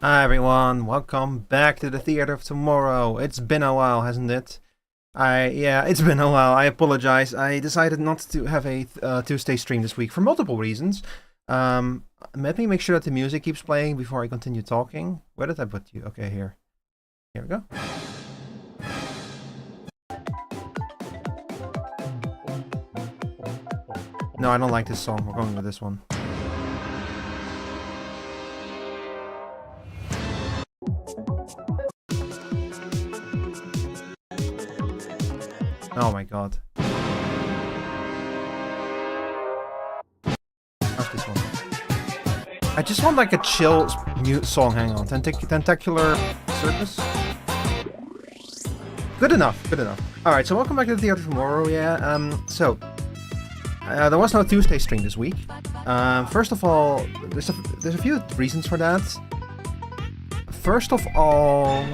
Hi everyone, welcome back to the Theater of Tomorrow. It's been a while, hasn't it? It's been a while. I apologize. I decided not to have a Tuesday stream this week for multiple reasons. Let me make sure that the music keeps playing before I continue talking. Where did I put you? Okay, here. Here we go. No, I don't like this song. We're going with this one. Oh my god. How's this one? I just want like a chill mute song. Hang on. Tentacular Circus? Good enough, good enough. Alright, so welcome back to the Theater Tomorrow, yeah. There was no Tuesday stream this week. First of all, there's a few reasons for that. First of all,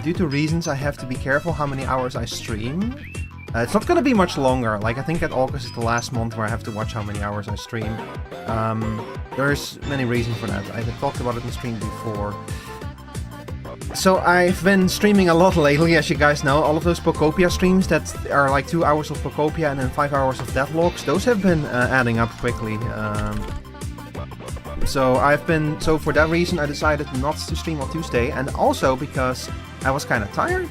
due to reasons, I have to be careful how many hours I stream. It's not gonna be much longer. Like, I think that August is the last month where I have to watch how many hours I stream. There's many reasons for that. I've talked about it in stream before. So I've been streaming a lot lately, as you guys know. All of those Pocopia streams that are like 2 hours of Pocopia and then 5 hours of Deathlogs, those have been adding up quickly. So for that reason I decided not to stream on Tuesday, and also because I was kind of tired.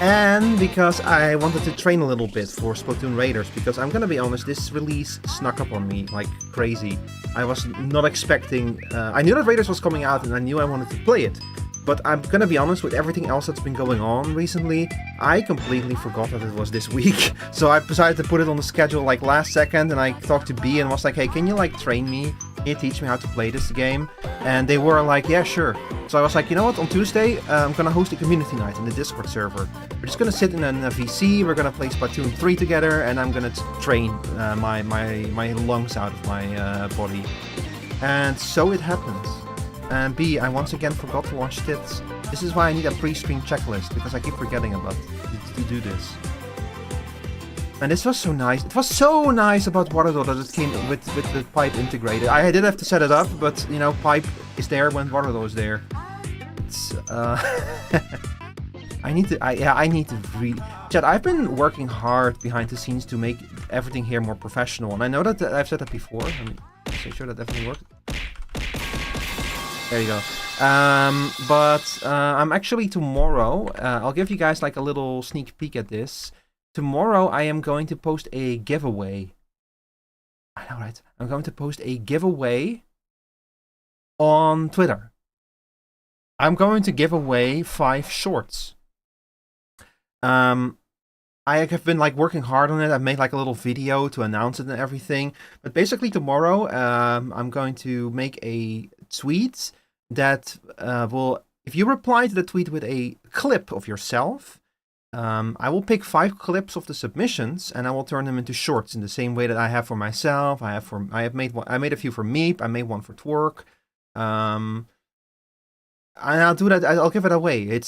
And because I wanted to train a little bit for Splatoon Raiders, because I'm gonna be honest, this release snuck up on me like crazy. I was not expecting... I knew that Raiders was coming out and I knew I wanted to play it. But I'm gonna be honest, with everything else that's been going on recently, I completely forgot that it was this week. So I decided to put it on the schedule like last second, and I talked to B and was like, hey, can you like train me? Can you teach me how to play this game? And they were like, yeah, sure. So I was like, you know what, on Tuesday, I'm gonna host a community night in the Discord server. We're just gonna sit in a VC, we're gonna play Splatoon 3 together, and I'm gonna train my lungs out of my body. And so it happened. And B, I once again forgot to watch tits. This is why I need a pre-stream checklist, because I keep forgetting about to do this. And this was so nice. It was so nice about Waterloo that it came with the pipe integrated. I did have to set it up, but you know, pipe is there when Waterloo is there. It's I need to Chat, I've been working hard behind the scenes to make everything here more professional, and I know that I've said that before. Let me make sure that everything works. There you go. I'm actually tomorrow, I'll give you guys like a little sneak peek at this. Tomorrow I am going to post a giveaway. I know, right? I'm going to post a giveaway on Twitter. I'm going to give away 5 shorts. I have been like working hard on it. I've made like a little video to announce it and everything. But basically tomorrow, I'm going to make a tweet that will, if you reply to the tweet with a clip of yourself, I will pick 5 clips of the submissions and I will turn them into shorts in the same way that I have for myself. I made a few for Meep. I made one for Twerk. And I'll do that. I'll give it away.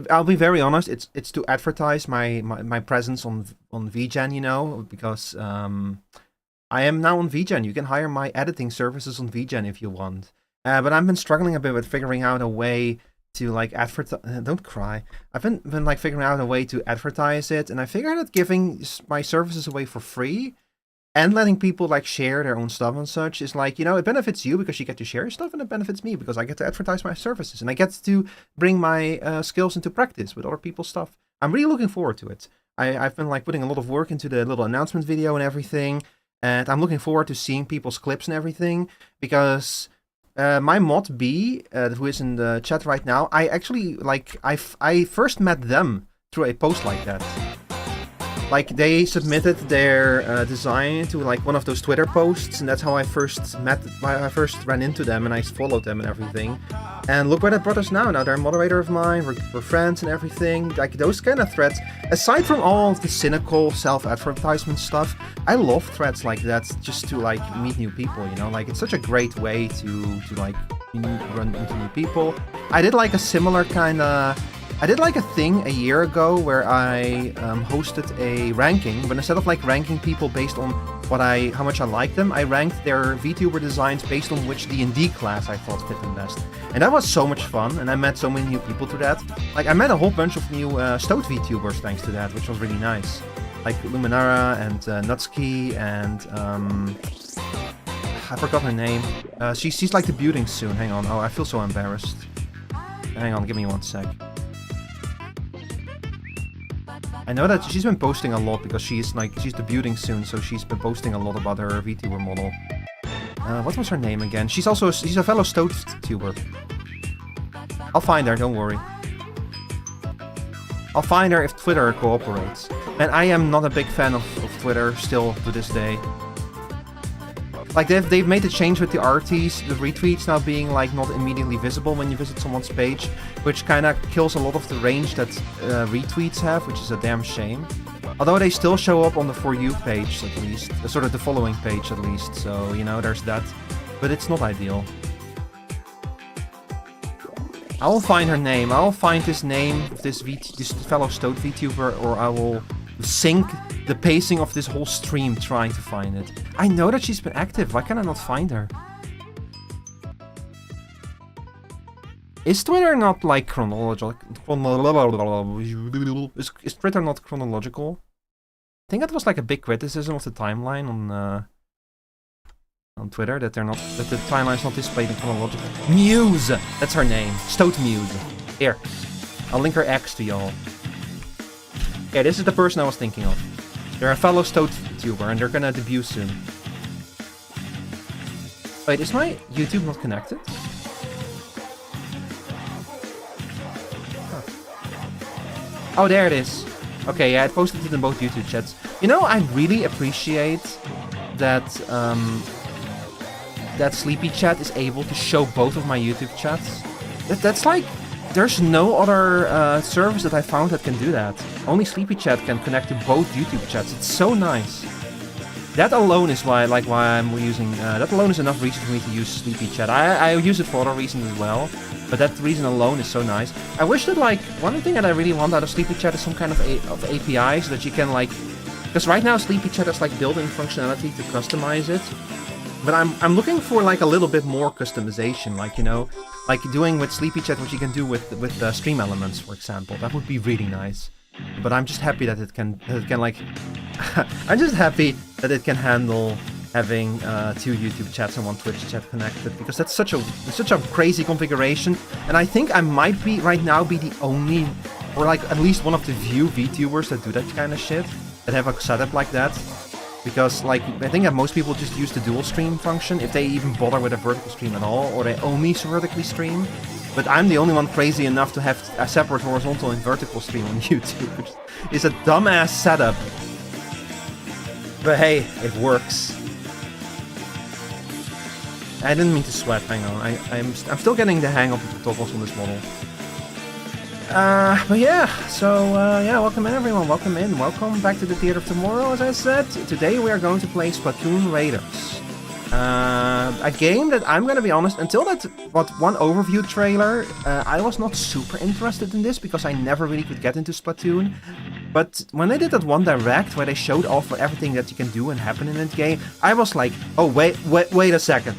I'll be very honest. It's to advertise my presence on VGen, you know, because I am now on VGen. You can hire my editing services on VGen if you want. But I've been struggling a bit with figuring out a way to like advertise. Don't cry. I've been like figuring out a way to advertise it, and I figured that giving my services away for free and letting people like share their own stuff and such is like, you know, it benefits you because you get to share your stuff, and it benefits me because I get to advertise my services and I get to bring my skills into practice with other people's stuff. I'm really looking forward to it. I've been like putting a lot of work into the little announcement video and everything, and I'm looking forward to seeing people's clips and everything, because my mod B, who is in the chat right now, I actually, like, I first met them through a post like that. Like, they submitted their design to, like, one of those Twitter posts, and that's how I first ran into them, and I followed them and everything. And look where that brought us now. Now they're a moderator of mine, we're friends and everything. Like, those kind of threads, aside from all the cynical self-advertisement stuff, I love threads like that just to, like, meet new people, you know? Like, it's such a great way to like, run into new people. I did, like, a similar kind of... I did like a thing a year ago where I hosted a ranking, but instead of like ranking people based on how much I liked them, I ranked their VTuber designs based on which D&D class I thought fit them best. And that was so much fun, and I met so many new people through that. Like, I met a whole bunch of new Stoat VTubers thanks to that, which was really nice. Like Luminara and Nutski and I forgot her name. She's like debuting soon. Hang on. Oh, I feel so embarrassed. Hang on, give me 1 sec. I know that she's been posting a lot because she's debuting soon, so she's been posting a lot about her VTuber model. What was her name again? She's a fellow Stoat tuber. I'll find her, don't worry. I'll find her if Twitter cooperates. And I am not a big fan of Twitter still to this day. Like, they've made the change with the RTs, the retweets now being like not immediately visible when you visit someone's page, which kind of kills a lot of the range that retweets have, which is a damn shame. Although they still show up on the For You page at least, sort of the following page at least, so, you know, there's that. But it's not ideal. I will find her name. I will find this name of this fellow Stoat VTuber, or I will sink the pacing of this whole stream trying to find it. I know that she's been active. Why can I not find her? Is Twitter not like chronological? Is Twitter not chronological? I think that was like a big criticism of the timeline on Twitter, that the timeline's not displayed in chronological. Muse! That's her name. Stoat Muse. Here. I'll link her X to y'all. Yeah, this is the person I was thinking of. They're a fellow Stoat tuber and they're gonna debut soon. Wait, is my YouTube not connected? Huh. Oh, there it is. Okay, yeah, I posted it in both YouTube chats. You know, I really appreciate that that Sleepy Chat is able to show both of my YouTube chats. That's like, there's no other service that I found that can do that. Only Sleepy Chat can connect to both YouTube chats. It's so nice. That alone is why I'm using. That alone is enough reason for me to use Sleepy Chat. I use it for other reasons as well, but that reason alone is so nice. I wish that, like, one thing that I really want out of Sleepy Chat is some kind of API so that you can, like, because right now Sleepy Chat has like built-in functionality to customize it. But I'm looking for like a little bit more customization, like, you know, like doing with Sleepy Chat what you can do with stream elements, for example. That would be really nice. But I'm just happy that it can like, I'm just happy that it can handle having 2 YouTube chats and 1 Twitch chat connected, because that's such a crazy configuration. And I think I might be right now the only, or like at least one of the few VTubers that do that kind of shit, that have a setup like that. Because, like, I think that most people just use the dual stream function, if they even bother with a vertical stream at all, or they only vertically stream. But I'm the only one crazy enough to have a separate horizontal and vertical stream on YouTube, which is a dumbass setup. But hey, it works. I didn't mean to sweat, hang on. I'm still getting the hang of the toggles on this model. But yeah, so yeah, welcome in everyone, welcome in, welcome back to the Theater of Tomorrow, as I said. Today we are going to play Splatoon Raiders. A game that, I'm gonna be honest, until that one overview trailer, I was not super interested in this, because I never really could get into Splatoon. But when they did that one direct, where they showed off everything that you can do and happen in that game, I was like, oh wait a second.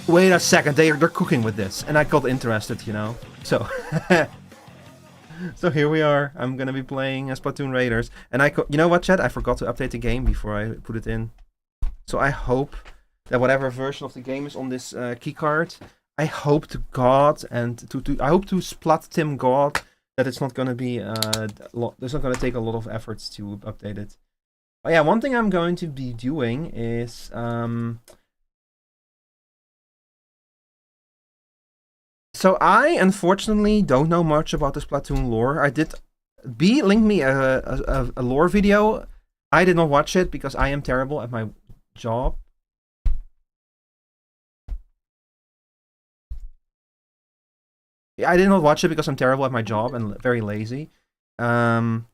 Wait a second, they're cooking with this, and I got interested, you know. So, so here we are. I'm gonna be playing Splatoon Raiders, and you know what, chat? I forgot to update the game before I put it in. So I hope that whatever version of the game is on this keycard, I hope to God and I hope to Splat Tim God that it's not gonna be it's not gonna take a lot of efforts to update it. But yeah, one thing I'm going to be doing is so I unfortunately don't know much about the Splatoon lore. I did B linked me a lore video. I did not watch it because I am terrible at my job. I did not watch it because I'm terrible at my job and very lazy. Oh,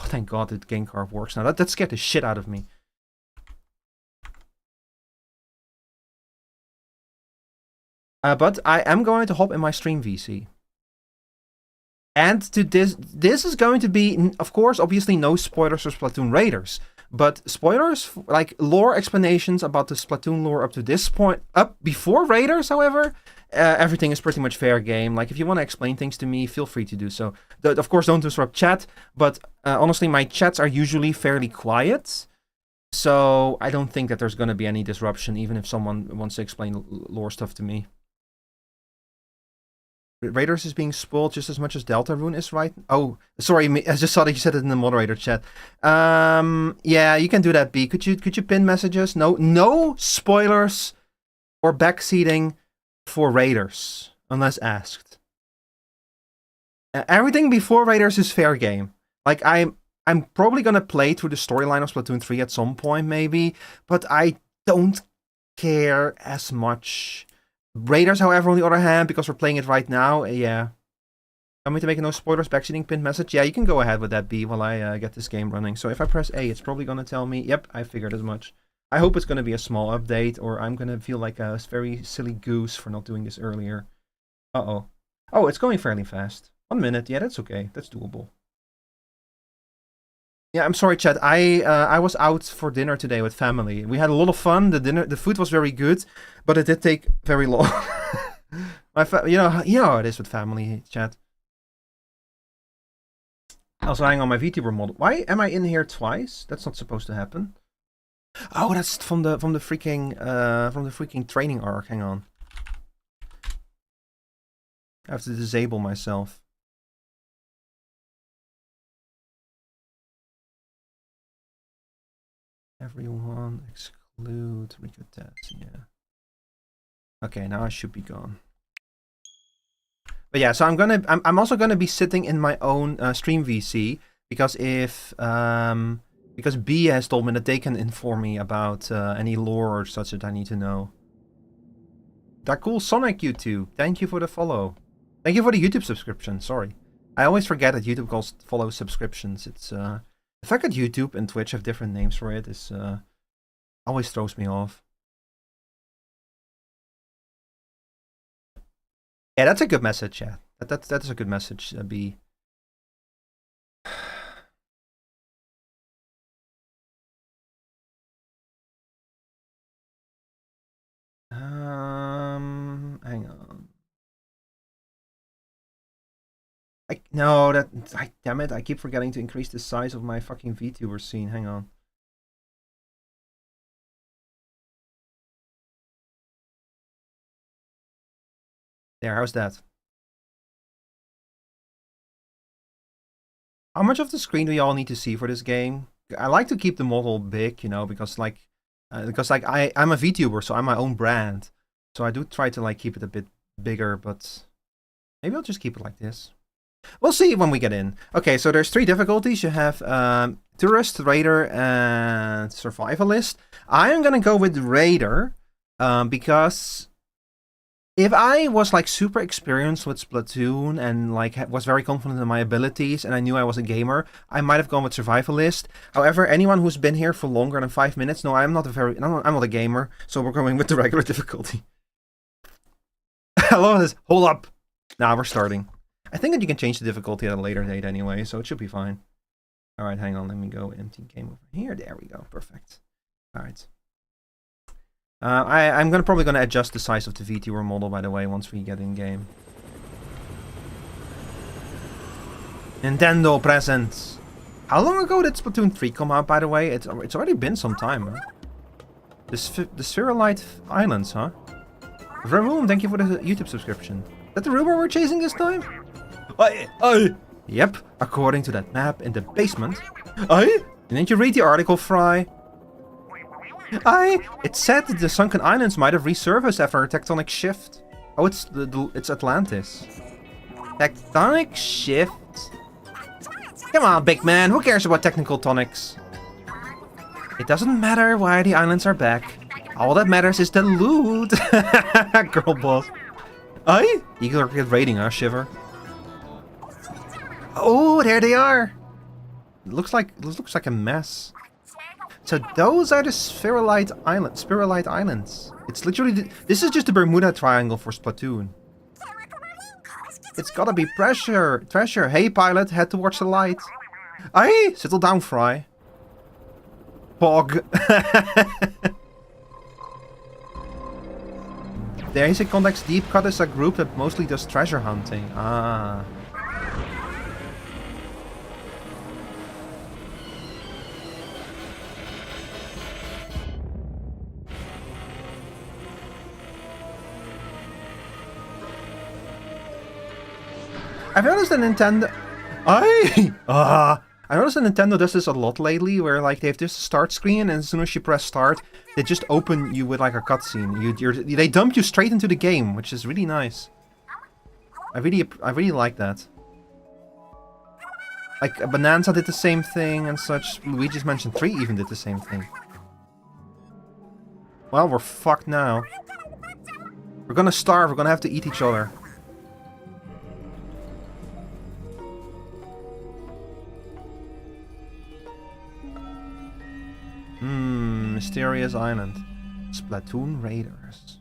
thank God that game card works now. That scared the shit out of me. But I am going to hop in my stream VC. And to this is going to be, of course, obviously no spoilers for Splatoon Raiders. But spoilers, like lore explanations about the Splatoon lore up to this point, up before Raiders, however, everything is pretty much fair game. Like, if you want to explain things to me, feel free to do so. Of course, don't disrupt chat, but honestly, my chats are usually fairly quiet. So I don't think that there's going to be any disruption, even if someone wants to explain lore stuff to me. Raiders is being spoiled just as much as Deltarune is, right? Oh, sorry, I just saw that you said it in the moderator chat. Yeah, you can do that, B. Could you pin messages? No spoilers or backseating for Raiders, unless asked. Everything before Raiders is fair game. Like, I'm probably gonna play through the storyline of Splatoon 3 at some point, maybe, but I don't care as much. Raiders, however, on the other hand, because we're playing it right now, yeah. Want me to make a no spoilers backseating pinned message? Yeah, you can go ahead with that, B, while I get this game running. So if I press A, it's probably gonna tell me, yep, I figured as much. I hope it's gonna be a small update, or I'm gonna feel like a very silly goose for not doing this earlier. Uh-oh. Oh, it's going fairly fast. 1 minute, yeah, that's okay. That's doable. Yeah, I'm sorry, chat. I was out for dinner today with family. We had a lot of fun. The food was very good, but it did take very long. You know how it is with family, chat. Also, hang on my VTuber model. Why am I in here twice? That's not supposed to happen. Oh, that's from the freaking training arc. Hang on. I have to disable myself. Everyone exclude Ricottes, yeah. Okay, now I should be gone. But yeah, so I'm also gonna be sitting in my own stream VC because because B has told me that they can inform me about any lore or such that I need to know. That cool Sonic YouTube, thank you for the follow. Thank you for the YouTube subscription. Sorry, I always forget that YouTube calls follow subscriptions. It's the fact that YouTube and Twitch have different names for it is always throws me off. Yeah, that's a good message, yeah. That's a good message, B. Hang on. Damn it, I keep forgetting to increase the size of my fucking VTuber scene. Hang on. There, how's that? How much of the screen do you all need to see for this game? I like to keep the model big, you know, because I'm a VTuber, so I'm my own brand. So I do try to like keep it a bit bigger, but maybe I'll just keep it like this. We'll see when we get in. Okay, so there's 3 difficulties. You have Tourist, Raider, and Survivalist. I am gonna go with Raider because if I was like super experienced with Splatoon and like was very confident in my abilities and I knew I was a gamer, I might have gone with Survivalist. However, anyone who's been here for longer than 5 minutes, no, I'm not a gamer, so we're going with the regular difficulty. I love this. Hold up. Nah, we're starting. I think that you can change the difficulty at a later date anyway, so it should be fine. All right, hang on. Let me go empty game over here. There we go. Perfect. All right. I'm probably gonna adjust the size of the VTuber model, by the way, once we get in game. Nintendo presents. How long ago did Splatoon 3 come out, by the way? It's already been some time, huh? The Spherolite Islands, huh? Vroom, thank you for the YouTube subscription. Is that the rumor we're chasing this time? Aye. Yep, according to that map in the basement. Aye? Didn't you read the article, Fry? Aye, it said that the sunken islands might have resurfaced after a tectonic shift. Oh, it's Atlantis. Tectonic shift? Come on, big man, who cares about technical tonics? It doesn't matter why the islands are back. All that matters is the loot. Girl boss. Aye? Eager to get raiding, huh, Shiver? Oh, there they are. It looks like a mess. So those are the Spherolite Islands. It's literally this is just the Bermuda Triangle for Splatoon. It's gotta be treasure. Hey pilot, head towards the light. Aye, settle down, Fry. Pog. The AC Context Deep Cut is a group that mostly does treasure hunting. Ah. I've noticed that Nintendo... I noticed that Nintendo does this a lot lately, where like they have this start screen, and as soon as you press start, they just open you with like a cutscene. They dump you straight into the game, which is really nice. I really like that. Like Bonanza did the same thing and such. Luigi's Mansion 3 even did the same thing. Well, we're fucked now. We're gonna starve. We're gonna have to eat each other. Mysterious Island. Splatoon Raiders.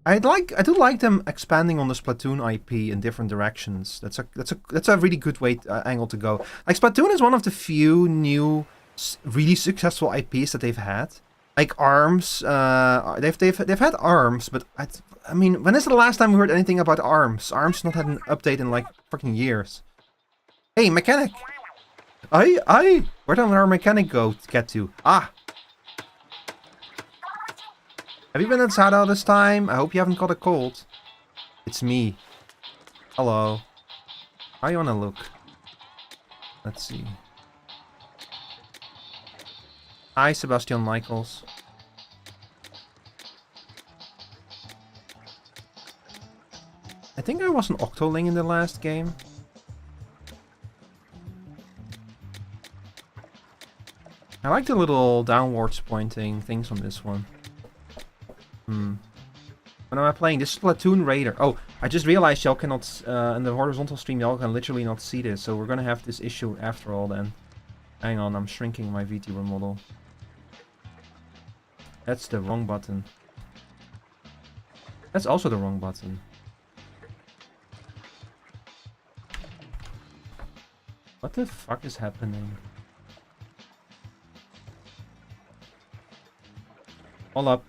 I do like them expanding on the Splatoon IP in different directions. That's a really good angle to go. Like Splatoon is one of the few new really successful IPs that they've had. Like ARMS, they've had ARMS, but I mean, when is the last time we heard anything about ARMS? ARMS not had an update in like fucking years. Hey, mechanic. Where did our mechanic get to? Ah. Have you been inside all this time? I hope you haven't got a cold. It's me. Hello. How you wanna look? Let's see. Hi, Sebastian Michaels. I think I was an Octoling in the last game. I like the little downwards pointing things on this one. When am I playing? This Splatoon Raider. Oh, I just realized y'all cannot, in the horizontal stream, y'all can literally not see this. So we're gonna have this issue after all then. Hang on, I'm shrinking my vtuber model. That's the wrong button. That's also the wrong button. What the fuck is happening? Hold up.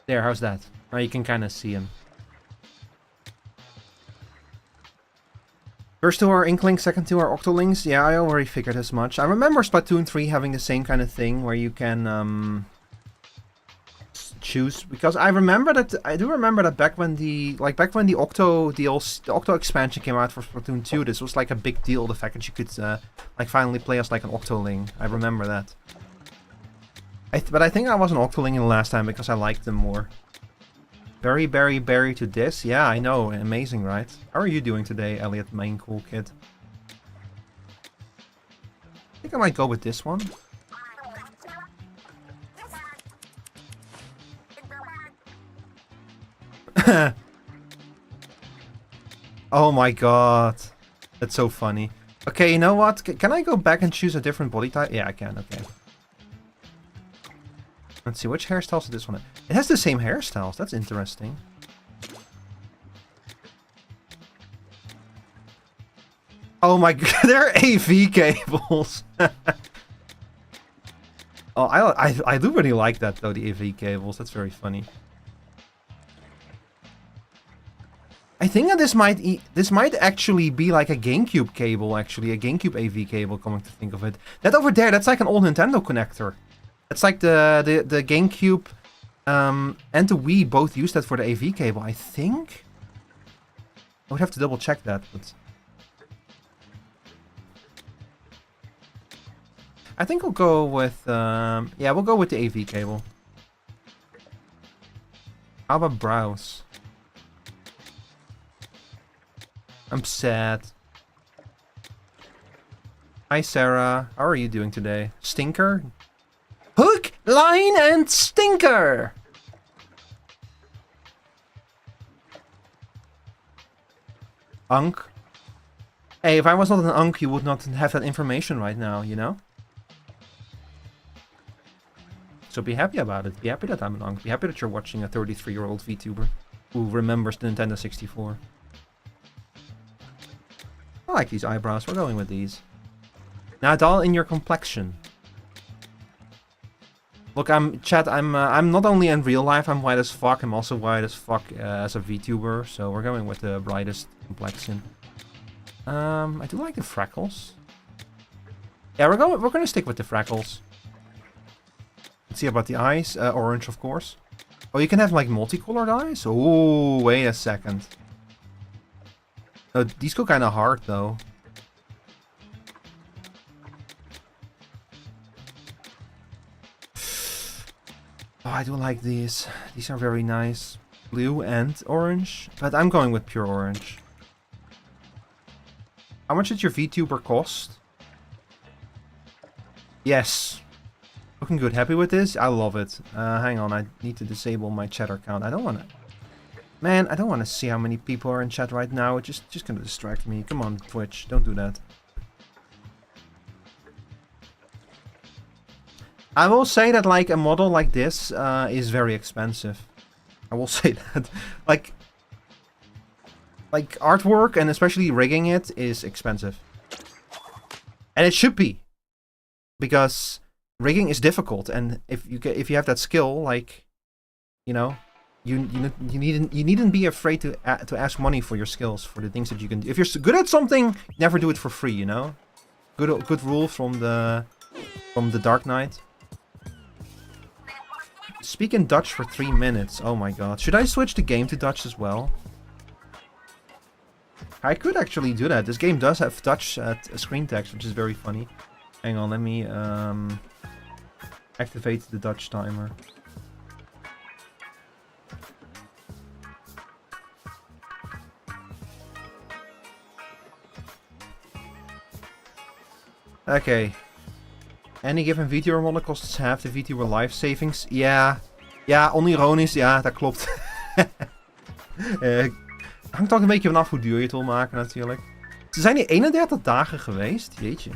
There, how's that? Now you can kind of see him. First two are Inklings, second two are Octolings. Yeah, I already figured as much. I remember Splatoon 3 having the same kind of thing where you can choose, because I do remember that back when the Octo expansion came out for Splatoon 2, this was like a big deal, the fact that you could like finally play as like an Octoling. I remember that. But I think I was an Octoling in the last time because I liked them more. Berry to this? Yeah, I know. Amazing, right? How are you doing today, Elliot, main cool kid? I think I might go with this one. Oh my god. That's so funny. Okay, you know what? Can I go back and choose a different body type? Yeah, I can. Okay. Let's see, which hairstyles does this one have? It has the same hairstyles. That's interesting. Oh my god, they're AV cables. Oh, I do really like that though, the AV cables. That's very funny. I think that this might actually be like a GameCube cable, actually, a GameCube AV cable, coming to think of it. That over there, that's like an old Nintendo connector. It's like the GameCube and the Wii both used that for the AV cable, I think? I would have to double check that, but... I think we'll go with... yeah, we'll go with the AV cable. How about browse? I'm sad. Hi Sarah, how are you doing today? Stinker? Hook, line, and stinker! Unk? Hey, if I was not an Unk, you would not have that information right now, you know? So be happy about it. Be happy that I'm an Unk. Be happy that you're watching a 33-year-old VTuber who remembers the Nintendo 64. I like these eyebrows. We're going with these. Now, it's all in your complexion. Look, I'm not only in real life, I'm white as fuck. I'm also white as fuck as a VTuber. So we're going with the brightest complexion. I do like the freckles. Yeah, we're gonna stick with the freckles. Let's see about the eyes. Orange, of course. Oh, you can have like multicolored eyes? Oh, wait a second. These go kind of hard though. Oh, I do like these. These are very nice. Blue and orange. But I'm going with pure orange. How much did your VTuber cost? Yes. Looking good. Happy with this? I love it. Hang on. I need to disable my chatter count. I don't want to... Man, I don't want to see how many people are in chat right now. It's just going to distract me. Come on, Twitch. Don't do that. I will say that, like, a model like this is very expensive. I will say that. Like artwork and especially rigging it is expensive. And it should be. Because rigging is difficult, and if you have that skill, like, you know, you needn't be afraid to ask money for your skills, for the things that you can do. If you're good at something, never do it for free, you know? Good rule from the Dark Knight. Speak in Dutch for 3 minutes. Oh my god. Should I switch the game to Dutch as well? I could actually do that. This game does have Dutch screen text, which is very funny. Hang on, let me activate the Dutch timer. Okay. Any given VTuber model costs half the VTuber life savings. Ja. Ja, onironisch. Ja, dat klopt. Hangt ook een beetje vanaf hoe duur je het wil maken natuurlijk. Ze zijn hier 31 dagen geweest. Jeetje.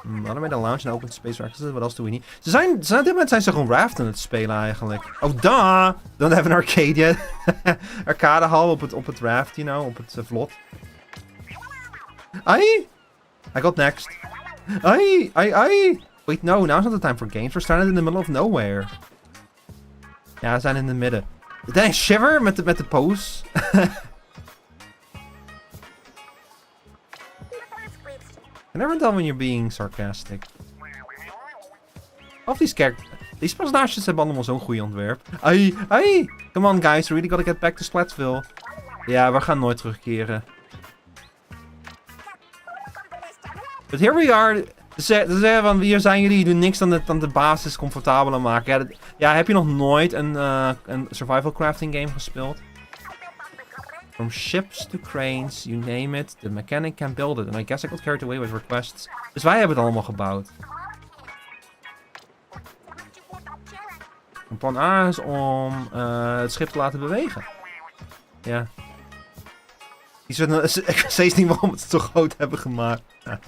We hadden met een lounge en open space access. Wat else doen we niet? Op dit moment zijn ze gewoon Raft aan het spelen eigenlijk. Oh, da! Dan hebben we een arcade. Arcadehal op het Raft, you know, op het vlot. Ai! I got next. Ai! Ai! Ai! Wait, no, now's not the time for games. We're stranded in the middle of nowhere. Ja, we zijn in het midden. Dang, Shiver met de pose. I never tell when you're being sarcastic. Of these personages hebben allemaal zo'n goede ontwerp. Ai, ai! Come on guys, we really gotta get back to Splatsville. Ja, we gaan nooit terugkeren. But here we are. Ze zeggen van, hier zijn jullie, doen niks dan de basis comfortabeler maken. Ja, heb je nog nooit een survival crafting game gespeeld? From ships to cranes, you name it, the mechanic can build it. And I guess I got carried away with requests. Dus wij hebben het allemaal gebouwd. Een plan A is om het schip te laten bewegen. Ja. Ik weet steeds niet waarom we het zo groot hebben gemaakt. Ja.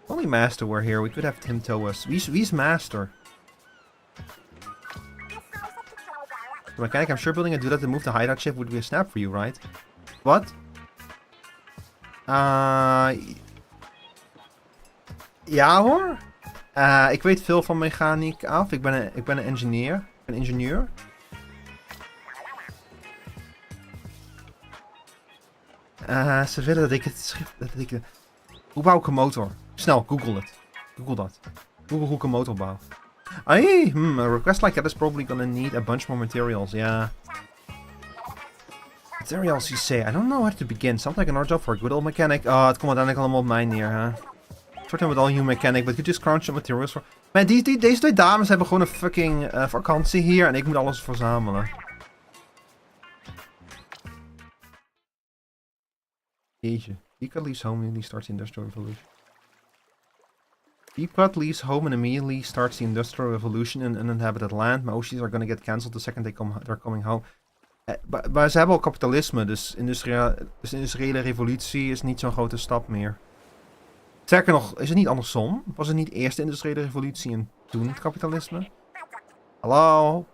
Only Master were here. We could have him tow us. Wie is Master? The mechanic, I'm sure building a do that to move the hideout ship would be a snap for you, right? What? Ja hoor. Ik weet veel van mechaniek af. Ik ben een engineer. Ik ben ingenieur. Ze willen dat ik het schip... Hoe bouw ik een motor? Snel, google het. Google dat. Google hoe ik een motor bouw. Hey, a request like that is probably gonna need a bunch more materials, yeah. Materials, you say. I don't know how to begin. Sounds like an hard job for a good old mechanic. Oh, het komt uiteindelijk allemaal op mij neer, hè. Sorting with all you mechanic, but you just crunch the materials for... Man, deze twee dames hebben gewoon een fucking vakantie hier en ik moet alles verzamelen. Jeetje. Pequod leaves home and immediately starts the Industrial Revolution. Pequod leaves home and immediately starts the Industrial Revolution in uninhabited land. Moties are gonna get cancelled the second they're coming home. Maar ze hebben al kapitalisme, dus de industriële revolutie is niet zo'n grote stap meer. Sterker nog, is het niet andersom? Was het niet eerst de industriële revolutie en toen het kapitalisme? Hallo?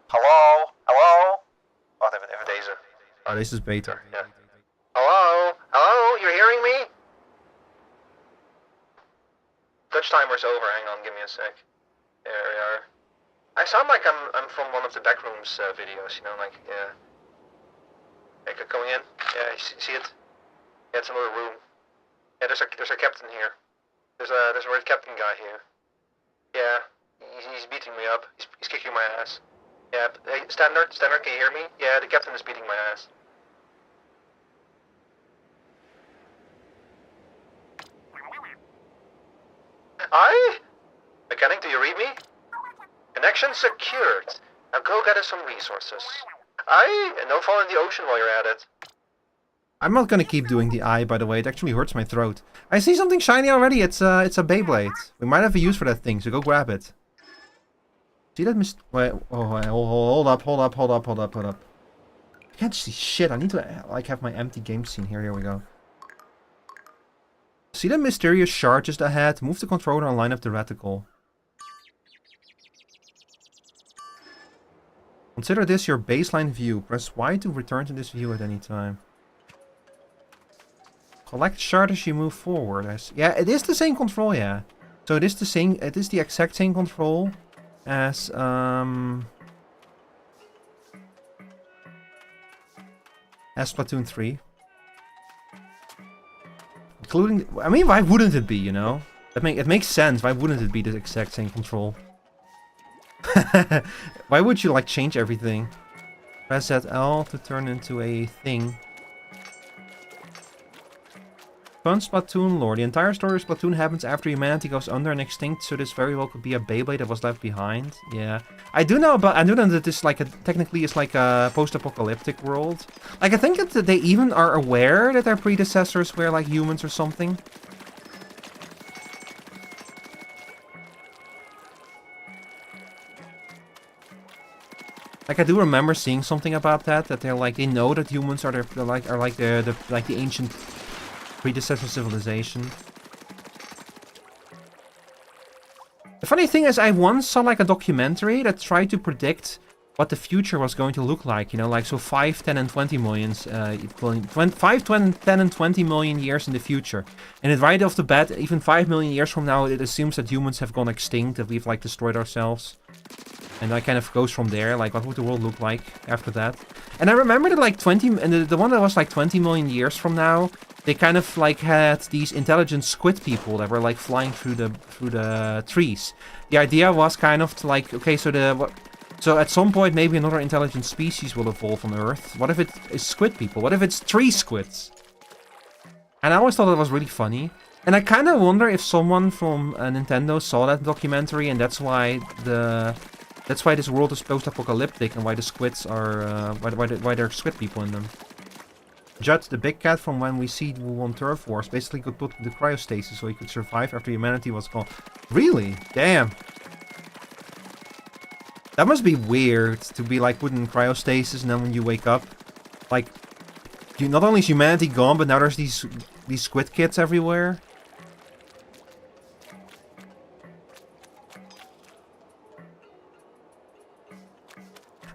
Hallo? Hallo? Wacht even deze. Oh, this is beta. Yeah. Hello? Hello? You're hearing me? Dutch timer's over. Hang on, give me a sec. There we are. I sound like I'm from one of the backrooms videos, you know, like, yeah. Hey, going in? Yeah, you see it? Yeah, it's another room. Yeah, there's a captain here. There's a red captain guy here. Yeah, he's beating me up. He's kicking my ass. Yeah, hey, Standard, can you hear me? Yeah, the captain is beating my ass. Mechanic, do you read me? Connection secured. Now go get us some resources. And don't fall in the ocean while you're at it. I'm not gonna keep doing the eye, by the way. It actually hurts my throat. I see something shiny already. It's a Beyblade. We might have a use for that thing, so go grab it. See that wait, hold up. I can't see shit. I need to, like, have my empty game scene here. Here we go. See that mysterious shard just ahead? Move the controller and line up the reticle. Consider this your baseline view. Press Y to return to this view at any time. Collect shard as you move forward. Yeah, it is the same control, yeah. So it is the same, it is the exact same control as Splatoon 3. Including, I mean, why wouldn't it be, you know? It makes sense. Why wouldn't it be the exact same control? Why would you, like, change everything? Press that L to turn into a thing. Fun Splatoon lore. The entire story of Splatoon happens after humanity goes under and extinct, so this very well could be a Beyblade that was left behind. Yeah. I do know that this, like, technically is like a post-apocalyptic world. Like, I think that they even are aware that their predecessors were, like, humans or something. Like, I do remember seeing something about that they're like, they know that humans are the ancient predecessor civilization. The funny thing is, I once saw, like, a documentary that tried to predict what the future was going to look like, you know, like, so 5, 10, and 20 million, 5, 10, and 20 million years in the future. And it right off the bat, even 5 million years from now, it assumes that humans have gone extinct, that we've, like, destroyed ourselves. And that kind of goes from there, like, what would the world look like after that? And I remember that, like, the one that was, like, 20 million years from now, they kind of, like, had these intelligent squid people that were, like, flying through the trees. The idea was kind of to, like, okay, so at some point maybe another intelligent species will evolve on Earth. What if it is squid people? What if it's tree squids? And I always thought that was really funny. And I kind of wonder if someone from Nintendo saw that documentary, and that's why this world is post-apocalyptic, and why the squids are why there are squid people in them. Judd, the big cat from when we see who won Turf Wars, basically got put into cryostasis so he could survive after humanity was gone. Really? Damn. That must be weird to be, like, put in cryostasis, and then when you wake up, like, not only is humanity gone, but now there's these squid kids everywhere.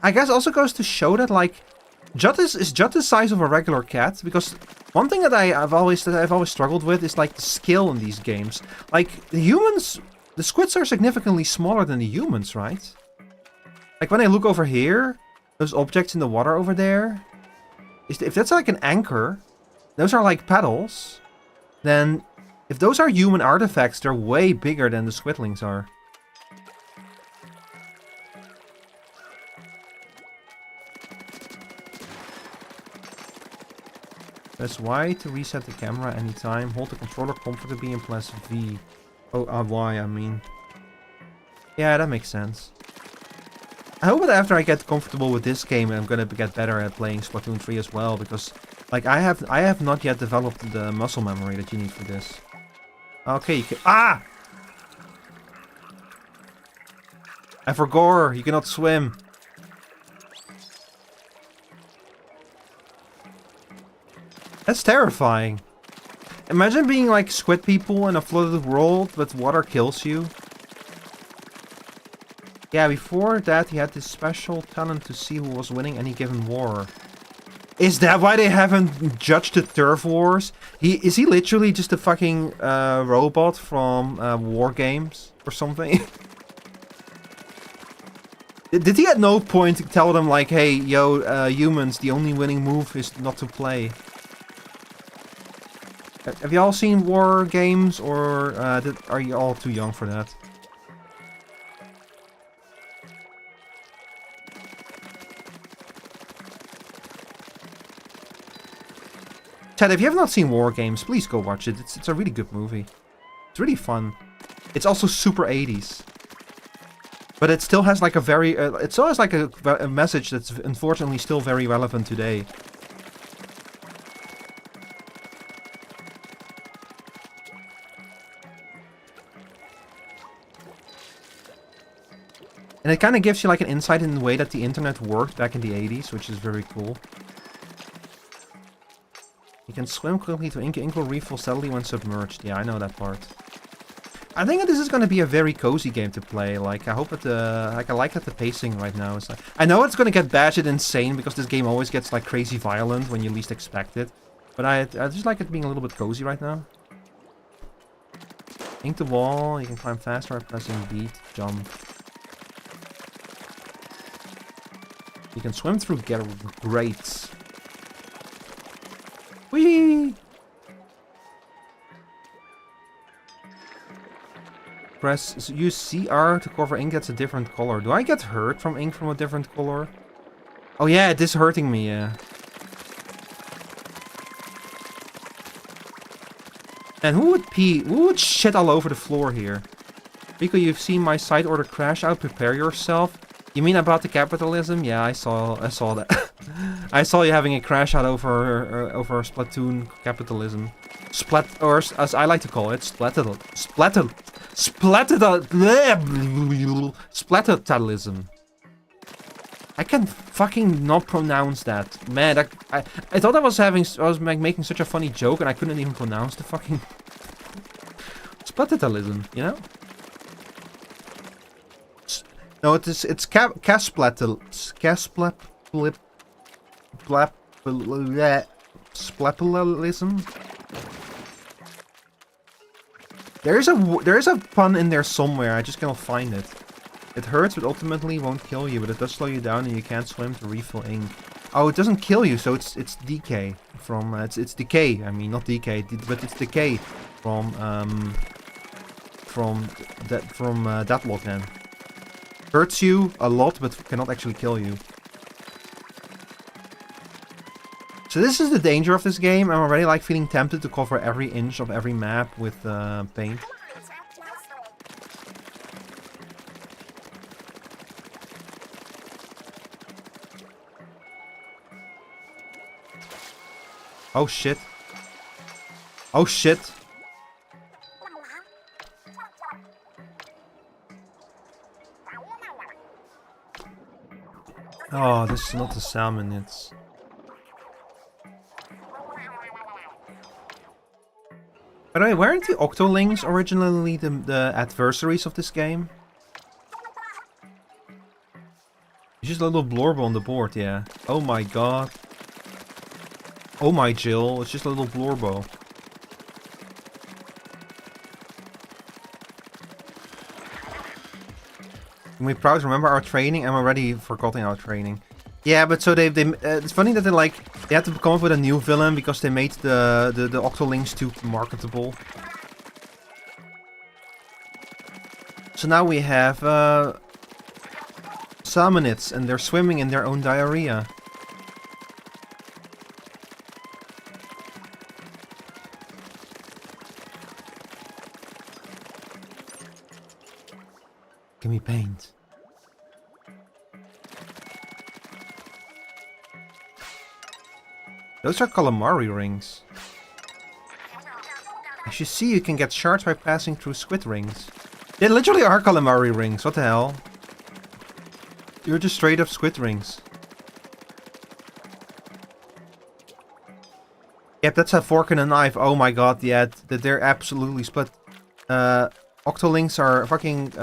I guess also goes to show that, like, Judd is Judd the size of a regular cat? Because one thing that I've always struggled with is, like, the skill in these games. Like, the squids are significantly smaller than the humans, right? Like, when I look over here, those objects in the water over there, if that's like an anchor, those are like paddles, then if those are human artifacts, they're way bigger than the squidlings are. Press Y to reset the camera anytime. Hold the controller comfortably and press V. Oh, Y, I mean. Yeah, that makes sense. I hope that after I get comfortable with this game, I'm gonna get better at playing Splatoon 3 as well, because, like, I have not yet developed the muscle memory that you need for this. Okay, you can— Ah! I forgot, you cannot swim. That's terrifying. Imagine being, like, squid people in a flooded world, but water kills you. Yeah, before that he had this special talent to see who was winning any given war. Is that why they haven't judged the turf wars? Is he literally just a fucking robot from War Games or something? Did he at no point tell them like, hey, yo, humans, the only winning move is not to play? Have you all seen War Games, or are you all too young for that? Ted, if you have not seen War Games, please go watch it. It's a really good movie. It's really fun. It's also super 80s. But it still has like a very... it still has like a message that's unfortunately still very relevant today. And it kind of gives you like an insight in the way that the internet worked back in the 80s, which is very cool. You can swim quickly to ink will refill steadily when submerged. Yeah, I know that part. I think that this is going to be a very cozy game to play. Like, I hope that I like that the pacing right now is like... I know it's going to get batshit insane because this game always gets like crazy violent when you least expect it. But I just like it being a little bit cozy right now. Ink the wall, you can climb faster by pressing beat, jump. You can swim through grates. Whee! Use CR to cover ink that's a different color. Do I get hurt from ink from a different color? Oh yeah, it is hurting me, yeah. And who would pee? Who would shit all over the floor here? Rico, you've seen my side order crash out. Prepare yourself. You mean about the capitalism? Yeah, I saw that. I saw you having a crash out over Splatoon capitalism. Or as I like to call it, splattertalism. I can fucking not pronounce that. Man, I thought I was making such a funny joke and I couldn't even pronounce the fucking splattertalism, you know? No, it's splattertalism. There is a pun in there somewhere. I just cannot find it. It hurts, but ultimately won't kill you. But it does slow you down, and you can't swim to refill ink. Oh, it doesn't kill you, so it's decay from it's decay. I mean, not decay, but it's decay from Deadlock then. Hurts you a lot, but cannot actually kill you. So this is the danger of this game. I'm already like feeling tempted to cover every inch of every map with paint. Oh shit. Oh shit. Oh, this is not the salmon, it's... By the way, weren't the Octolings originally the adversaries of this game? It's just a little blorb on the board, yeah. Oh my god. Oh my Jill, it's just a little blorbo. Can we proud to remember our training? I'm already forgetting our training. Yeah, but so they it's funny that they had to come up with a new villain because they made the Octolings too marketable. So now we have salmonids and they're swimming in their own diarrhea. Give me paint. Those are calamari rings. As you see, you can get shards by passing through squid rings. They literally are calamari rings, what the hell? You're just straight up squid rings. Yep, that's a fork and a knife. Oh my god, yeah, they're absolutely split. Octolings are fucking...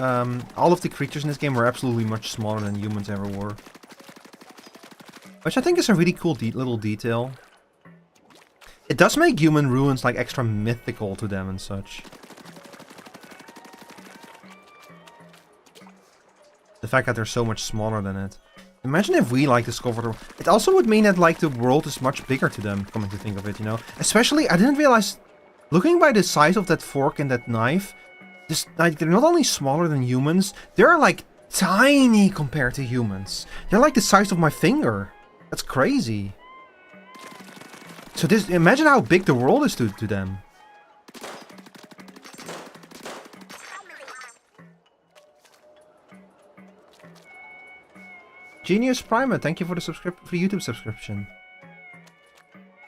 all of the creatures in this game are absolutely much smaller than humans ever were. Which I think is a really cool little detail. It does make human ruins like extra mythical to them and such. The fact that they're so much smaller than it. Imagine if we like discovered... It also would mean that like the world is much bigger to them, coming to think of it, you know? Especially, I didn't realize... Looking by the size of that fork and that knife... Just, like, they're not only smaller than humans, they're like tiny compared to humans. They're like the size of my finger. That's crazy. So this, imagine how big the world is to them. Genius Prima, thank you for the YouTube subscription.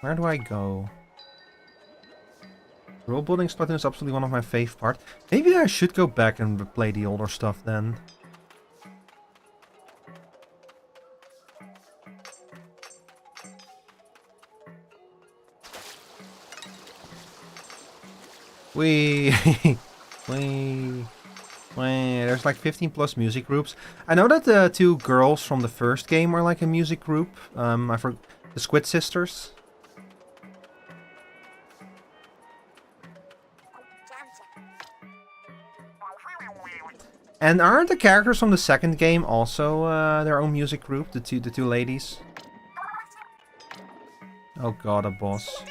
Where do I go? Role building Splatoon is absolutely one of my fave parts. Maybe I should go back and play the older stuff then. Wee. Wee. There's like 15 plus music groups. I know that the two girls from the first game are like a music group. I forgot the Squid Sisters. And aren't the characters from the second game also their own music group? The two ladies. Oh god, a boss.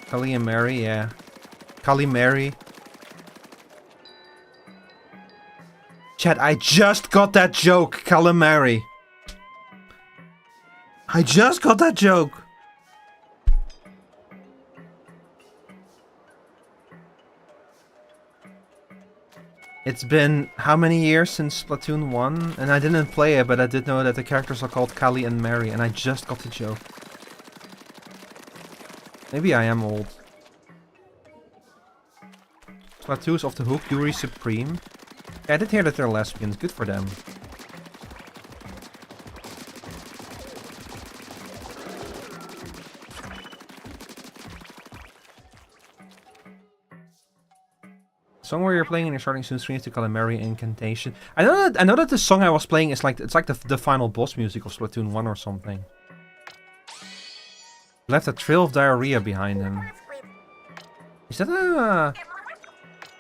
Kali and Mary, yeah. Kali Mary. Chat, I just got that joke, calamari. I just got that joke. It's been how many years since Splatoon 1? And I didn't play it, but I did know that the characters are called Kali and Mary, and I just got the joke. Maybe I am old. Splatoon's off the hook, Yuri Supreme. Yeah, I did hear that they're lesbians. Good for them. Song where you're playing and you're starting soon streams to Calamari Incantation. I know that the song I was playing is like the final boss music of Splatoon 1 or something. Left a trail of diarrhea behind him. Is that a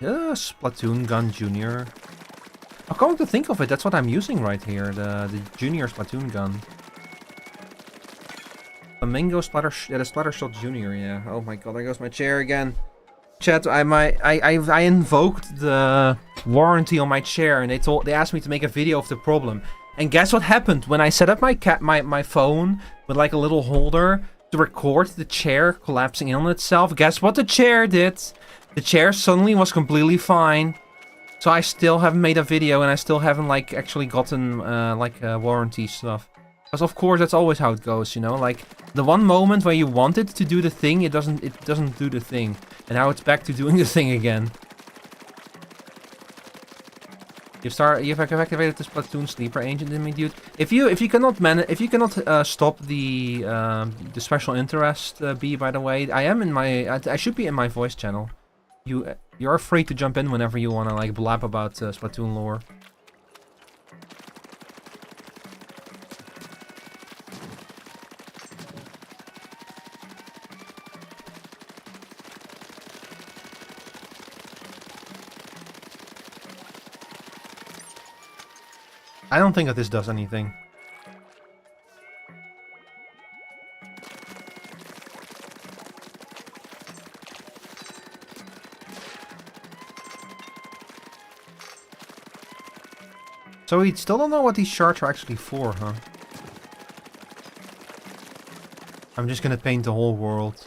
Splatoon gun Junior? I'm coming to think of it, that's what I'm using right here, the Junior Splatoon gun. Flamingo Splatter, yeah, the Splatter Shot Junior, yeah. Oh my god, there goes my chair again. Chat, I invoked the warranty on my chair, and they asked me to make a video of the problem. And guess what happened when I set up my phone with like a little holder to record the chair collapsing in on itself? Guess what the chair did? The chair suddenly was completely fine. So I still haven't made a video, and I still haven't like actually gotten warranty stuff. Because of course that's always how it goes, you know. Like the one moment where you want it to do the thing, it doesn't do the thing, and now it's back to doing the thing again. You've activated the Splatoon sleeper agent in me, dude. If you cannot stop the special interest bee, by the way, I should be in my voice channel. You're free to jump in whenever you wanna like blab about Splatoon lore. I don't think that this does anything. So we still don't know what these shards are actually for, huh? I'm just gonna paint the whole world.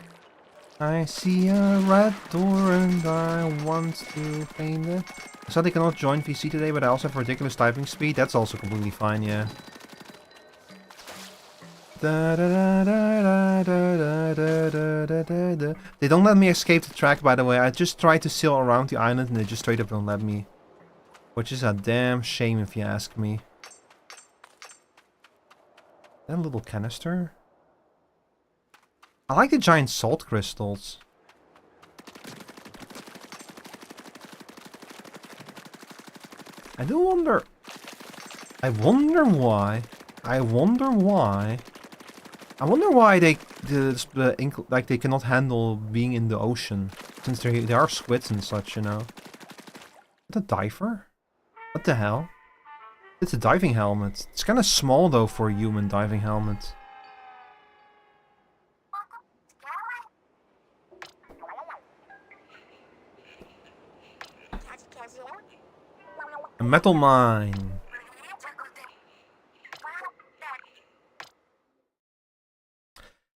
I see a red door and I want to paint it. I said they cannot join VC today, but I also have ridiculous typing speed. That's also completely fine, yeah. They don't let me escape the track, by the way. I just tried to sail around the island and they just straight up don't let me. Which is a damn shame if you ask me. That little canister? I like the giant salt crystals. I wonder why I wonder why. I wonder why they they cannot handle being in the ocean, since they are squids and such, you know. Is that a diver? What the hell? It's a diving helmet. It's kind of small though for a human diving helmet. A metal mine.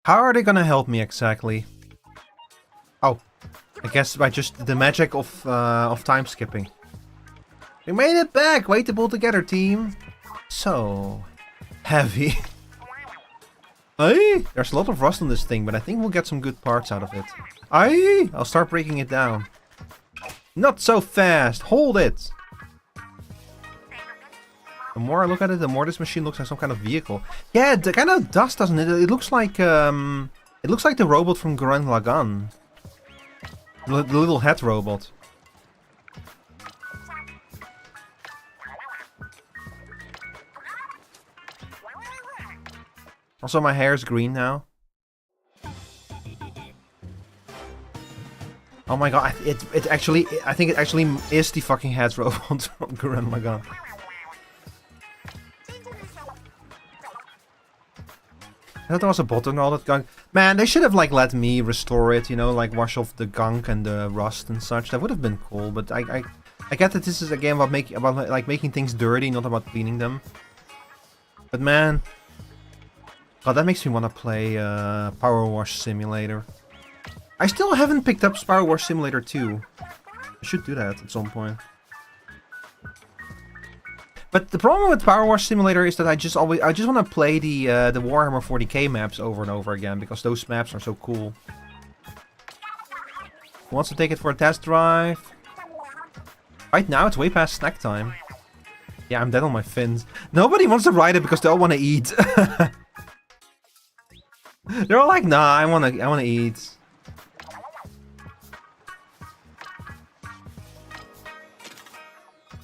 How are they gonna help me exactly? Oh, I guess by just the magic of time skipping. We made it back! Way to pull together, team! So heavy. Aye? There's a lot of rust on this thing, but I think we'll get some good parts out of it. Aye? I'll start breaking it down. Not so fast! Hold it! The more I look at it, the more this machine looks like some kind of vehicle. Yeah, it kind of does, doesn't it? It looks like the robot from Gurren Lagann. The little head robot. Also, my hair is green now. Oh my god, it actually, I think it actually is the fucking head robot from Gurren Lagann. I thought there was a bot and all that gunk. Man, they should have like let me restore it, you know, like wash off the gunk and the rust and such. That would have been cool, but I get that this is a game about making things dirty, not about cleaning them. But man, god, that makes me want to play Power Wash Simulator. I still haven't picked up Power Wash Simulator 2. I should do that at some point. But the problem with Power Wash Simulator is that I just want to play the Warhammer 40k maps over and over again because those maps are so cool. Who wants to take it for a test drive? Right now it's way past snack time. Yeah, I'm dead on my fins. Nobody wants to ride it because they all want to eat. They're all like, nah, I wanna eat.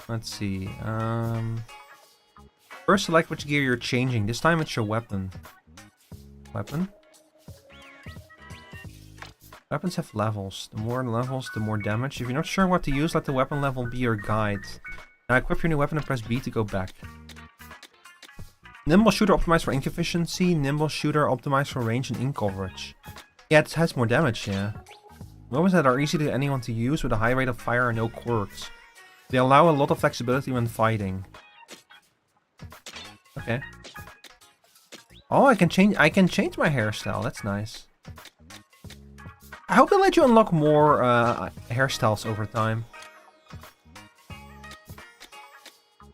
Let's see. First select which gear you're changing. This time it's your weapon. Weapon? Weapons have levels. The more levels, the more damage. If you're not sure what to use, let the weapon level be your guide. Now equip your new weapon and press B to go back. Nimble shooter optimized for ink efficiency. Nimble shooter optimized for range and ink coverage. Yeah, it has more damage, yeah. Weapons that are easy to anyone to use with a high rate of fire and no quirks. They allow a lot of flexibility when fighting. Okay. Oh, I can change my hairstyle. That's nice. I hope they let you unlock more hairstyles over time.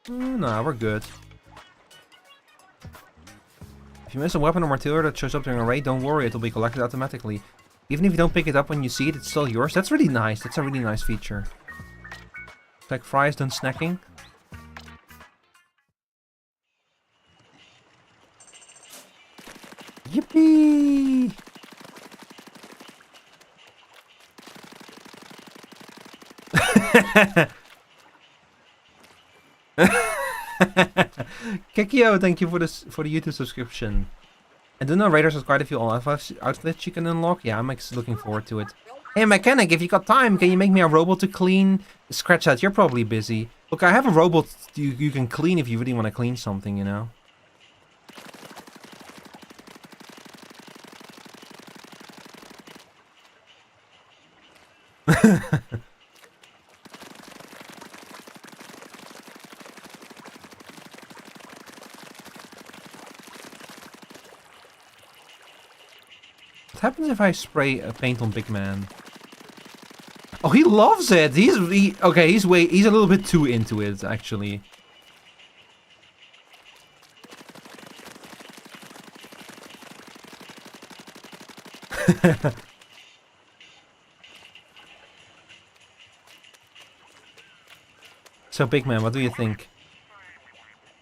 Nah, we're good. If you miss a weapon or material that shows up during a raid, don't worry, it'll be collected automatically. Even if you don't pick it up when you see it, it's still yours. That's really nice. That's a really nice feature. Like fries done snacking. Yippee! Kekio, thank you for the YouTube subscription. And do know Raiders has quite a few outfits you can unlock. Yeah, I'm looking forward to it. Hey mechanic, if you got time, can you make me a robot to clean? Scratch that, you're probably busy. Look, I have a robot you can clean if you really want to clean something, you know. What happens if I spray paint on Big Man? Oh, he loves it. He's a little bit too into it, actually. So, Big Man, what do you think?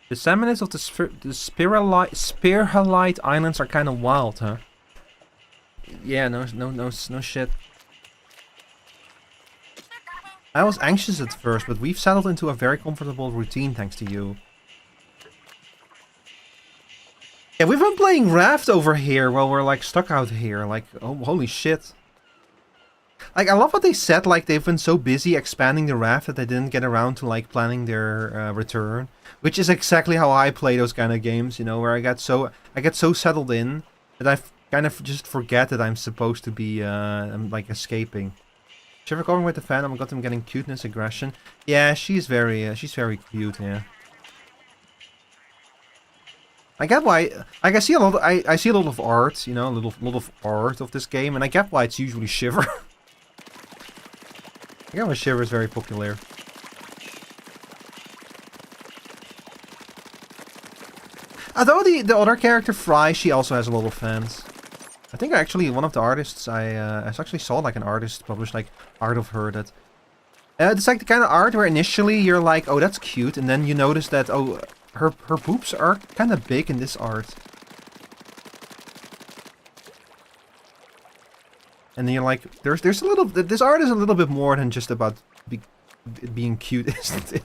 The salmonids of the Spiralite Islands are kind of wild, huh? Yeah, no shit. I was anxious at first, but we've settled into a very comfortable routine thanks to you. Yeah, we've been playing Raft over here while we're like stuck out here. Like, oh, holy shit. Like, I love what they said, like, they've been so busy expanding the Raft that they didn't get around to, like, planning their return. Which is exactly how I play those kind of games, you know, where I get so settled in that I kind of just forget that I'm supposed to be, like, escaping. Shiver going with the fan, I got them getting cuteness, aggression. Yeah, she's very cute, yeah. I get why, like, I see a lot of art, you know, a lot of art of this game, and I get why it's usually Shiver. I get why Shiver is very popular. Although the other character, Fry, she also has a lot of fans. I think actually one of the artists, I actually saw like an artist publish like art of her that... it's like the kind of art where initially you're like, oh, that's cute, and then you notice that, oh, her boobs are kind of big in this art. And then you're like, there's a little... This art is a little bit more than just about being cute, isn't it?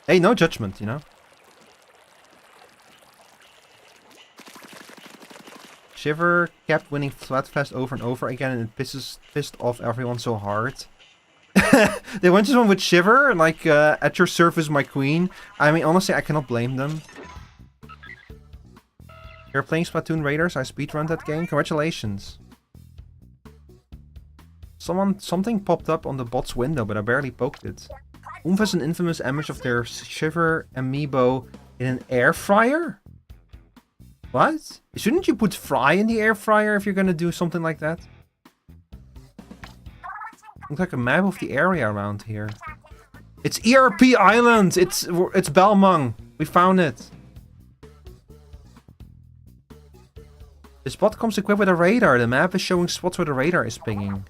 Hey, no judgment, you know? Shiver kept winning Splatfest over and over again, and it pissed off everyone so hard. They went to one with Shiver, like, at your service, my queen. I mean, honestly, I cannot blame them. You're playing Splatoon Raiders? I speedrun that game? Congratulations. Something popped up on the bot's window, but I barely poked it. Oomph has an infamous image of their Shiver amiibo in an air fryer? What? Shouldn't you put Fry in the air fryer if you're gonna do something like that? Looks like a map of the area around here. It's ERP Island! It's Balmung! We found it! This bot comes equipped with a radar. The map is showing spots where the radar is pinging.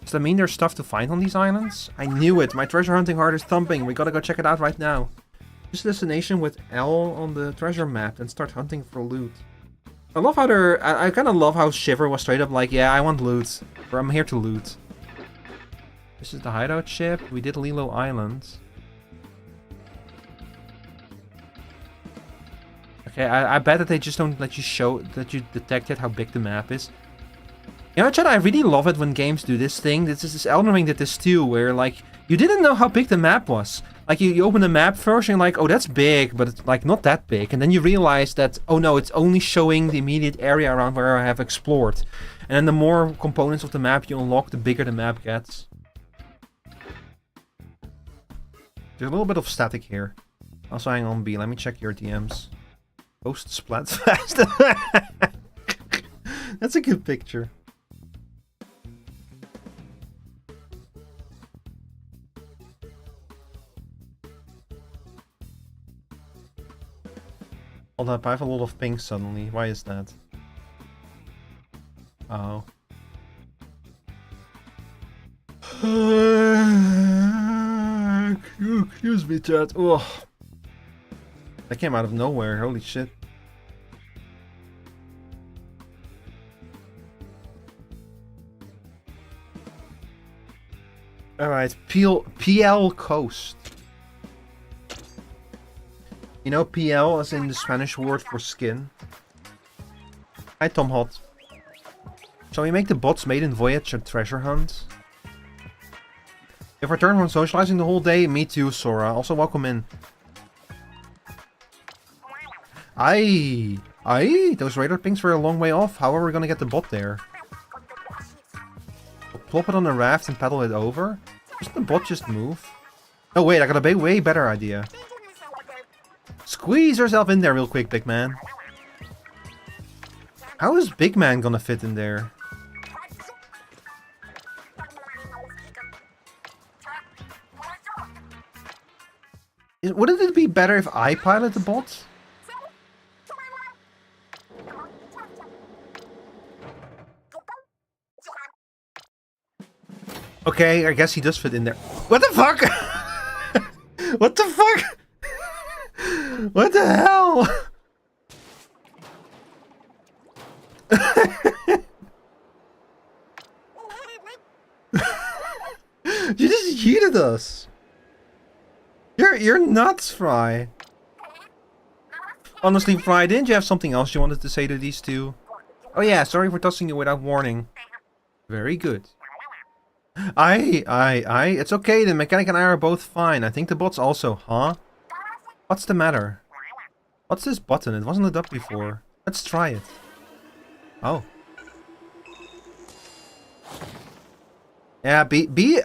Does that mean there's stuff to find on these islands? I knew it! My treasure hunting heart is thumping. We gotta go check it out right now. Choose a destination with L on the treasure map and start hunting for loot. I love how they're... I kind of love how Shiver was straight up like, yeah, I want loot. Or I'm here to loot. This is the hideout ship. We did Lilo Island. Okay, I bet that they just don't let you show... that you detected how big the map is. You know, Chad, I really love it when games do this thing. This Elden Ring did this too, where, like, you didn't know how big the map was. Like, you open the map first and you're like, oh, that's big, but it's, like, not that big. And then you realize that, oh no, it's only showing the immediate area around where I have explored. And then the more components of the map you unlock, the bigger the map gets. There's a little bit of static here. Also, hang on, B, let me check your DMs. Post Splatfest. That's a good picture. Hold up, I have a lot of pink suddenly. Why is that? Oh. Excuse me, chat. Ugh. That came out of nowhere. Holy shit. Alright, PL Coast. You know PL as in the Spanish word for skin? Hi Tom Hot. Shall we make the bots maiden voyage a treasure hunt? If I return from socializing the whole day, me too, Sora. Also welcome in. Aye, those radar pings were a long way off. How are we gonna get the bot there? Plop it on a raft and paddle it over? Doesn't the bot just move? Oh wait, I got a way better idea. Squeeze yourself in there real quick, big man. How is big man gonna fit in there? Wouldn't it be better if I pilot the bot? Okay, I guess he does fit in there. What the fuck? What the fuck? What the hell? You just yeeted us. You're nuts, Fry. Honestly, Fry, didn't you have something else you wanted to say to these two? Oh yeah, sorry for tossing you without warning. Very good. It's okay, the mechanic and I are both fine. I think the bot's also, huh? What's the matter? What's this button? It wasn't lit up before. Let's try it. Oh. Yeah,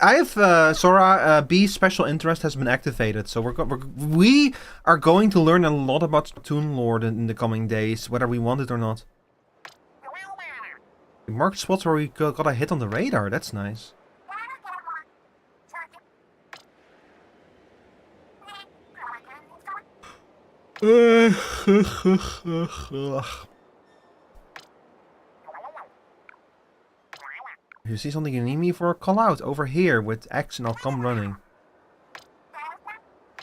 I have, Sora, B special interest has been activated, so we are going to learn a lot about Splatoon lore in the coming days, whether we want it or not. Marked spots where we got a hit on the radar, that's nice. You see something you need me for? Call out over here with X and I'll come running.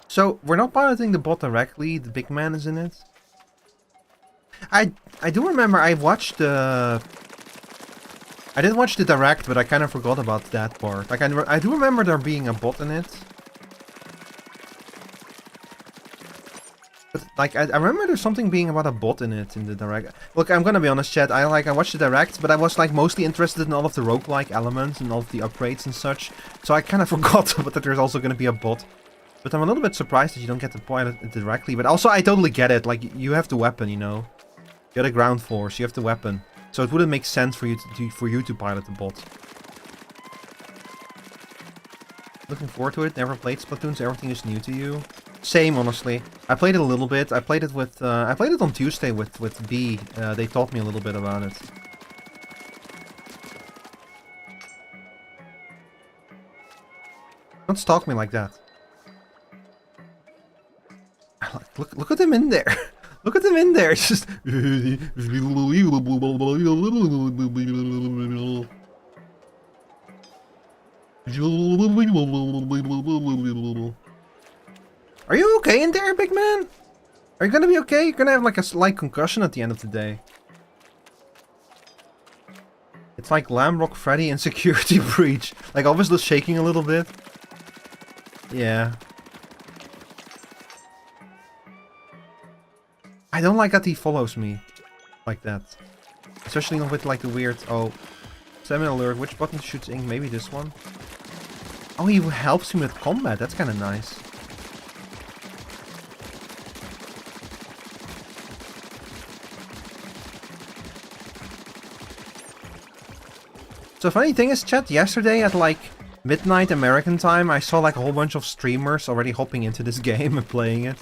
So, we're not piloting the bot directly, the big man is in it. I do remember I watched the... I did watch the direct, but I kind of forgot about that part. Like, I do remember there being a bot in it. But, like, I remember there's something being about a bot in it in the direct. Look, I'm gonna be honest, chat. I watched the direct, but I was, like, mostly interested in all of the roguelike elements and all of the upgrades and such. So I kind of forgot that there's also gonna be a bot. But I'm a little bit surprised that you don't get to pilot it directly. But also, I totally get it. Like, you have the weapon, you know. You're the ground force, you have the weapon. So it wouldn't make sense for you to pilot the bot. Looking forward to it. Never played Splatoon, so everything is new to you. Same, honestly. I played it a little bit. I played it with I played it on Tuesday with B. They taught me a little bit about it. Don't stalk me like that. Look at him in there. Look at him in there. It's just. Are you okay in there, big man? Are you gonna be okay? You're gonna have like a slight concussion at the end of the day. It's like Lamrock Freddy in Security Breach. Like, obviously shaking a little bit. Yeah. I don't like that he follows me like that. Especially with like the weird... Oh. Send me an alert. Which button shoots ink? Maybe this one? Oh, he helps me with combat. That's kind of nice. So funny thing is, chat, yesterday at like midnight American time, I saw like a whole bunch of streamers already hopping into this game and playing it.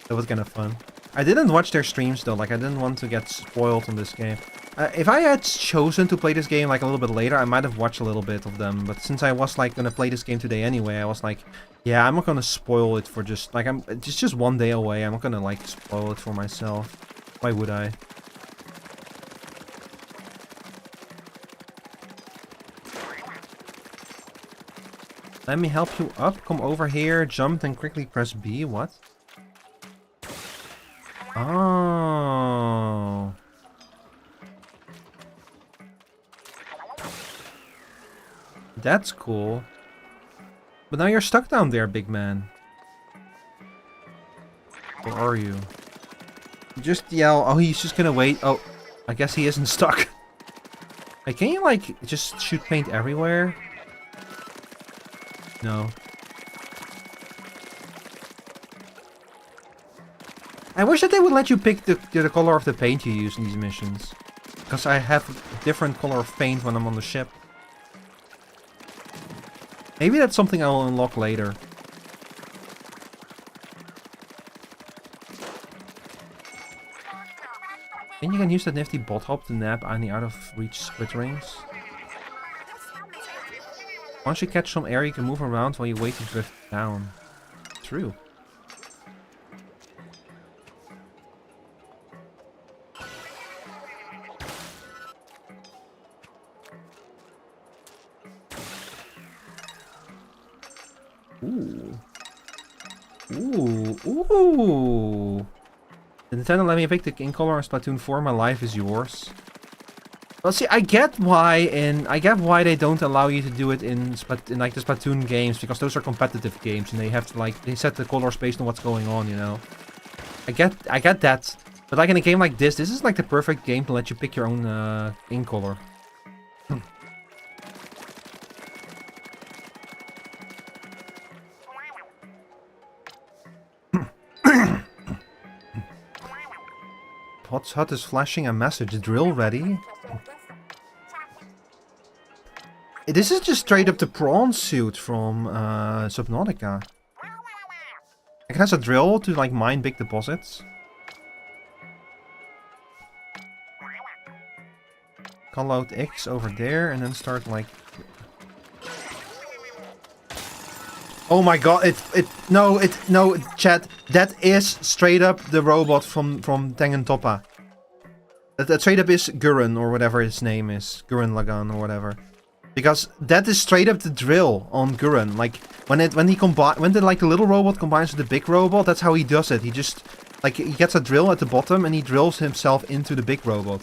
That was kind of fun. I didn't watch their streams though, like I didn't want to get spoiled on this game. If I had chosen to play this game like a little bit later, I might have watched a little bit of them. But since I was like gonna play this game today anyway, I was like, yeah, I'm not gonna spoil it for just like it's just 1 day away. I'm not gonna like spoil it for myself. Why would I? Let me help you up. Come over here, jump, and quickly press B. What? Oh. That's cool. But now you're stuck down there, big man. Where are you? Just yell. Oh, he's just gonna wait. Oh, I guess he isn't stuck. Hey, can you, like, just shoot paint everywhere? No. I wish that they would let you pick the color of the paint you use in these missions. Because I have a different color of paint when I'm on the ship. Maybe that's something I will unlock later. And you can use that nifty bot hop to nab any out of reach splitterings. Once you catch some air, you can move around while you wait to drift down. True. Ooh. Ooh. Ooh. The Nintendo let me pick the ink color on Splatoon 4. My life is yours. Well, see, I get why they don't allow you to do it in like the Splatoon games, because those are competitive games and they have to like they set the colors based on what's going on, you know. I get that. But like in a game like this is like the perfect game to let you pick your own ink color. What's Hut is flashing a message. Drill ready? This is just straight up the prawn suit from Subnautica. It has a drill to like mine big deposits. Call out X over there and then start like... Oh my god, no, chat, that is straight up the robot from Tengen-Toppa. That straight up is Gurren, or whatever his name is. Gurren Lagann, or whatever. Because that is straight up the drill on Gurren. Like, when the little robot combines with the big robot, that's how he does it. He just, like, he gets a drill at the bottom and he drills himself into the big robot.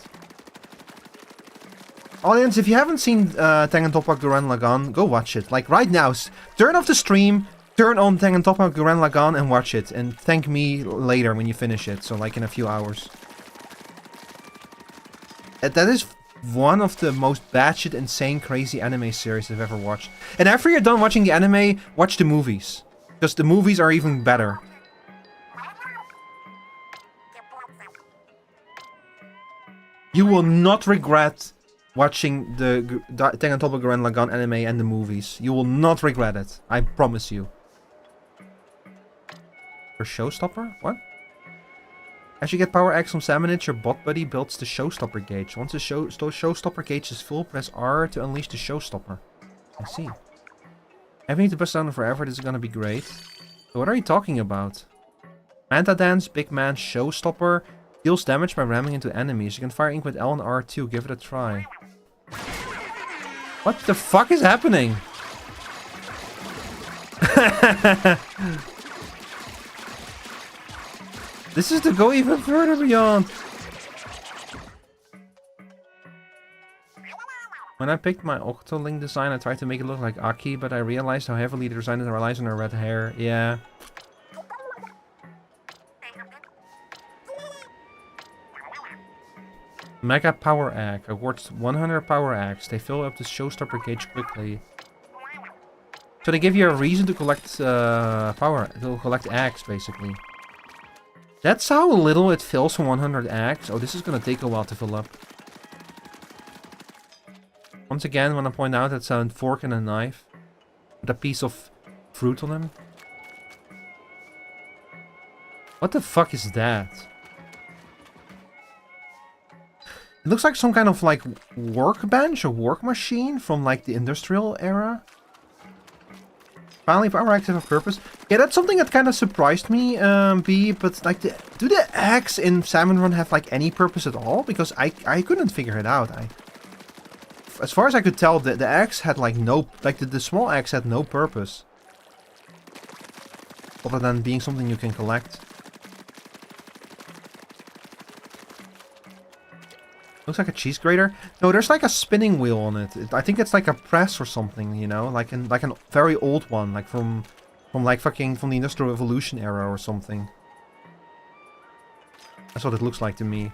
Audience, if you haven't seen Tengen-Toppa Gurren Lagann, go watch it. Like, right now, turn off the stream, turn on Tengen-Toppa Gurren Lagann and watch it. And thank me later when you finish it, so like in a few hours. That is one of the most batshit insane crazy anime series I've ever watched. And after you're done watching the anime, watch the movies. Because the movies are even better. You will not regret watching the Tengen-Toppa Gurren Lagann anime and the movies. You will not regret it. I promise you. For showstopper? What? As you get power X from Salmonage, your bot buddy builds the showstopper gauge. Once the showstopper gauge is full, press R to unleash the showstopper. I see. Having to bust down forever, this is gonna be great. So what are you talking about? Manta Dance, Big Man, Showstopper. Deals damage by ramming into enemies. You can fire ink with L and R2. Give it a try. What the fuck is happening? This is to go even further beyond. When I picked my Octolink design, I tried to make it look like Aki, but I realized how heavily the design relies on her red hair. Yeah. Mega Power Egg. Awards 100 Power Eggs. They fill up the showstopper gauge quickly. So they give you a reason to collect collect eggs, basically. That's how little it fills from 100 eggs. Oh, this is gonna take a while to fill up. Once again, I want to point out that's a fork and a knife. With a piece of fruit on them. What the fuck is that? It looks like some kind of like workbench or work machine from like the industrial era. Finally, power eggs have a purpose. Yeah, that's something that kind of surprised me, but like, do the eggs in Salmon Run have like any purpose at all? Because I couldn't figure it out. As far as I could tell, the eggs had like no, like the small eggs had no purpose. Other than being something you can collect. Looks like a cheese grater. No, there's like a spinning wheel on it. I think it's like a press or something, you know, like a very old one, like from like fucking from the Industrial Revolution era or something. That's what it looks like to me.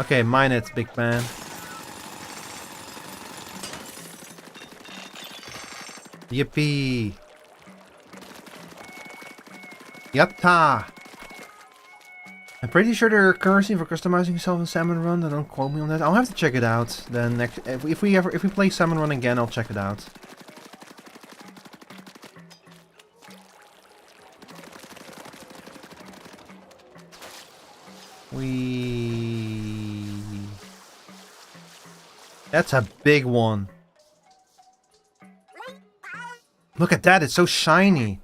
Okay, mine it, big man. Yippee! Yatta! I'm pretty sure there are currency for customizing yourself in Salmon Run. Don't quote me on that. I'll have to check it out. Then next, if we play Salmon Run again, I'll check it out. That's a big one. Look at that, it's so shiny.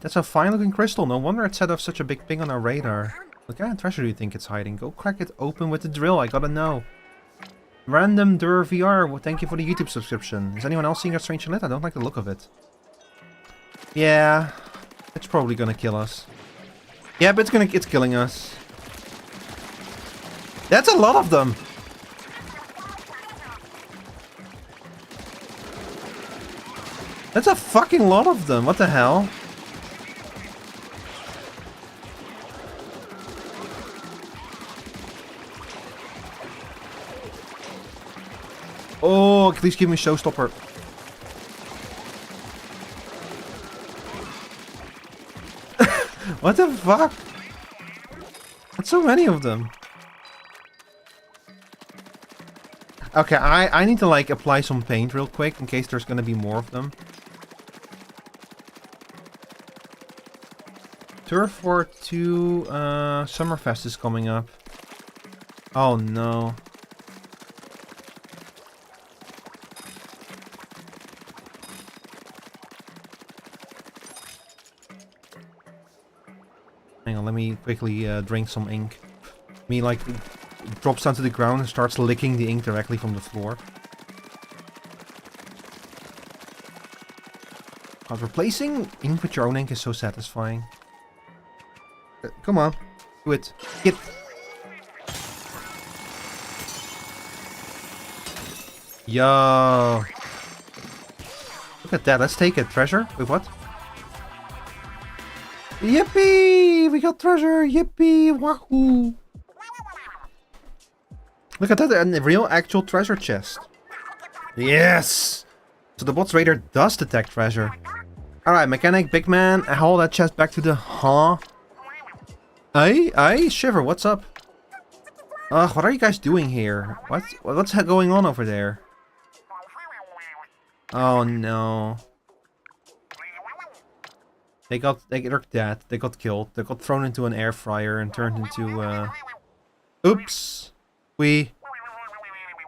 That's a fine looking crystal. No wonder it set off such a big ping on our radar. What kind of treasure do you think it's hiding? Go crack it open with the drill, I gotta know. Random Dur VR, well, thank you for the YouTube subscription. Is anyone else seeing a strange lit? I don't like the look of it. Yeah, it's probably gonna kill us. Yeah, but it's killing us. That's a lot of them. That's a fucking lot of them. What the hell? Oh, please give me showstopper. What the fuck? That's so many of them. Okay, I need to like apply some paint real quick in case there's gonna be more of them. Turf War 2 Summerfest is coming up. Oh no. Hang on, let me quickly drink some ink. Me like drops down to the ground and starts licking the ink directly from the floor. God, replacing ink with your own ink is so satisfying. Come on, do it. Get. Yo. Look at that. Let's take it. Treasure? Wait, what? Yippee! We got treasure! Yippee! Wahoo! Look at that, a real actual treasure chest. Yes! So the bots raider does detect treasure. Alright, mechanic, big man, I haul that chest back to the... Huh? Aye, Shiver, what's up? Ugh, what are you guys doing here? What's going on over there? Oh no. They're dead. They got killed. They got thrown into an air fryer and turned into, Oops. We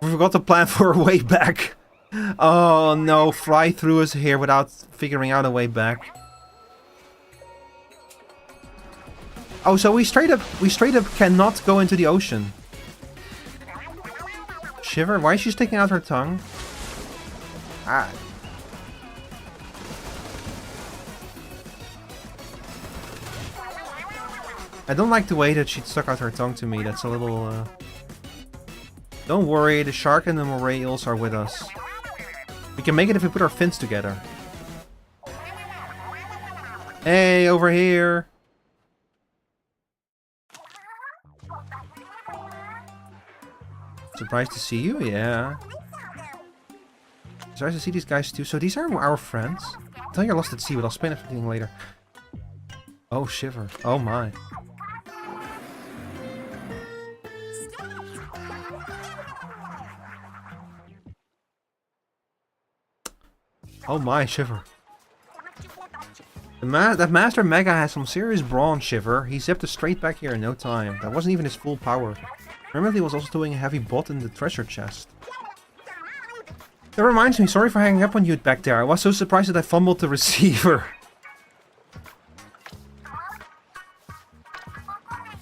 forgot to plan for a way back. Oh no, Fry threw us here without figuring out a way back. Oh, so we straight up cannot go into the ocean. Shiver, why is she sticking out her tongue? Ah. I don't like the way that she stuck out her tongue to me. That's a little, Don't worry, the shark and the moray eels are with us. We can make it if we put our fins together. Hey, over here! Surprised to see you? Yeah. Surprised to see these guys too. So these are our friends? I thought you're lost at sea, but I'll explain everything later. Oh, Shiver. Oh my. Oh my, Shiver. That Master Mega has some serious brawn, Shiver. He zipped us straight back here in no time. That wasn't even his full power. Remember, he was also doing a heavy bot in the treasure chest. That reminds me, sorry for hanging up on you back there. I was so surprised that I fumbled the receiver.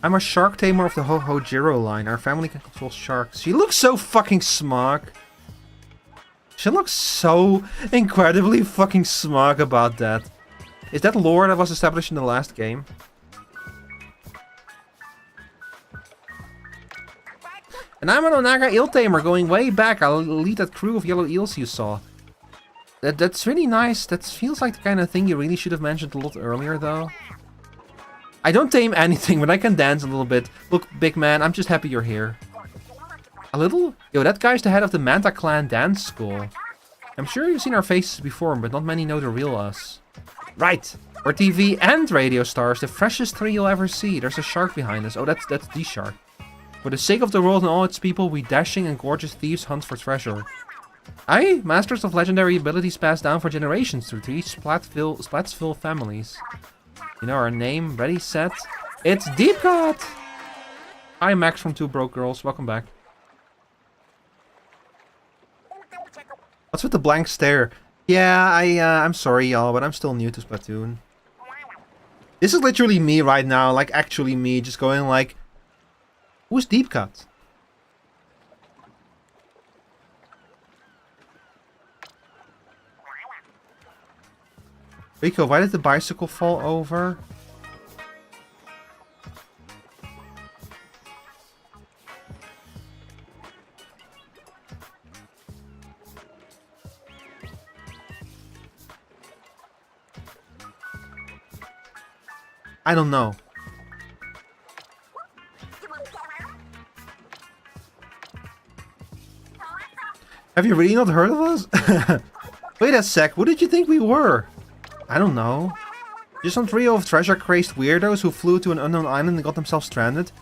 I'm a shark tamer of the Ho-Ho Jiro line. Our family can control sharks. She looks so fucking smug. She looks so incredibly fucking smug about that. Is that lore that was established in the last game? And I'm an Onaga eel tamer going way back. I'll lead that crew of yellow eels you saw. That's really nice. That feels like the kind of thing you really should have mentioned a lot earlier, though. I don't tame anything, but I can dance a little bit. Look, big man, I'm just happy you're here. A little? Yo, that guy's the head of the Manta Clan dance school. I'm sure you've seen our faces before, but not many know the real us. Right. We're TV and radio stars, the freshest three you'll ever see. There's a shark behind us. Oh, that's the shark. For the sake of the world and all its people, we dashing and gorgeous thieves hunt for treasure. Aye, masters of legendary abilities passed down for generations through three Splatsville families. You know our name, ready, set. It's Deep Cut! Hi, Max from Two Broke Girls. Welcome back. What's with the blank stare? Yeah, I'm sorry, y'all, but I'm still new to Splatoon. This is literally me right now, like actually me, just going like, who's Deep Cut? Rico, why did the bicycle fall over? I don't know. Have you really not heard of us? Wait a sec, what did you think we were? I don't know. Just some trio of treasure-crazed weirdos who flew to an unknown island and got themselves stranded?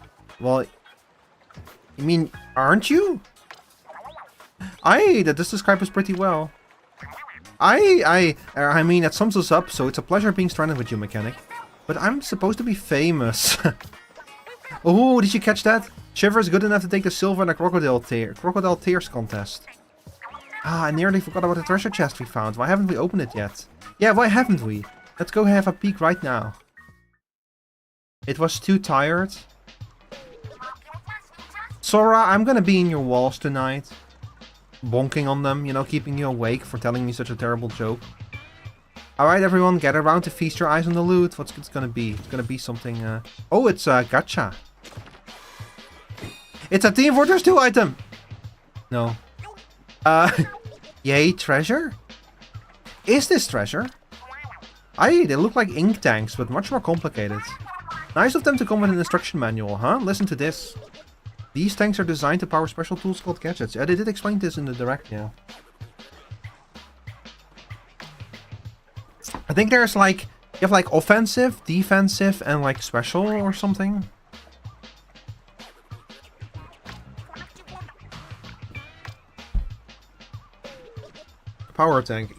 Well, you mean, aren't you? That does describe us pretty well. I mean, that sums us up, so it's a pleasure being stranded with you, mechanic. But I'm supposed to be famous. Oh, did you catch that? Shiver is good enough to take the silver in the Crocodile Tears contest. Ah, I nearly forgot about the treasure chest we found. Why haven't we opened it yet? Yeah, why haven't we? Let's go have a peek right now. It was too tired. Sora, I'm gonna be in your walls tonight. Bonking on them, you know, keeping you awake for telling me such a terrible joke. Alright everyone, get around to feast your eyes on the loot. What's it gonna be? It's gonna be something, Oh, it's a gacha. It's a Team Fortress 2 item! No. Yay, treasure? Is this treasure? They look like ink tanks, but much more complicated. Nice of them to come with an instruction manual, huh? Listen to this. These tanks are designed to power special tools called gadgets. Yeah, they did explain this in the direct, yeah. I think there's like, you have like offensive, defensive, and like special or something. Power tank.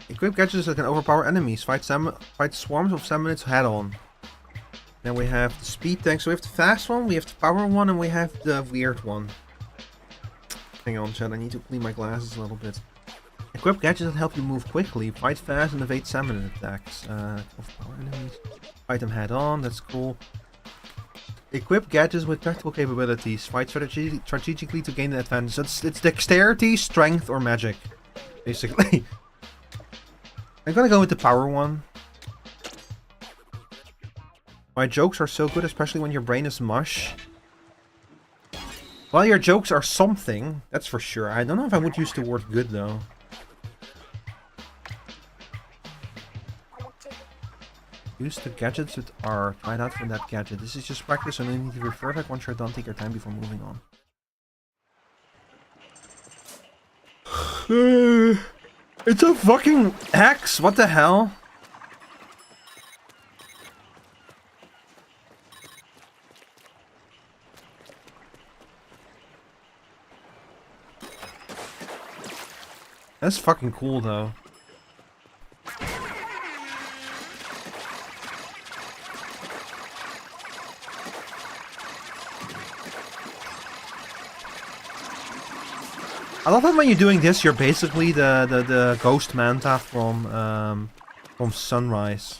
Equip gadgets that can overpower enemies. Fight swarms of salmonids head on. Then we have the speed tank. So we have the fast one, we have the power one, and we have the weird one. Hang on, chat. I need to clean my glasses a little bit. Equip gadgets that help you move quickly. Fight fast and evade salmonid attacks. Overpower enemies. Fight them head on. That's cool. Equip gadgets with tactical capabilities. Fight strategically to gain an advantage. So it's dexterity, strength, or magic. Basically. I'm gonna go with the power one. My jokes are so good, especially when your brain is mush. Well, your jokes are something, that's for sure. I don't know if I would use the word good, though. Use the gadgets with R. Try it out for that gadget. This is just practice, so you need to refer back once you're done. Take your time before moving on. It's a fucking hex! What the hell? That's fucking cool, though. I love that when you're doing this, you're basically the ghost manta from Sunrise.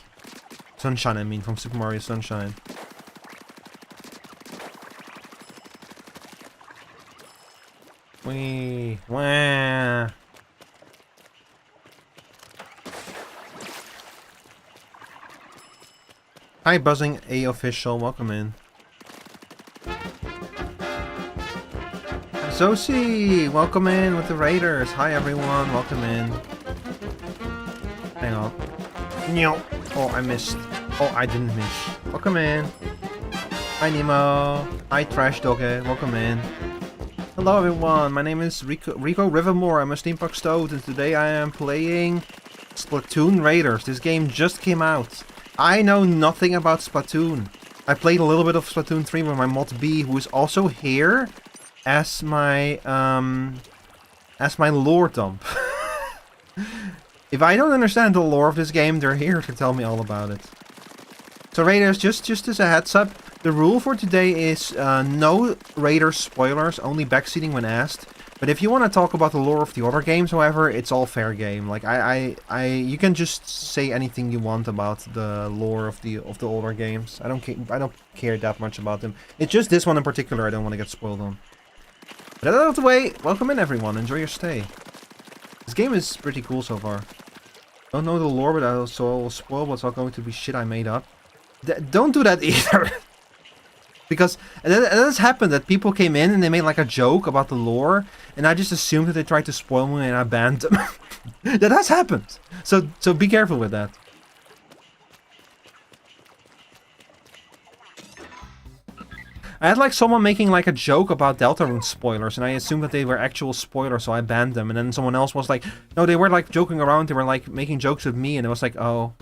Sunshine, I mean, from Super Mario Sunshine. Wee, wah. Hi, Buzzing A official, welcome in. Zosi, welcome in with the Raiders. Hi everyone, welcome in. Hang on. No. Oh, I missed. Oh, I didn't miss. Welcome in. Hi Nemo. Hi Trash Doggy, welcome in. Hello everyone, my name is Rico Rivermore. I'm a steampunk toad, and today I am playing Splatoon Raiders. This game just came out. I know nothing about Splatoon. I played a little bit of Splatoon 3 with my mod B, who is also here as my lore dump. If I don't understand the lore of this game, they're here to tell me all about it. So Raiders, just as a heads up, the rule for today is no Raiders spoilers, only backseating when asked. But if you want to talk about the lore of the other games, however, it's all fair game. Like you can just say anything you want about the lore of the older games. I don't care that much about them. It's just this one in particular I don't want to get spoiled on. But out of the way, welcome in everyone. Enjoy your stay. This game is pretty cool so far. Don't know the lore, but I will spoil what's all going to be shit I made up. Don't do that either. Because it has happened that people came in and they made like a joke about the lore, and I just assumed that they tried to spoil me and I banned them. That has happened. So be careful with that. I had like someone making like a joke about Deltarune spoilers, and I assumed that they were actual spoilers, so I banned them. And then someone else was like, no, they were like joking around. They were like making jokes with me, and it was like, oh,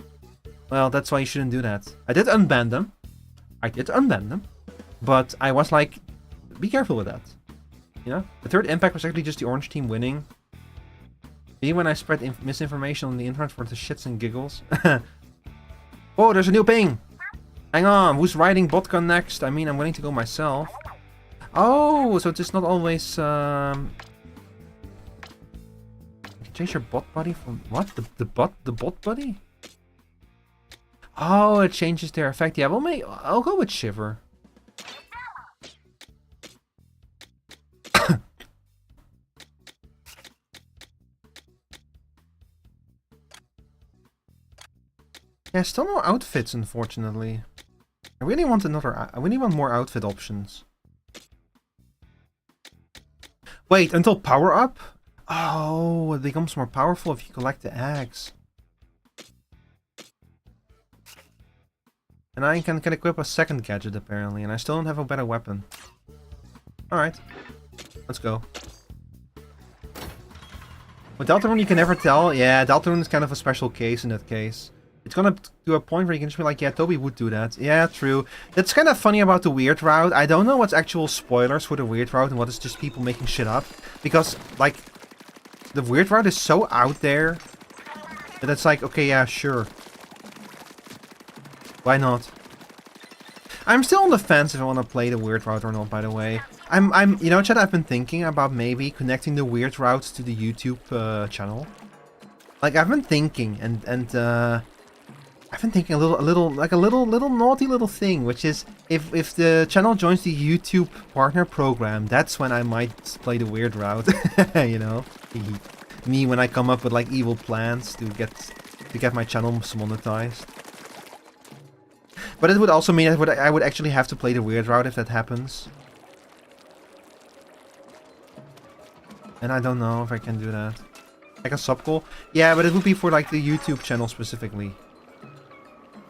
well, that's why you shouldn't do that. I did unban them. But I was like, be careful with that. You know? The third impact was actually just the orange team winning. Even when I spread misinformation on the internet for the shits and giggles. Oh, there's a new ping! Hang on, who's riding Botcon next? I mean, I'm willing to go myself. Oh, so it's just not always... Change your bot buddy from... What? The bot buddy? Oh, it changes their effect. Yeah, well, I'll go with Shiver. Yeah, still no outfits, unfortunately. I really want more outfit options. Wait, until power up? Oh, it becomes more powerful if you collect the eggs. And I can equip a second gadget, apparently, and I still don't have a better weapon. Alright. Let's go. With Deltarune, you can never tell. Yeah, Deltarune is kind of a special case in that case. It's gonna to a point where you can just be like, yeah, Toby would do that. Yeah, true. That's kind of funny about the weird route. I don't know what's actual spoilers for the weird route and what is just people making shit up. Because, like, the weird route is so out there that it's like, okay, yeah, sure. Why not? I'm still on the fence if I want to play the weird route or not, by the way. You know, Chad, I've been thinking about maybe connecting the weird routes to the YouTube channel. Like, I've been thinking, I've been thinking a little naughty little thing, which is if the channel joins the YouTube partner program, that's when I might play the weird route. You know, me when I come up with like evil plans to get my channel monetized. But it would also mean I would actually have to play the weird route if that happens. And I don't know if I can do that. Like a sub goal? Yeah, but it would be for like the YouTube channel specifically.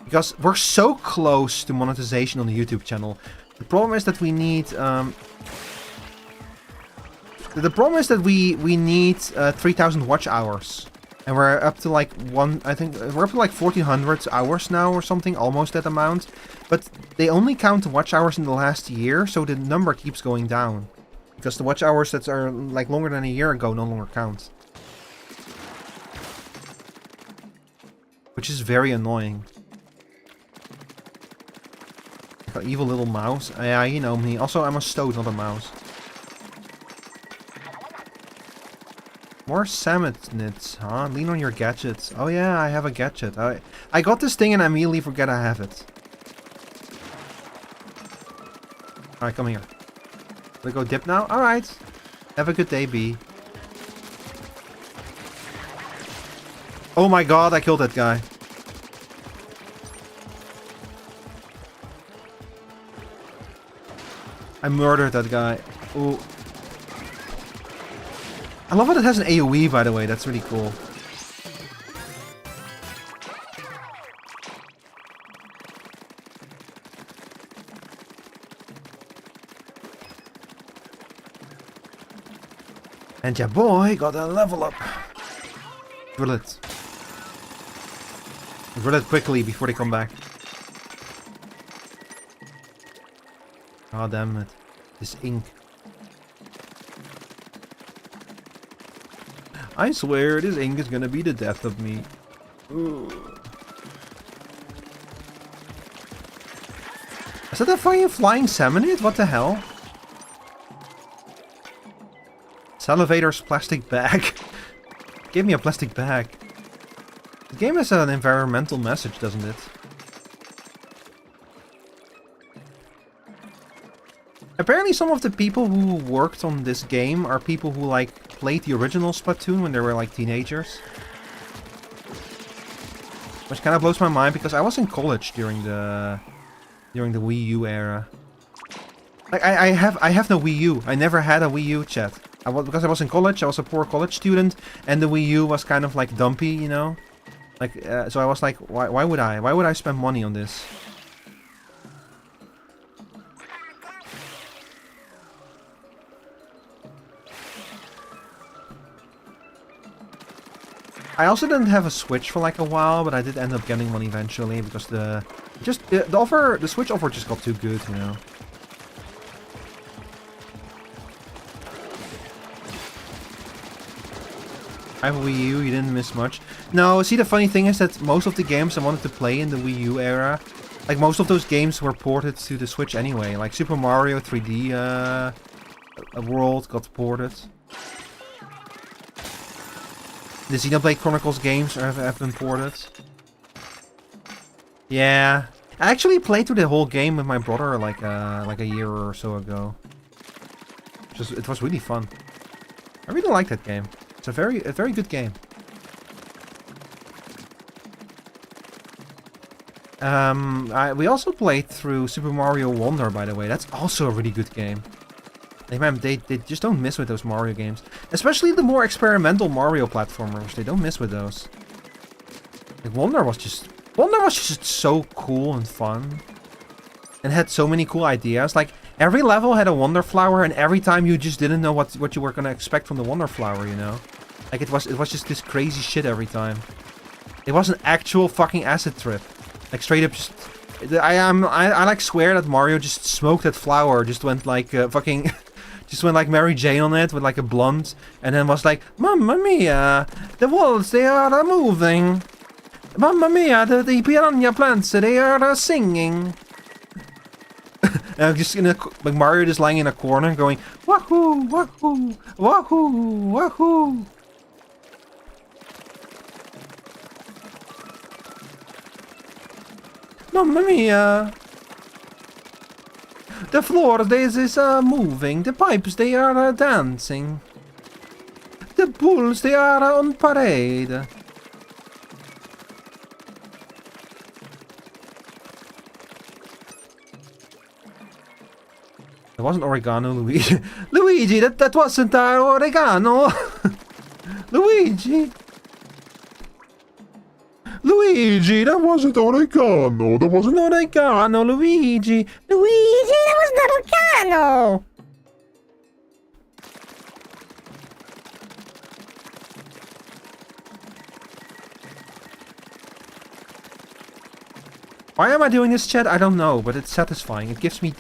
Because we're so close to monetization on the YouTube channel. The problem is that we need... the problem is that we need 3,000 watch hours. And we're up to like I think we're up to like 1,400 hours now or something, almost that amount. But they only count the watch hours in the last year, so the number keeps going down. Because the watch hours that are like longer than a year ago no longer count. Which is very annoying. Like an evil little mouse. Yeah, you know me. Also, I'm a stoat, not a mouse. More Sametnits, huh? Lean on your gadgets. Oh yeah, I have a gadget. I got this thing and I immediately forget I have it. Alright, come here. We go dip now? Alright. Have a good day, B. Oh my god, I killed that guy. I murdered that guy. Ooh. I love that it has an AoE, by the way. That's really cool. And your boy got a level up. Drill it. Drill it quickly before they come back. God damn it. This ink. I swear, this ink is gonna be the death of me. Ooh. Is that a fucking flying salmonid? What the hell? Salivator's plastic bag. Give me a plastic bag. The game has an environmental message, doesn't it? Apparently some of the people who worked on this game are people who like played the original Splatoon when they were like teenagers. Which kind of blows my mind because I was in college during the Wii U era. Like I have no Wii U. I never had a Wii U, chat. Because I was in college, I was a poor college student, and the Wii U was kind of like dumpy, you know? Like so I was like, why would I spend money on this? I also didn't have a Switch for like a while, but I did end up getting one eventually because the Switch offer just got too good, you know. I have a Wii U, you didn't miss much. No, see, the funny thing is that most of the games I wanted to play in the Wii U era, like most of those games were ported to the Switch anyway. Like Super Mario 3D World got ported. The Xenoblade Chronicles games have been ported. Yeah. I actually played through the whole game with my brother like a year or so ago. It was really fun. I really like that game. It's a very good game. We also played through Super Mario Wonder, by the way. That's also a really good game. They just don't miss with those Mario games. Especially the more experimental Mario platformers. They don't miss with those. Like Wonder was just so cool and fun. And had so many cool ideas. Like every level had a Wonder Flower, and every time you just didn't know what you were gonna expect from the Wonder Flower, you know? Like it was just this crazy shit every time. It was an actual fucking acid trip. Like straight up just I like swear that Mario just smoked that flower, just went like fucking just went like Mary Jane on it with like a blunt, and then was like, Mamma mia, the walls, they are moving. Mamma mia, the piranha plants, they are singing. And just like Mario just lying in a corner going, wahoo, wahoo, wahoo, wahoo. Mamma mia. The floor, this is moving. The pipes, they are dancing. The bulls, they are on parade. It wasn't oregano, Luigi. Luigi, that wasn't oregano. Luigi. Luigi, that wasn't oregano. That wasn't oregano, Luigi. Luigi, that was not oregano. Why am I doing this, chat? I don't know, but it's satisfying. It gives me...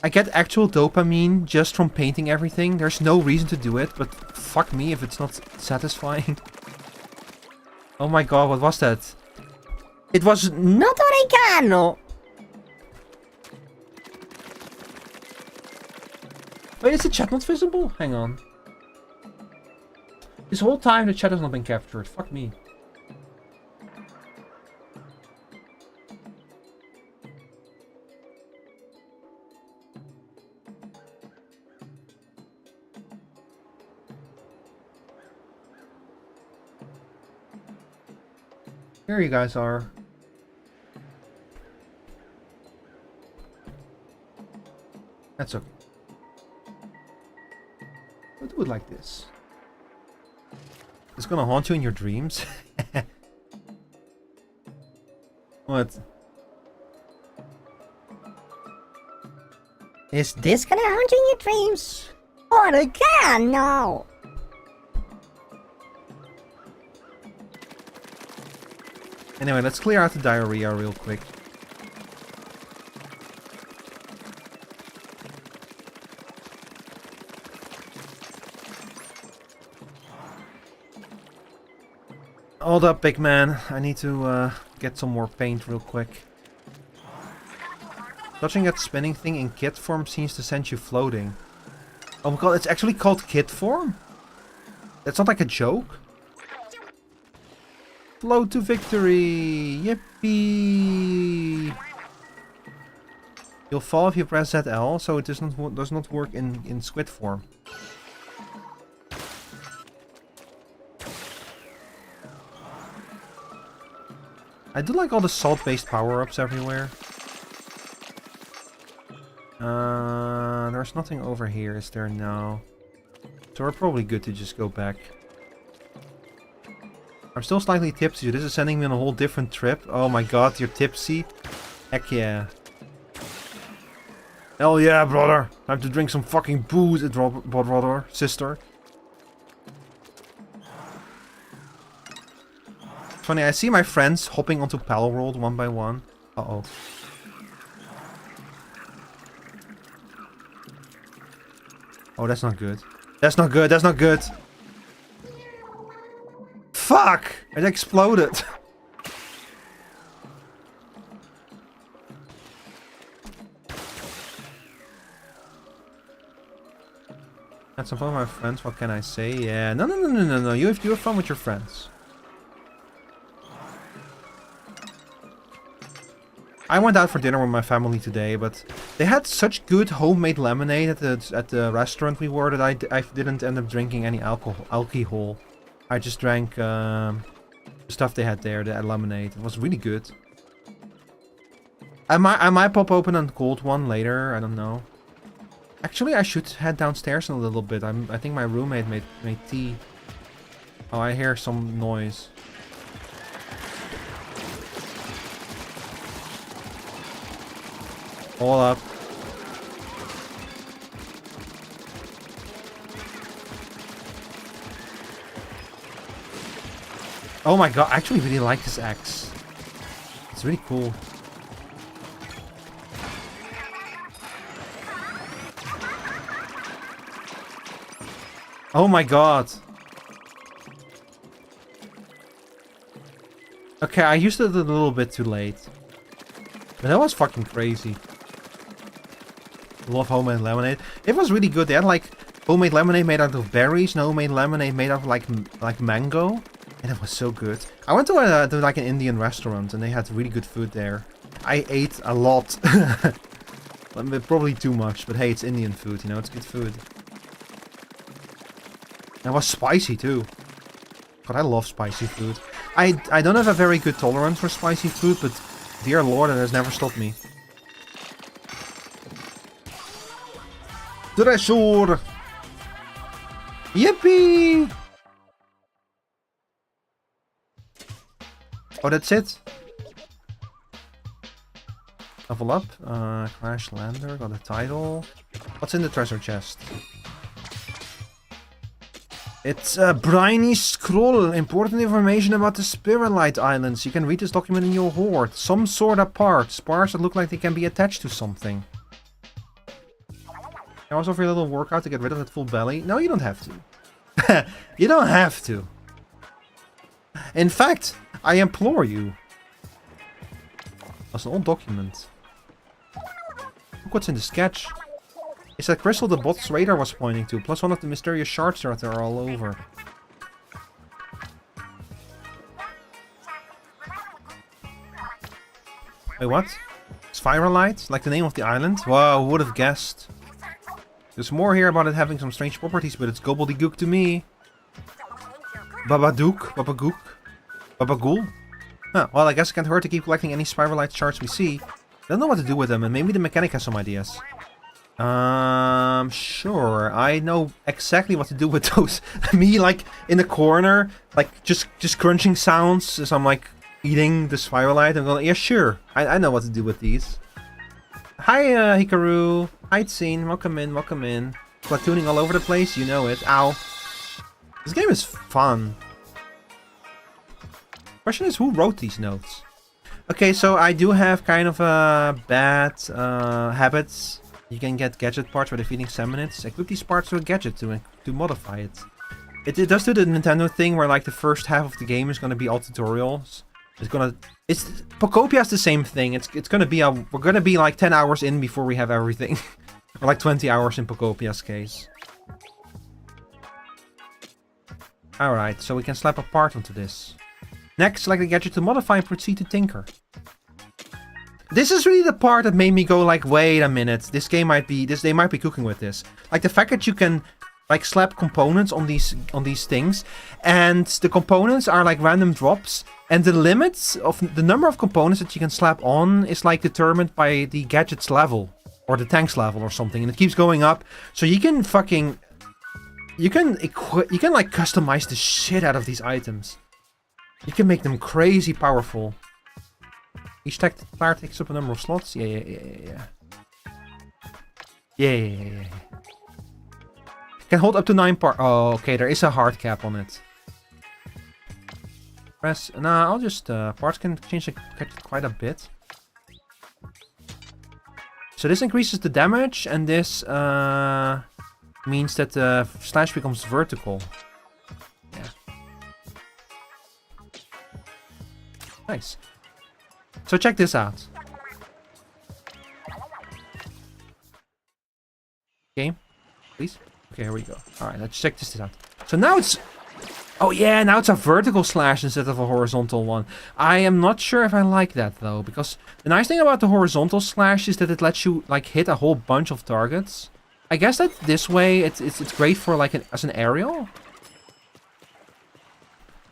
I get actual dopamine just from painting everything. There's no reason to do it, but fuck me if it's not satisfying. Oh my god, what was that? It was not oregano! Wait, is the chat not visible? Hang on. This whole time the chat has not been captured. Fuck me. Here you guys are. That's okay. I'll do it like this. It's gonna haunt you in your dreams. What? Is this gonna haunt you in your dreams? Oregano! Anyway, let's clear out the diarrhea real quick. Hold up, big man. I need to get some more paint real quick. Touching that spinning thing in kit form seems to send you floating. Oh my god, it's actually called kit form? That's not like a joke? Float to victory! Yippee! You'll fall if you press ZL, so it does not work in squid form. I do like all the salt-based power-ups everywhere. There's nothing over here, is there? No. So we're probably good to just go back. I'm still slightly tipsy. This is sending me on a whole different trip. Oh my god, you're tipsy? Heck yeah. Hell yeah, brother. Time to drink some fucking booze, brother, sister. Funny, I see my friends hopping onto Pal World one by one. Uh-oh. Oh, that's not good. That's not good, that's not good. Fuck! It exploded. Had some fun with my friends, what can I say? Yeah, no. You have fun with your friends. I went out for dinner with my family today, but they had such good homemade lemonade at the restaurant we were that I didn't end up drinking any alcohol. I just drank the stuff they had there, the lemonade. It was really good. I might pop open a cold one later, I don't know. Actually, I should head downstairs in a little bit. I think my roommate made tea. Oh, I hear some noise. Hold up. Oh my god, I actually really like this axe. It's really cool. Oh my god. Okay, I used it a little bit too late. But that was fucking crazy. Love homemade lemonade. It was really good. They had like homemade lemonade made out of berries and homemade lemonade made out of like mango. And it was so good. I went to like an Indian restaurant and they had really good food there. I ate a lot. Probably too much, but hey, it's Indian food, you know, it's good food. And it was spicy too. God, I love spicy food. I don't have a very good tolerance for spicy food, but dear lord, it has never stopped me. Treasure! Yippee! Oh, that's it? Level up. Crash Lander, got a title. What's in the treasure chest? It's a briny scroll. Important information about the Spiralite Islands. You can read this document in your hoard. Some sort of parts. Parts that look like they can be attached to something. Also for your little workout to get rid of that full belly. No, you don't have to. You don't have to. In fact, I implore you. That's an old document. Look what's in the sketch. It's that crystal the bot's radar was pointing to, plus one of the mysterious shards that are all over. Wait, what? Spiralite? Like the name of the island? Wow, who would have guessed? There's more here about it having some strange properties, but it's gobbledygook to me. Babadook? Babagook? Babagool? Huh, well, I guess it can't hurt to keep collecting any Spiralite shards we see. I don't know what to do with them, and maybe the mechanic has some ideas. Sure. I know exactly what to do with those. Me, like, in the corner, like, just crunching sounds as I'm, like, eating the Spiralite. I'm going, yeah, sure. I know what to do with these. Hi, Hikaru. Hi, Tseen. Welcome in, welcome in. Platooning all over the place, you know it. Ow. This game is fun. Question is, who wrote these notes? Okay, so I do have kind of bad habits. You can get gadget parts by defeating Salmonids. Equip these parts to a gadget to modify it. It does do the Nintendo thing where like the first half of the game is gonna be all tutorials. Pokopia is the same thing. It's gonna be we're gonna be like 10 hours in before we have everything. Or like 20 hours in Pokopia's case. Alright, so we can slap a part onto this. Next, select the gadget to modify and proceed to tinker. This is really the part that made me go like, wait a minute, they might be cooking with this. Like the fact that you can like slap components on these things, and the components are like random drops, and the limits of the number of components that you can slap on is like determined by the gadget's level or the tank's level or something, and it keeps going up. So you can fucking like customize the shit out of these items. You can make them crazy powerful. Each player takes up a number of slots. Yeah. Can hold up to 9 parts. Oh, okay, there is a hard cap on it. Press. Nah, I'll just parts can change quite a bit. So this increases the damage, and this means that the slash becomes vertical. Yeah. Nice. So check this out. Game, please. Okay, here we go. All right, let's check this out. So now it's... Oh yeah, now it's a vertical slash instead of a horizontal one. I am not sure if I like that though, because the nice thing about the horizontal slash is that it lets you like hit a whole bunch of targets. I guess that this way it's great for like as an aerial.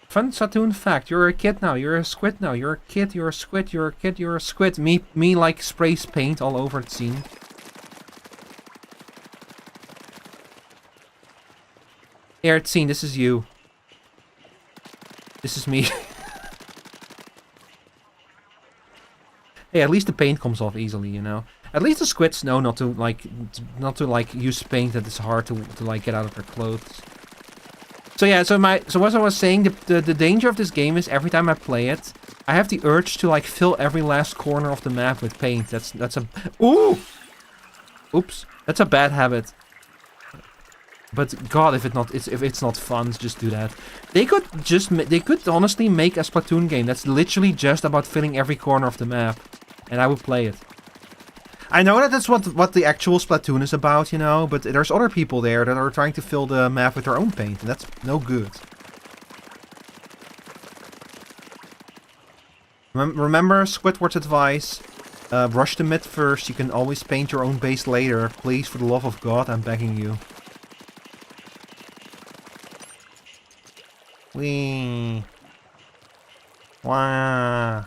Fun Splatoon fact: you're a kid now, you're a squid now, you're a kid, you're a squid, you're a kid, you're a squid. Me like sprays paint all over the scene. Here, it's scene. This is you. This is me. Hey, at least the paint comes off easily, you know. At least the squids know not to like use paint that is hard to like get out of their clothes. So yeah, so what I was saying, the danger of this game is every time I play it, I have the urge to like fill every last corner of the map with paint. That's a oops, that's a bad habit. But God, if it's not fun, just do that. They could honestly make a Splatoon game that's literally just about filling every corner of the map, and I would play it. I know that that's what the actual Splatoon is about, you know, but there's other people there that are trying to fill the map with their own paint, and that's no good. Remember Squidward's advice: rush the mid first. You can always paint your own base later. Please, for the love of God, I'm begging you. Wee. Wow.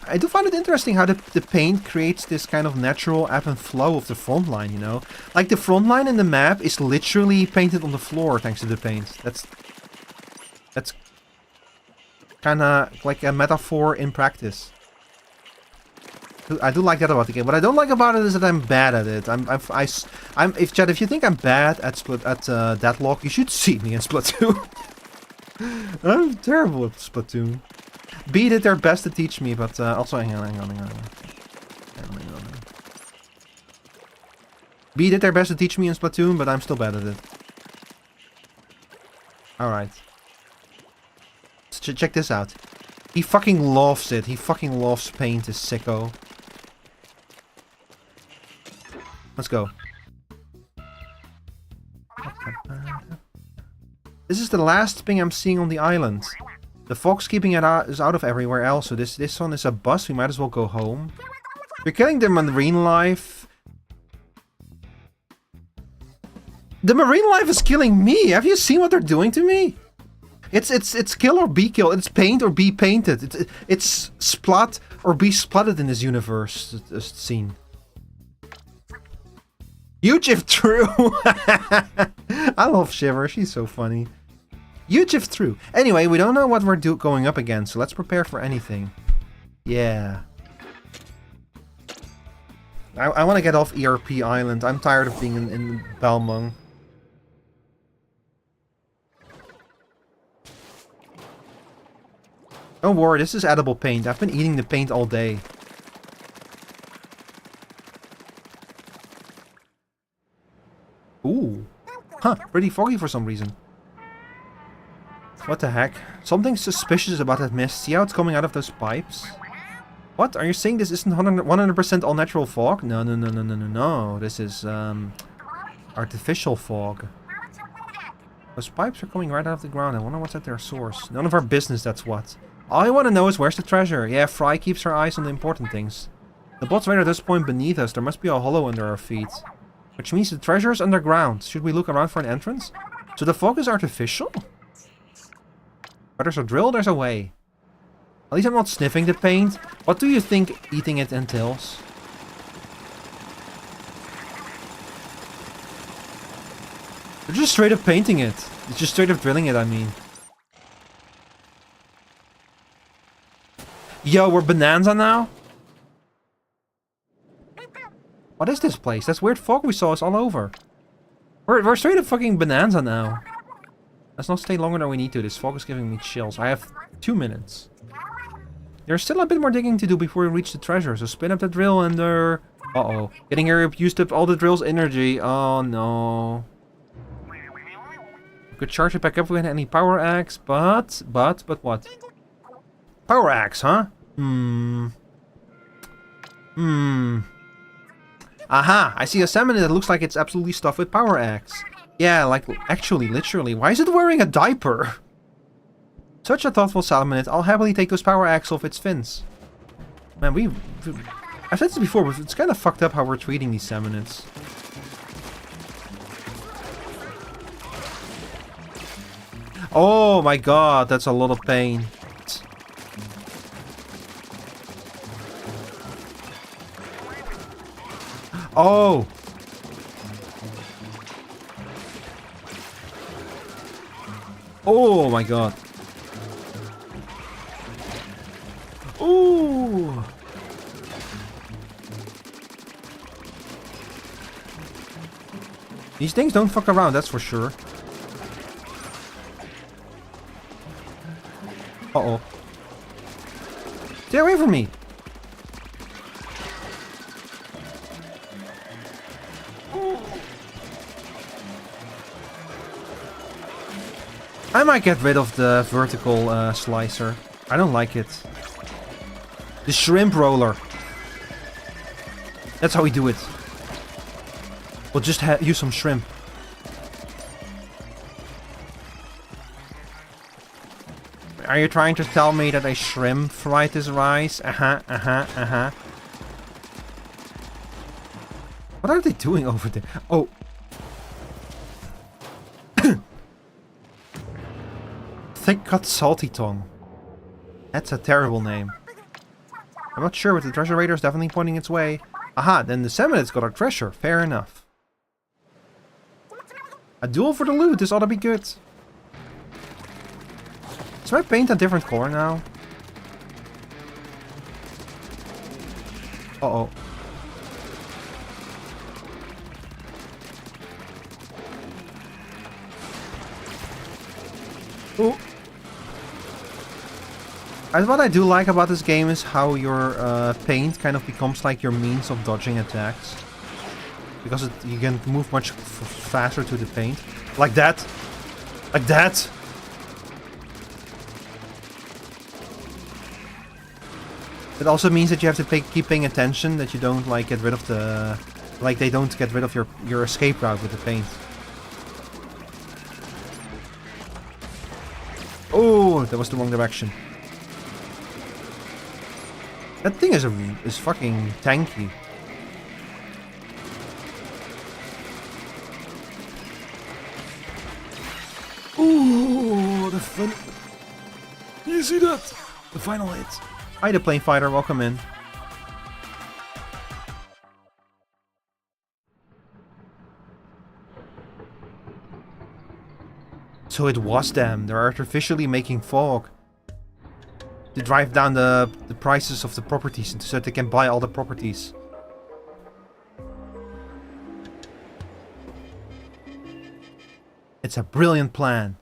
I do find it interesting how the paint creates this kind of natural ebb and flow of the front line, you know? Like the front line in the map is literally painted on the floor thanks to the paint. That's kind of like a metaphor in practice. I do like that about the game. What I don't like about it is that I'm bad at it. If you think I'm bad at Deadlock, you should see me in Splatoon. I'm terrible at Splatoon. B did their best to teach me, but also hang on. B did their best to teach me in Splatoon, but I'm still bad at it. Alright. Check this out. He fucking loves it. He fucking loves paint, this sicko. Let's go. This is the last thing I'm seeing on the island. The fog's keeping it is out of everywhere else, so this one is a bus. We might as well go home. We're killing the marine life. The marine life is killing me. Have you seen what they're doing to me? It's kill or be killed. It's paint or be painted. It's splat or be splatted in this universe. Scene. Huge if true. I love Shiver. She's so funny. Huge if true. Anyway, we don't know what we're going up against, so let's prepare for anything. Yeah. I want to get off ERP Island. I'm tired of being in Balmung. Don't worry, this is edible paint. I've been eating the paint all day. Ooh. Huh, pretty foggy for some reason. What the heck? Something suspicious about that mist. See how it's coming out of those pipes? What? Are you saying this isn't 100% all natural fog? No. This is, artificial fog. Those pipes are coming right out of the ground. I wonder what's at their source. None of our business, that's what. All I want to know is where's the treasure? Yeah, Fry keeps her eyes on the important things. The bot's right at this point beneath us. There must be a hollow under our feet. Which means the treasure is underground. Should we look around for an entrance? So the fog is artificial? Where there's a drill, there's a way. At least I'm not sniffing the paint. What do you think eating it entails? They're just straight up painting it. It's just straight up drilling it, I mean. Yo, we're Bonanza now? What is this place? That's weird fog we saw us all over. We're straight up fucking Bonanza now. Let's not stay longer than we need to. This fog is giving me chills. I have 2 minutes. There's still a bit more digging to do before we reach the treasure. So spin up the drill and uh-oh. Getting here used up all the drill's energy. Oh no. Could charge it back up with any power axe, but what? Power axe, huh? Aha! I see a salmon that looks like it's absolutely stuffed with power axe. Yeah, like, actually, literally. Why is it wearing a diaper? Such a thoughtful salmonid. I'll happily take those power axe off its fins. Man, I've said this before, but it's kind of fucked up how we're treating these salmonids. Oh my god, that's a lot of pain. Oh! Oh my god. Ooh! These things don't fuck around, that's for sure. Uh-oh. Stay away from me! I might get rid of the vertical slicer. I don't like it. The shrimp roller. That's how we do it. We'll just use some shrimp. Are you trying to tell me that a shrimp fried this rice? What are they doing over there? Oh. Thick cut salty tongue. That's a terrible name. I'm not sure, but the treasure raider is definitely pointing its way. Aha, then the salmonid's got our treasure. Fair enough. A duel for the loot. This ought to be good. Is my paint a different color now? Uh-oh. Ooh. What I do like about this game is how your paint kind of becomes like your means of dodging attacks. Because you can move much faster to the paint. Like that. Like that. It also means that you have to keep paying attention, that you don't like get rid of the... Like they don't get rid of your escape route with the paint. Oh, that was the wrong direction. That thing is fucking tanky. Ooh, the fun. You see that? The final hit. Hi, the plane fighter. Welcome in. So it was them. They're artificially making fog to drive down the prices of the properties so that they can buy all the properties. It's a brilliant plan.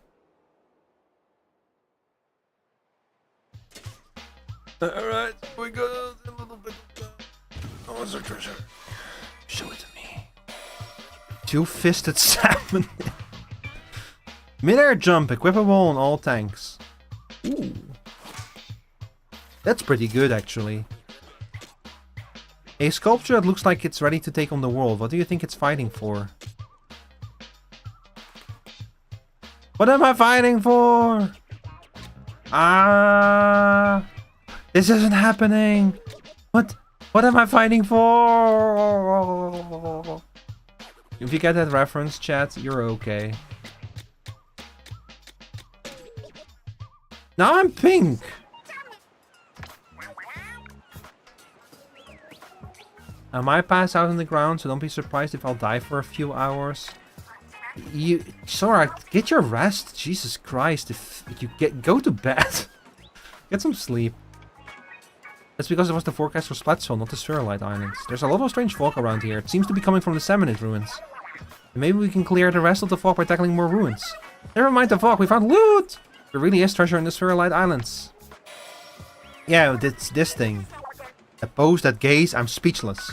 Alright, we got a little bit of oh, what's our treasure? Show it to me. Two-fisted salmon. Mid-air jump, equipable on all tanks. Ooh. That's pretty good, actually. A sculpture that looks like it's ready to take on the world. What do you think it's fighting for? What am I fighting for? Ah! This isn't happening! What? What am I fighting for? If you get that reference, chat, you're okay. Now I'm pink! I might pass out on the ground, so don't be surprised if I'll die for a few hours. Sora, get your rest. Jesus Christ, if you go to bed. Get some sleep. That's because it was the forecast for Splatoon, not the Spherulite Islands. There's a lot of strange fog around here. It seems to be coming from the Salmonid ruins. And maybe we can clear the rest of the fog by tackling more ruins. Never mind the fog, we found loot! There really is treasure in the Spherulite Islands. Yeah, it's this thing. A pose that gaze, I'm speechless.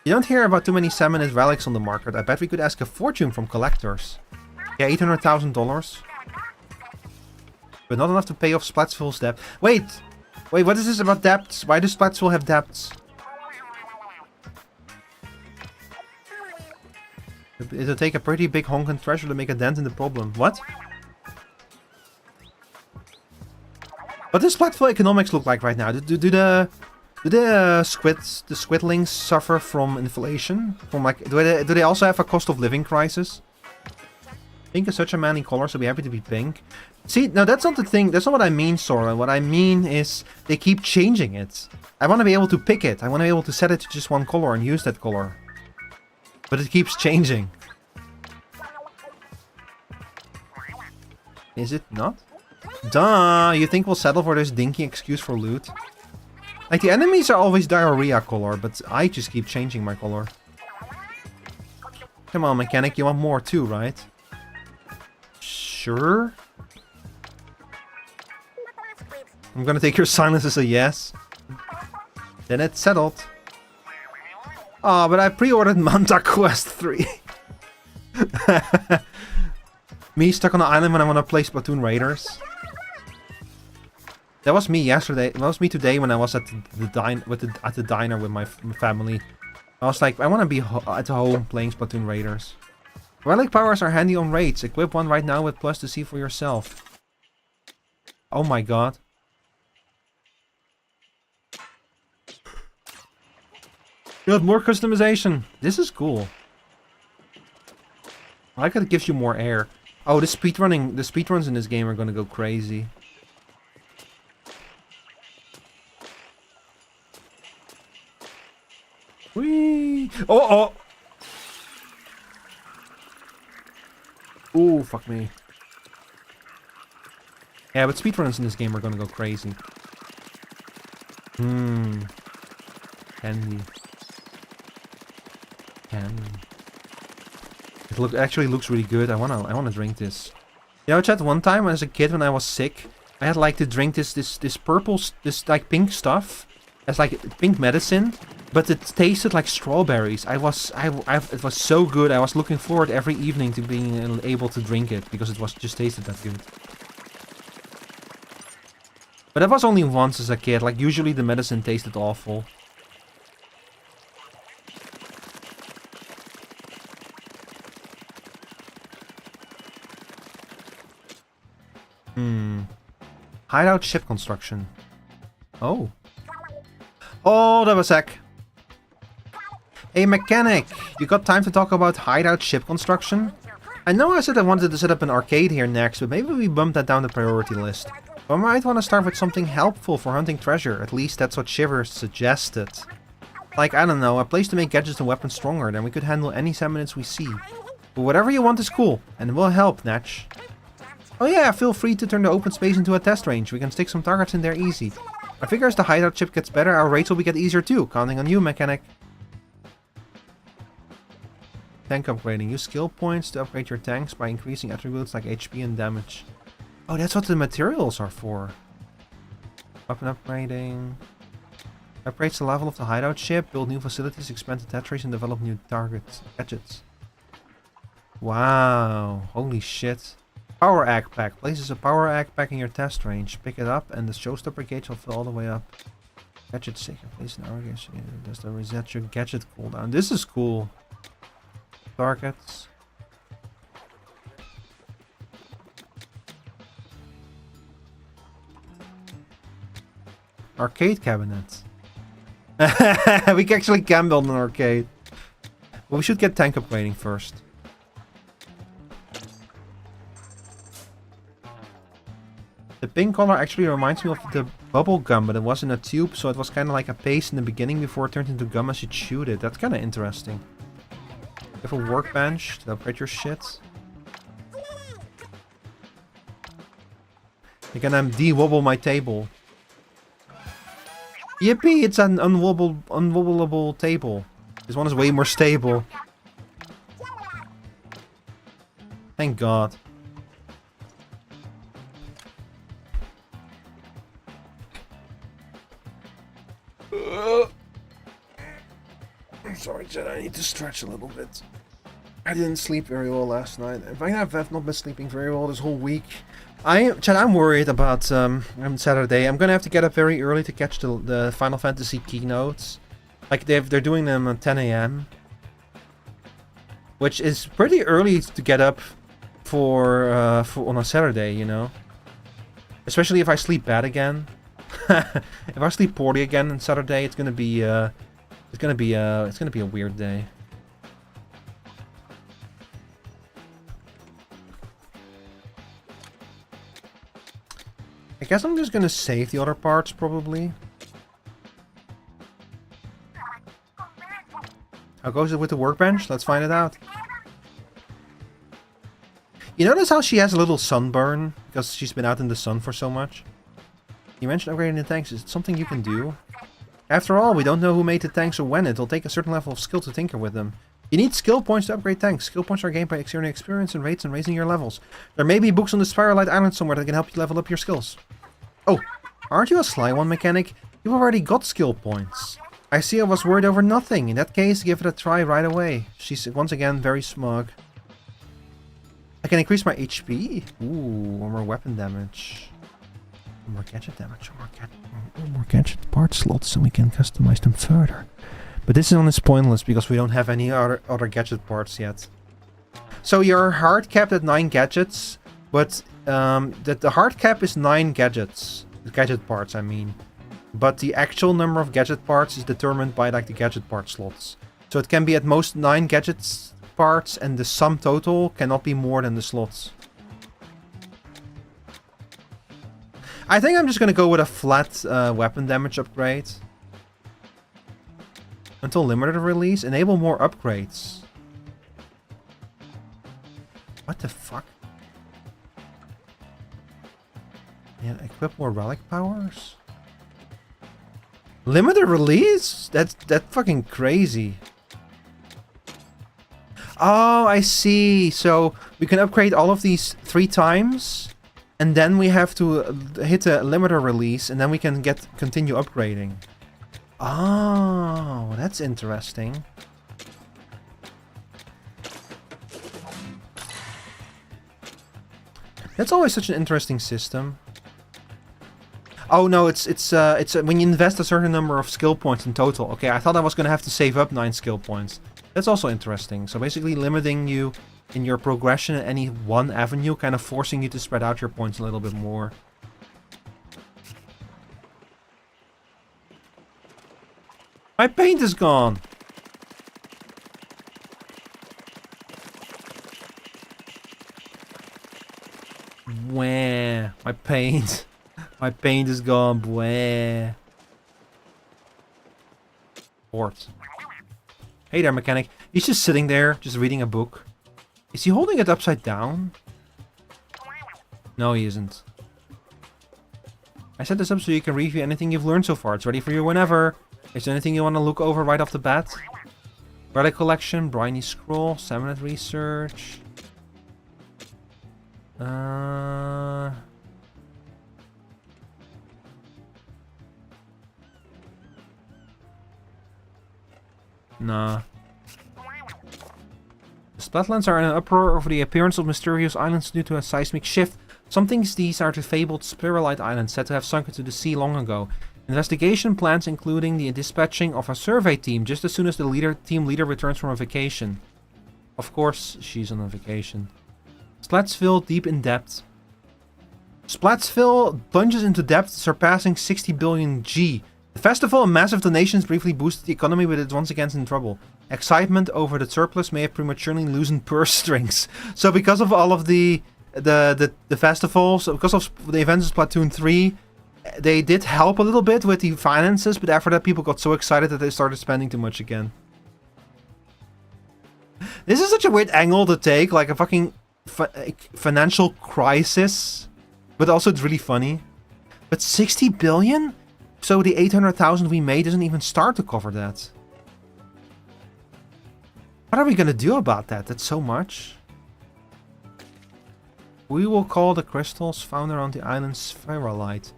You don't hear about too many Samanid relics on the market. I bet we could ask a fortune from collectors. Yeah, $800,000. But not enough to pay off Splatsville's debt. Wait, what is this about debts? Why does Splatsville have debts? It'll take a pretty big honking treasure to make a dent in the problem. What? What does Splatsville economics look like right now? Do the squidlings suffer from inflation? From like, do they also have a cost of living crisis? Pink is such a manly color, so be happy to be pink. See, no, that's not the thing. That's not what I mean, Sora. What I mean is they keep changing it. I want to be able to pick it. I want to be able to set it to just one color and use that color. But it keeps changing. Is it not? Duh! You think we'll settle for this dinky excuse for loot? Like, the enemies are always diarrhea color, but I just keep changing my color. Come on, mechanic, you want more too, right? Sure? I'm gonna take your silence as a yes. Then it's settled. Oh, but I pre-ordered Manta Quest 3. Me stuck on the island when I want to play Splatoon Raiders. That was me yesterday. That was me today when I was at the diner with my family. I was like, I want to be at home playing Splatoon Raiders. Relic powers are handy on raids. Equip one right now with plus to see for yourself. Oh my god. You got more customization. This is cool. I like that it gives you more air. Oh, the speedruns in this game are gonna go crazy. Whee! Oh! Ooh, fuck me. Yeah, but speedruns in this game are gonna go crazy. Candy. It actually looks really good. I wanna drink this. You know, chat, one time as a kid when I was sick, I had like to drink this purple, this like pink stuff. It's like pink medicine, but it tasted like strawberries. It was so good. I was looking forward every evening to being able to drink it because it was just tasted that good. But that was only once as a kid. Like usually the medicine tasted awful. Hideout ship construction. Oh. Hold up a sec. Hey mechanic, you got time to talk about hideout ship construction? I know I said I wanted to set up an arcade here next, but maybe we bump that down the priority list. But I might want to start with something helpful for hunting treasure. At least that's what Shiver suggested. Like, I don't know, a place to make gadgets and weapons stronger, then we could handle any Samanids we see. But whatever you want is cool, and it will help, Natch. Oh yeah, feel free to turn the open space into a test range. We can stick some targets in there easy. I figure as the hideout chip gets better, our raids will get easier too. Counting on you, mechanic. Tank upgrading. Use skill points to upgrade your tanks by increasing attributes like HP and damage. Oh, that's what the materials are for. Weapon upgrading. Upgrades the level of the hideout ship, build new facilities, expand the territories, and develop new gadgets. Wow. Holy shit. Power Ag Pack. Places a Power Ag Pack in your test range. Pick it up and the showstopper gauge will fill all the way up. Gadget shaker. Place an hour gauge. Does the reset your gadget cooldown. This is cool. Targets. Arcade cabinet. We actually can build an arcade. Well, we should get tank upgrading first. The pink color actually reminds me of the bubble gum, but it was in a tube, so it was kind of like a paste in the beginning before it turned into gum as you chewed it. That's kind of interesting. You have a workbench to upgrade your shit. You can de-wobble my table. Yippee! It's an unwobbleable table. This one is way more stable. Thank God. I need to stretch a little bit. I didn't sleep very well last night. In fact, I've not been sleeping very well this whole week. I'm worried about on Saturday. I'm gonna have to get up very early to catch the Final Fantasy keynotes. Like they're doing them at 10 a.m. Which is pretty early to get up for on a Saturday, you know. Especially if I sleep bad again. If I sleep poorly again on Saturday, it's gonna be a weird day. I guess I'm just gonna save the other parts, probably. How goes it with the workbench? Let's find it out. You notice how she has a little sunburn? Because she's been out in the sun for so much? You mentioned upgrading the tanks. Is it something you can do? After all, we don't know who made the tanks or when. It'll take a certain level of skill to tinker with them. You need skill points to upgrade tanks. Skill points are gained by earning experience and rates and raising your levels. There may be books on the Spiralite Island somewhere that can help you level up your skills. Oh, aren't you a sly one, mechanic? You've already got skill points. I see I was worried over nothing. In that case, give it a try right away. She's once again very smug. I can increase my HP. Ooh, one more weapon damage. One more gadget damage. One more gadget part slots, so we can customize them further. But this one is pointless because we don't have any other gadget parts yet. So you're hard capped at 9 gadgets, but the hard cap is 9 gadgets. Gadget parts, I mean. But the actual number of gadget parts is determined by like the gadget part slots. So it can be at most 9 gadgets parts, and the sum total cannot be more than the slots. I think I'm just gonna go with a flat weapon damage upgrade. Until limited release, enable more upgrades. What the fuck? Yeah, equip more relic powers? Limited release? That's fucking crazy. Oh, I see. So we can upgrade all of these 3 times, and then we have to hit a limiter release, and then we can continue upgrading. Oh, that's interesting. That's always such an interesting system. Oh no, it's when you invest a certain number of skill points in total. Okay, I thought I was gonna have to save up 9 skill points. That's also interesting. So basically limiting you in your progression at any one avenue, kind of forcing you to spread out your points a little bit more. My paint is gone! Wah, my paint. My paint is gone, boy. Port. Hey there, mechanic. He's just sitting there, just reading a book. Is he holding it upside down? No, he isn't. I set this up so you can review anything you've learned so far. It's ready for you whenever. Is there anything you want to look over right off the bat? Relic collection, briny scroll, Samunet research. Nah. The Splatlands are in an uproar over the appearance of mysterious islands due to a seismic shift. Some think these are the fabled Spiralite Islands said to have sunk into the sea long ago. Investigation plans including the dispatching of a survey team just as soon as the team leader returns from a vacation. Of course, she's on a vacation. Splatsville deep in depth. Splatsville plunges into depth, surpassing 60 billion G. The festival and massive donations briefly boosted the economy, but it's once again in trouble. Excitement over the surplus may have prematurely loosened purse strings. So because of all of the festivals, because of the events of Splatoon 3, they did help a little bit with the finances, but after that people got so excited that they started spending too much again. This is such a weird angle to take, like a fucking financial crisis, but also it's really funny. But 60 billion? So the 800,000 we made doesn't even start to cover that. What are we gonna do about that? That's so much. We will call the crystals found around the island Spherolite.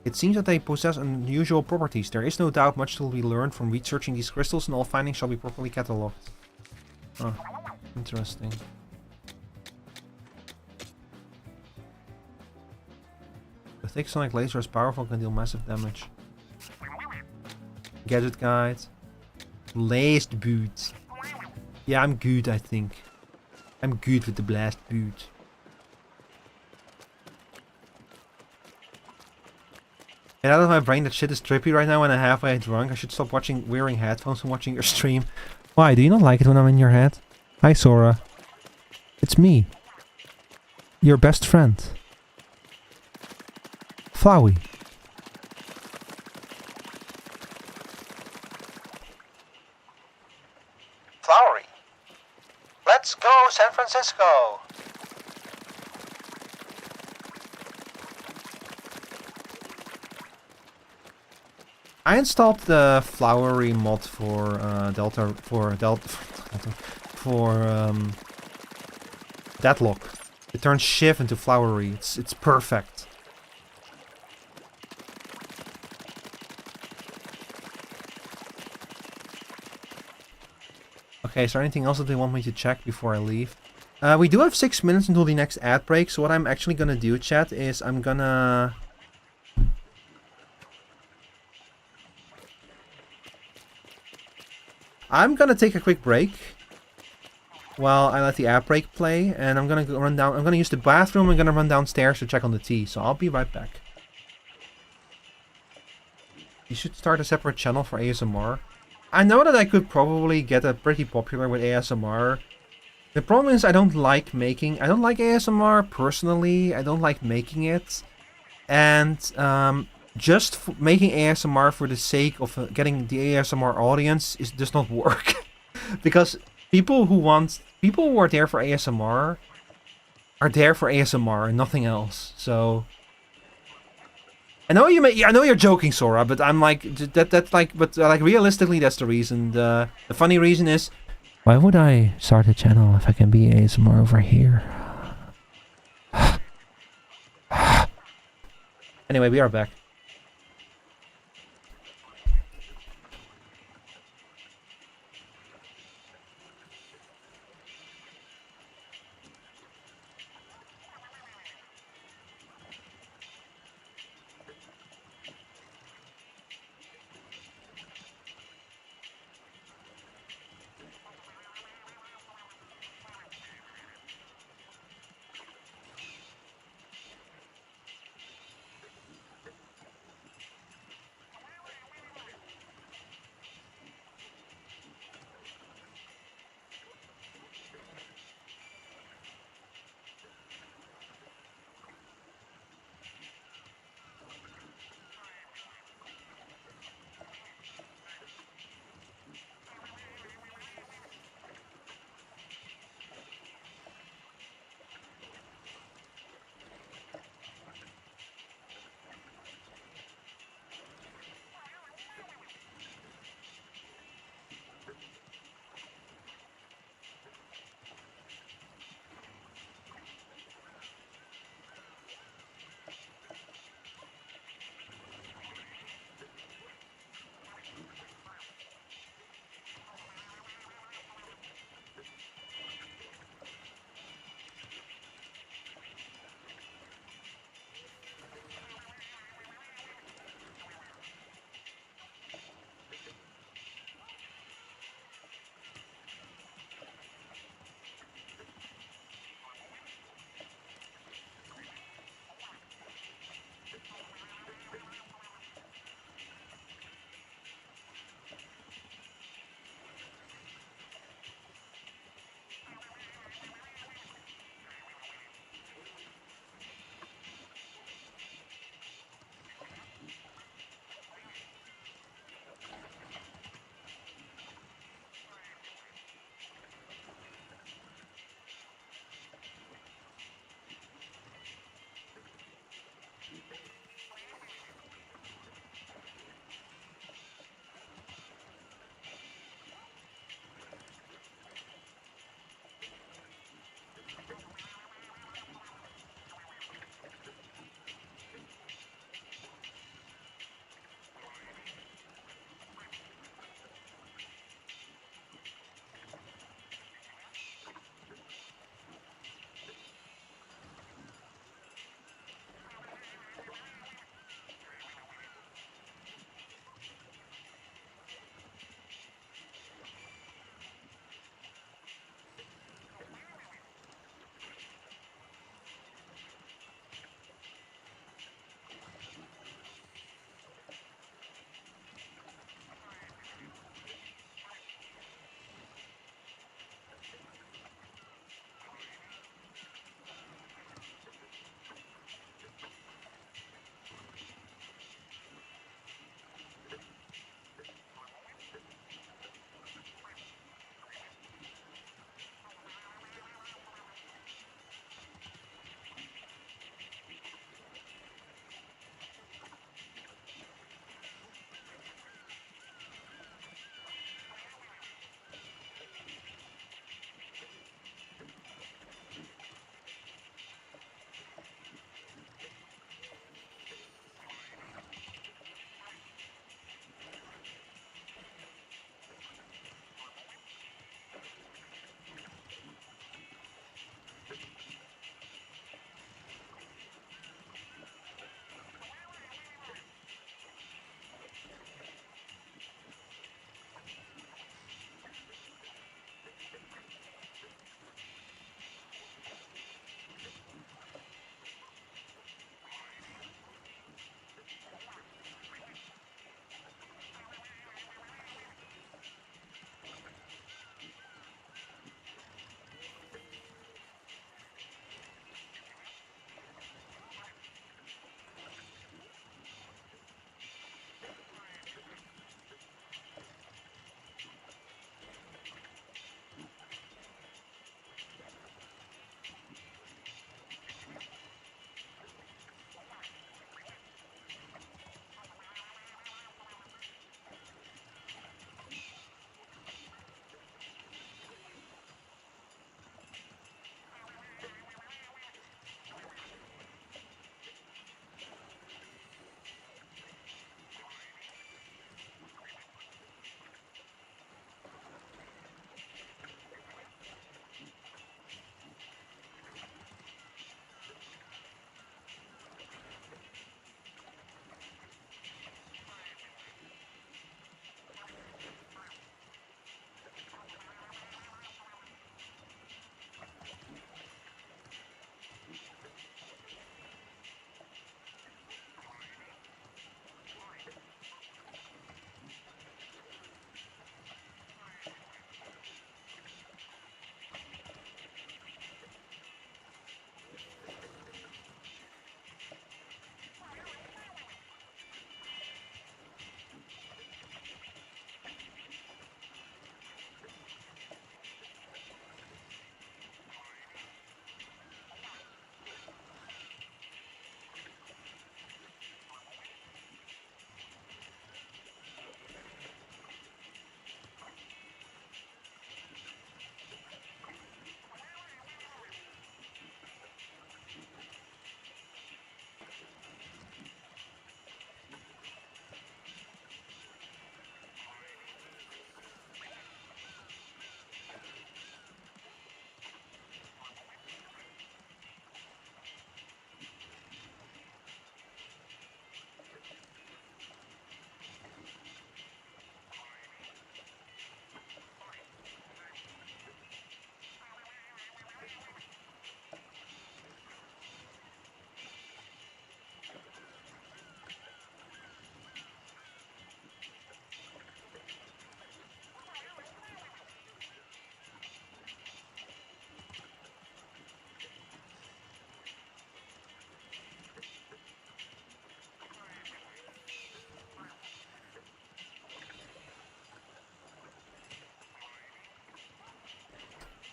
It seems that they possess unusual properties. There is no doubt much will be learned from researching these crystals, and all findings shall be properly catalogued. Oh, interesting. The thick sonic laser is powerful and can deal massive damage. Gadget guide. Blast boot. Yeah, I'm good, I think. I'm good with the blast boot. Get out of my brain, that shit is trippy right now when I'm halfway drunk. I should stop wearing headphones and watching your stream. Why, do you not like it when I'm in your head? Hi Sora. It's me. Your best friend. Flowey. Flowery. Let's go, San Francisco! I installed the Flowery mod for Deadlock. It turns Shiv into Flowery. It's perfect. Okay, is there anything else that they want me to check before I leave? We do have 6 minutes until the next ad break, so what I'm actually gonna do, chat, is I'm gonna take a quick break while I let the ad break play, and I'm gonna run down. I'm gonna use the bathroom. I'm gonna run downstairs to check on the tea. So I'll be right back. You should start a separate channel for ASMR. I know that I could probably get pretty popular with ASMR. The problem is I don't like ASMR personally. I don't like making it, and just making ASMR for the sake of getting the ASMR audience does not work. Because people who are there for ASMR are there for ASMR and nothing else. So I know you're joking, Sora, but I'm like but realistically that's the reason. The funny reason is, why would I start a channel if I can be ASMR over here? Anyway, we are back.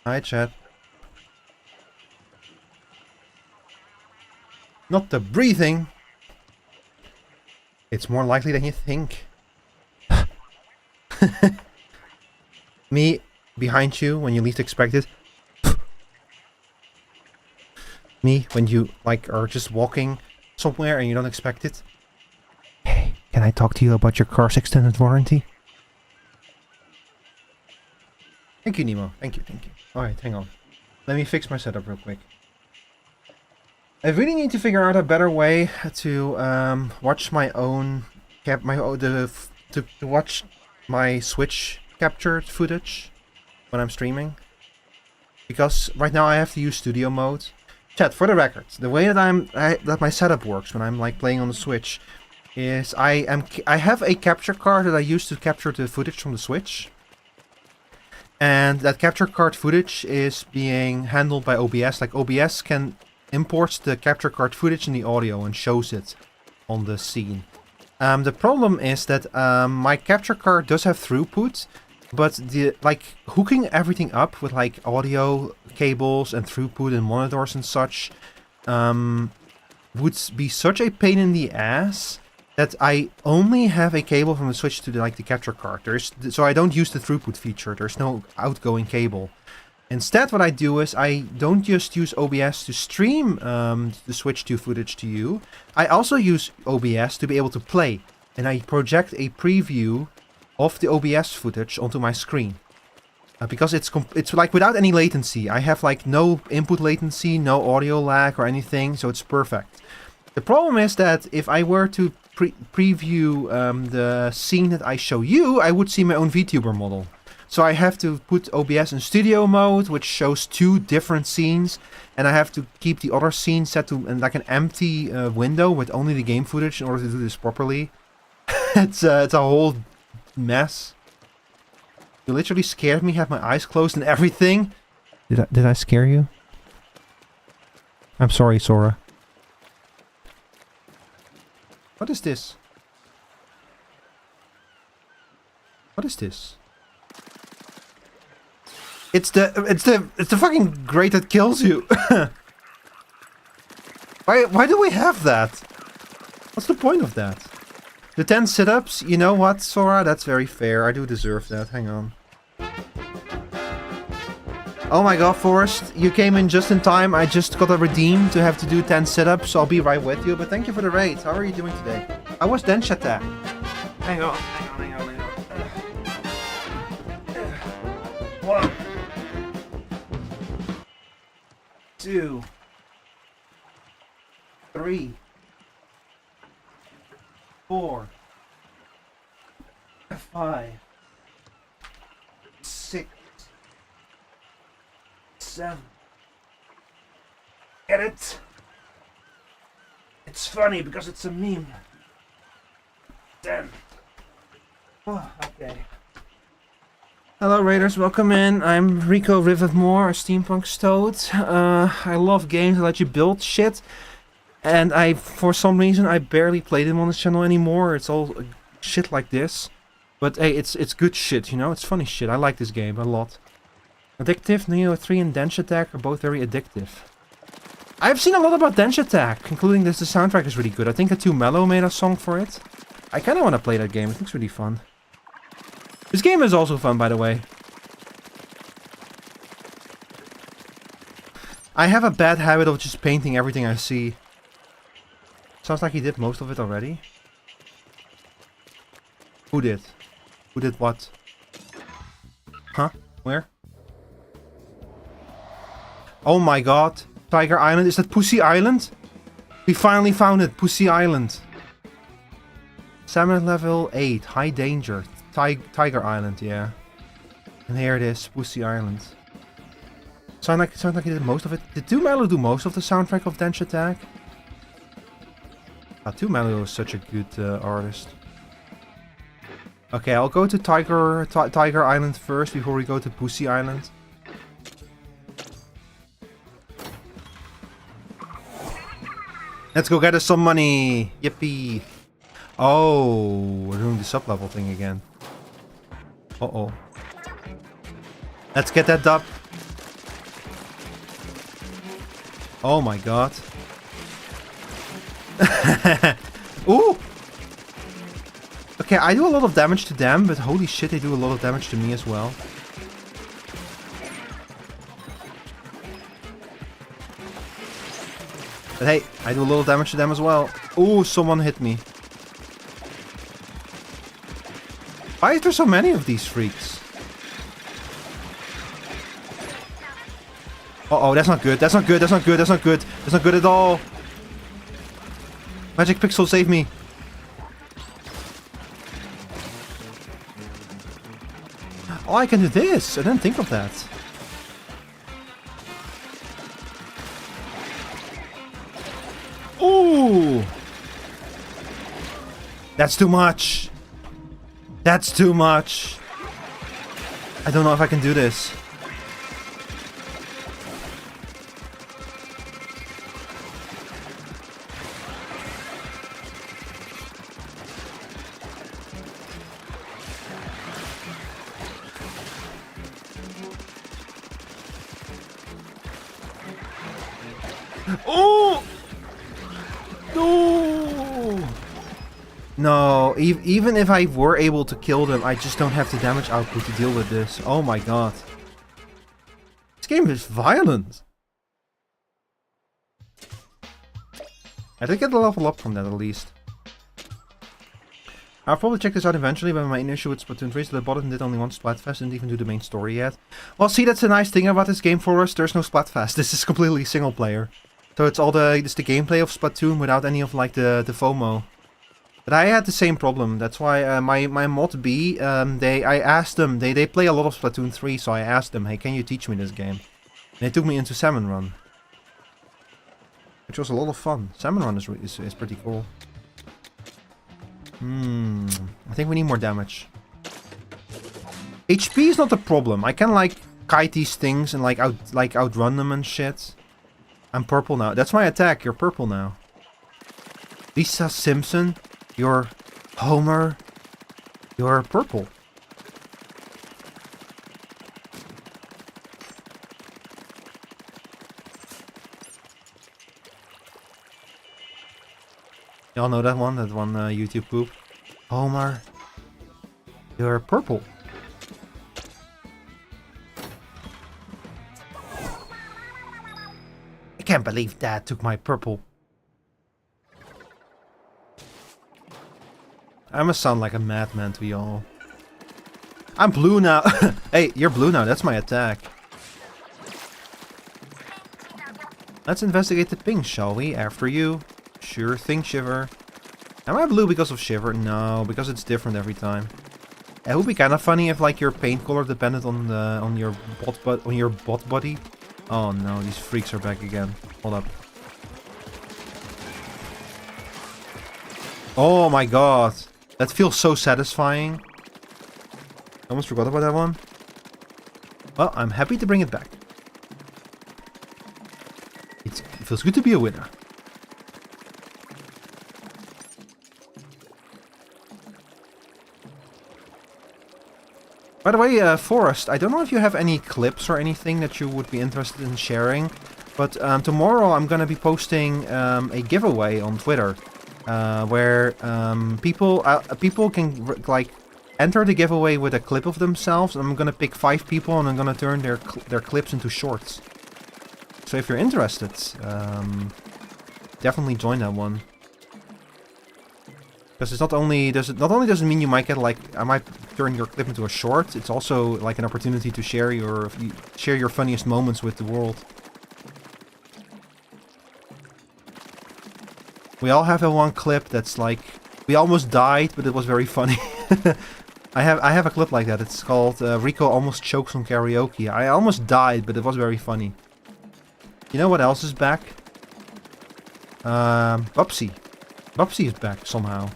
Hi, chat. Not the breathing. It's more likely than you think. Me behind you when you least expect it. Me when you like are just walking somewhere and you don't expect it. Hey, can I talk to you about your car's extended warranty? Thank you, Nemo. Thank you, thank you. Alright, hang on. Let me fix my setup real quick. I really need to figure out a better way to watch my own to watch my Switch captured footage when I'm streaming. Because right now I have to use studio mode. Chat, for the record, the way that that my setup works when I'm like playing on the Switch is I have a capture card that I use to capture the footage from the Switch. And that capture card footage is being handled by OBS. Like OBS can imports the capture card footage in the audio and shows it on the scene. The problem is that my capture card does have throughput, but the hooking everything up with like audio cables and throughput and monitors and such would be such a pain in the ass that I only have a cable from the Switch to the capture card. So I don't use the throughput feature. There's no outgoing cable. Instead, what I do is I don't just use OBS to stream the Switch 2 footage to you. I also use OBS to be able to play. And I project a preview of the OBS footage onto my screen. Because it's like without any latency. I have like no input latency, no audio lag or anything, so it's perfect. The problem is that if I were to preview the scene that I show you, I would see my own VTuber model. So I have to put OBS in studio mode, which shows two different scenes, and I have to keep the other scene set to like an empty window with only the game footage in order to do this properly. It's a whole mess. You literally scared me, have my eyes closed and everything. Did I scare you? I'm sorry, Sora. What is this? What is this? It's the fucking grate that kills you. Why do we have that? What's the point of that? The 10 sit-ups? You know what, Sora? That's very fair. I do deserve that. Hang on. Oh my god, Forrest. You came in just in time. I just got a redeem to have to do 10 sit-ups. I'll be right with you. But thank you for the raid. How are you doing today? I was Dench attack. Hang on. 1, 2, 3, 4, 5, 6, 7. Get it? It's funny because it's a meme. 10. Oh, okay. Hello Raiders, welcome in. I'm Rico Rivetmore, a steampunk stoat. I love games that let you build shit. And for some reason, I barely play them on this channel anymore. It's all shit like this. But hey, it's good shit, you know? It's funny shit. I like this game a lot. Addictive, Neo 3 and Dench Attack are both very addictive. I've seen a lot about Dench Attack, including this. The soundtrack is really good. I think Too Mellow made a song for it. I kind of want to play that game. I think it's really fun. This game is also fun, by the way. I have a bad habit of just painting everything I see. Sounds like he did most of it already. Who did? Who did what? Huh? Where? Oh my god. Tiger Island. Is that Pussy Island? We finally found it. Pussy Island. Salmon level 8. High danger. Tiger Island, yeah. And here it is. Pussy Island. Sounds like he did most of it. Did Too Mellow do most of the soundtrack of Dench Attack? Too Mellow is such a good artist. Okay, I'll go to Tiger Island first before we go to Pussy Island. Let's go get us some money! Yippee! Oh, we're doing the sub-level thing again. Uh-oh. Let's get that dub. Oh my god. Ooh! Okay, I do a lot of damage to them, but holy shit, they do a lot of damage to me as well. But hey, I do a little damage to them as well. Ooh, someone hit me. Why is there so many of these freaks? Uh-oh, that's not good. That's not good. That's not good. That's not good. That's not good at all. Magic Pixel, save me. Oh, I can do this. I didn't think of that. Ooh! That's too much. That's too much. I don't know if I can do this. Oh! No! No, even if I were able to kill them, I just don't have the damage output to deal with this. Oh my god. This game is violent. I did get a level up from that at least. I'll probably check this out eventually, but my issue with Splatoon 3 is that I bought it and did only one Splatfest, didn't even do the main story yet. Well, see, that's a nice thing about this game for us. There's no Splatfest. This is completely single player. So it's the gameplay of Splatoon without any of like the FOMO. But I had the same problem. That's why my mod B, I asked them, they play a lot of Splatoon 3, so I asked them, hey, can you teach me this game? And they took me into Salmon Run, which was a lot of fun. Salmon Run is pretty cool. I think we need more damage. HP is not the problem. I can like kite these things and like outrun them and shit. I'm purple now. That's my attack. You're purple now. Lisa Simpson, you're Homer. You're purple. Y'all know that one YouTube poop. Homer, you're purple. I can't believe Dad took my purple. I must sound like a madman to y'all. I'm blue now. Hey, you're blue now. That's my attack. Let's investigate the pink, shall we? After you. Sure thing, Shiver. Am I blue because of Shiver? No, because it's different every time. It would be kind of funny if like your paint color depended on your bot body. Oh no, these freaks are back again. Hold up. Oh my god. That feels so satisfying. I almost forgot about that one. Well, I'm happy to bring it back. It feels good to be a winner. By the way, Forrest, I don't know if you have any clips or anything that you would be interested in sharing, but tomorrow I'm gonna be posting a giveaway on Twitter, where people can like enter the giveaway with a clip of themselves. I'm gonna pick 5 people and I'm gonna turn their clips into shorts. So if you're interested, definitely join that one. Because it's not only does it mean you might get like I might turn your clip into a short, it's also like an opportunity to share your funniest moments with the world. We all have that one clip that's like we almost died, but it was very funny. I have a clip like that. It's called Rico almost chokes on karaoke. I almost died, but it was very funny. You know what else is back? Bubsy. Bubsy is back somehow.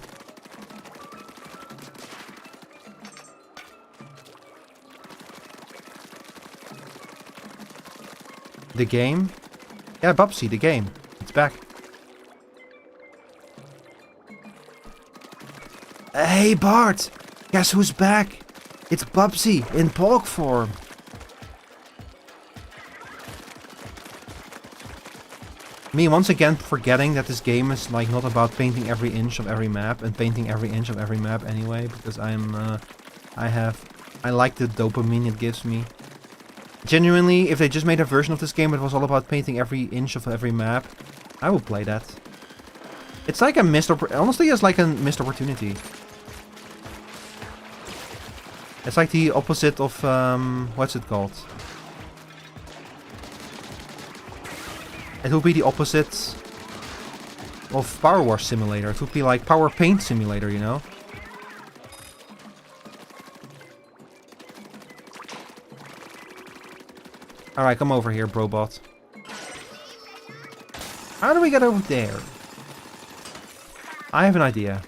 The game? Yeah, Bubsy, the game. It's back. Hey Bart! Guess who's back? It's Bubsy in Pog form. Me once again forgetting that this game is like not about painting every inch of every map and painting every inch of every map anyway, because I like the dopamine it gives me. Genuinely, if they just made a version of this game that was all about painting every inch of every map, I would play that. It's like a honestly, it's like a missed opportunity. It's like the opposite of, what's it called? It would be the opposite of Power Wash Simulator. It would be like Power Paint Simulator, you know? Alright, come over here, Brobot. How do we get over there? I have an idea.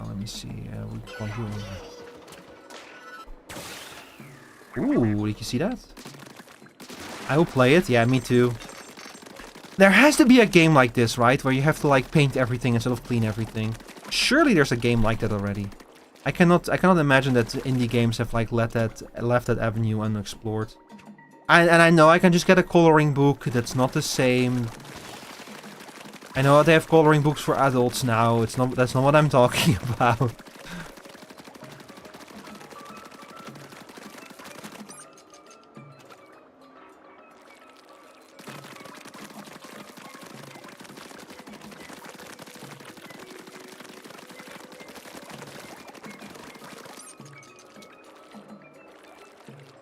Let me see. Ooh, did you see that? I will play it. Yeah, me too. There has to be a game like this, right? Where you have to like paint everything instead of clean everything. Surely there's a game like that already. I cannot imagine that indie games have like left that avenue unexplored. And I know I can just get a coloring book that's not the same. I know they have coloring books for adults now. That's not what I'm talking about.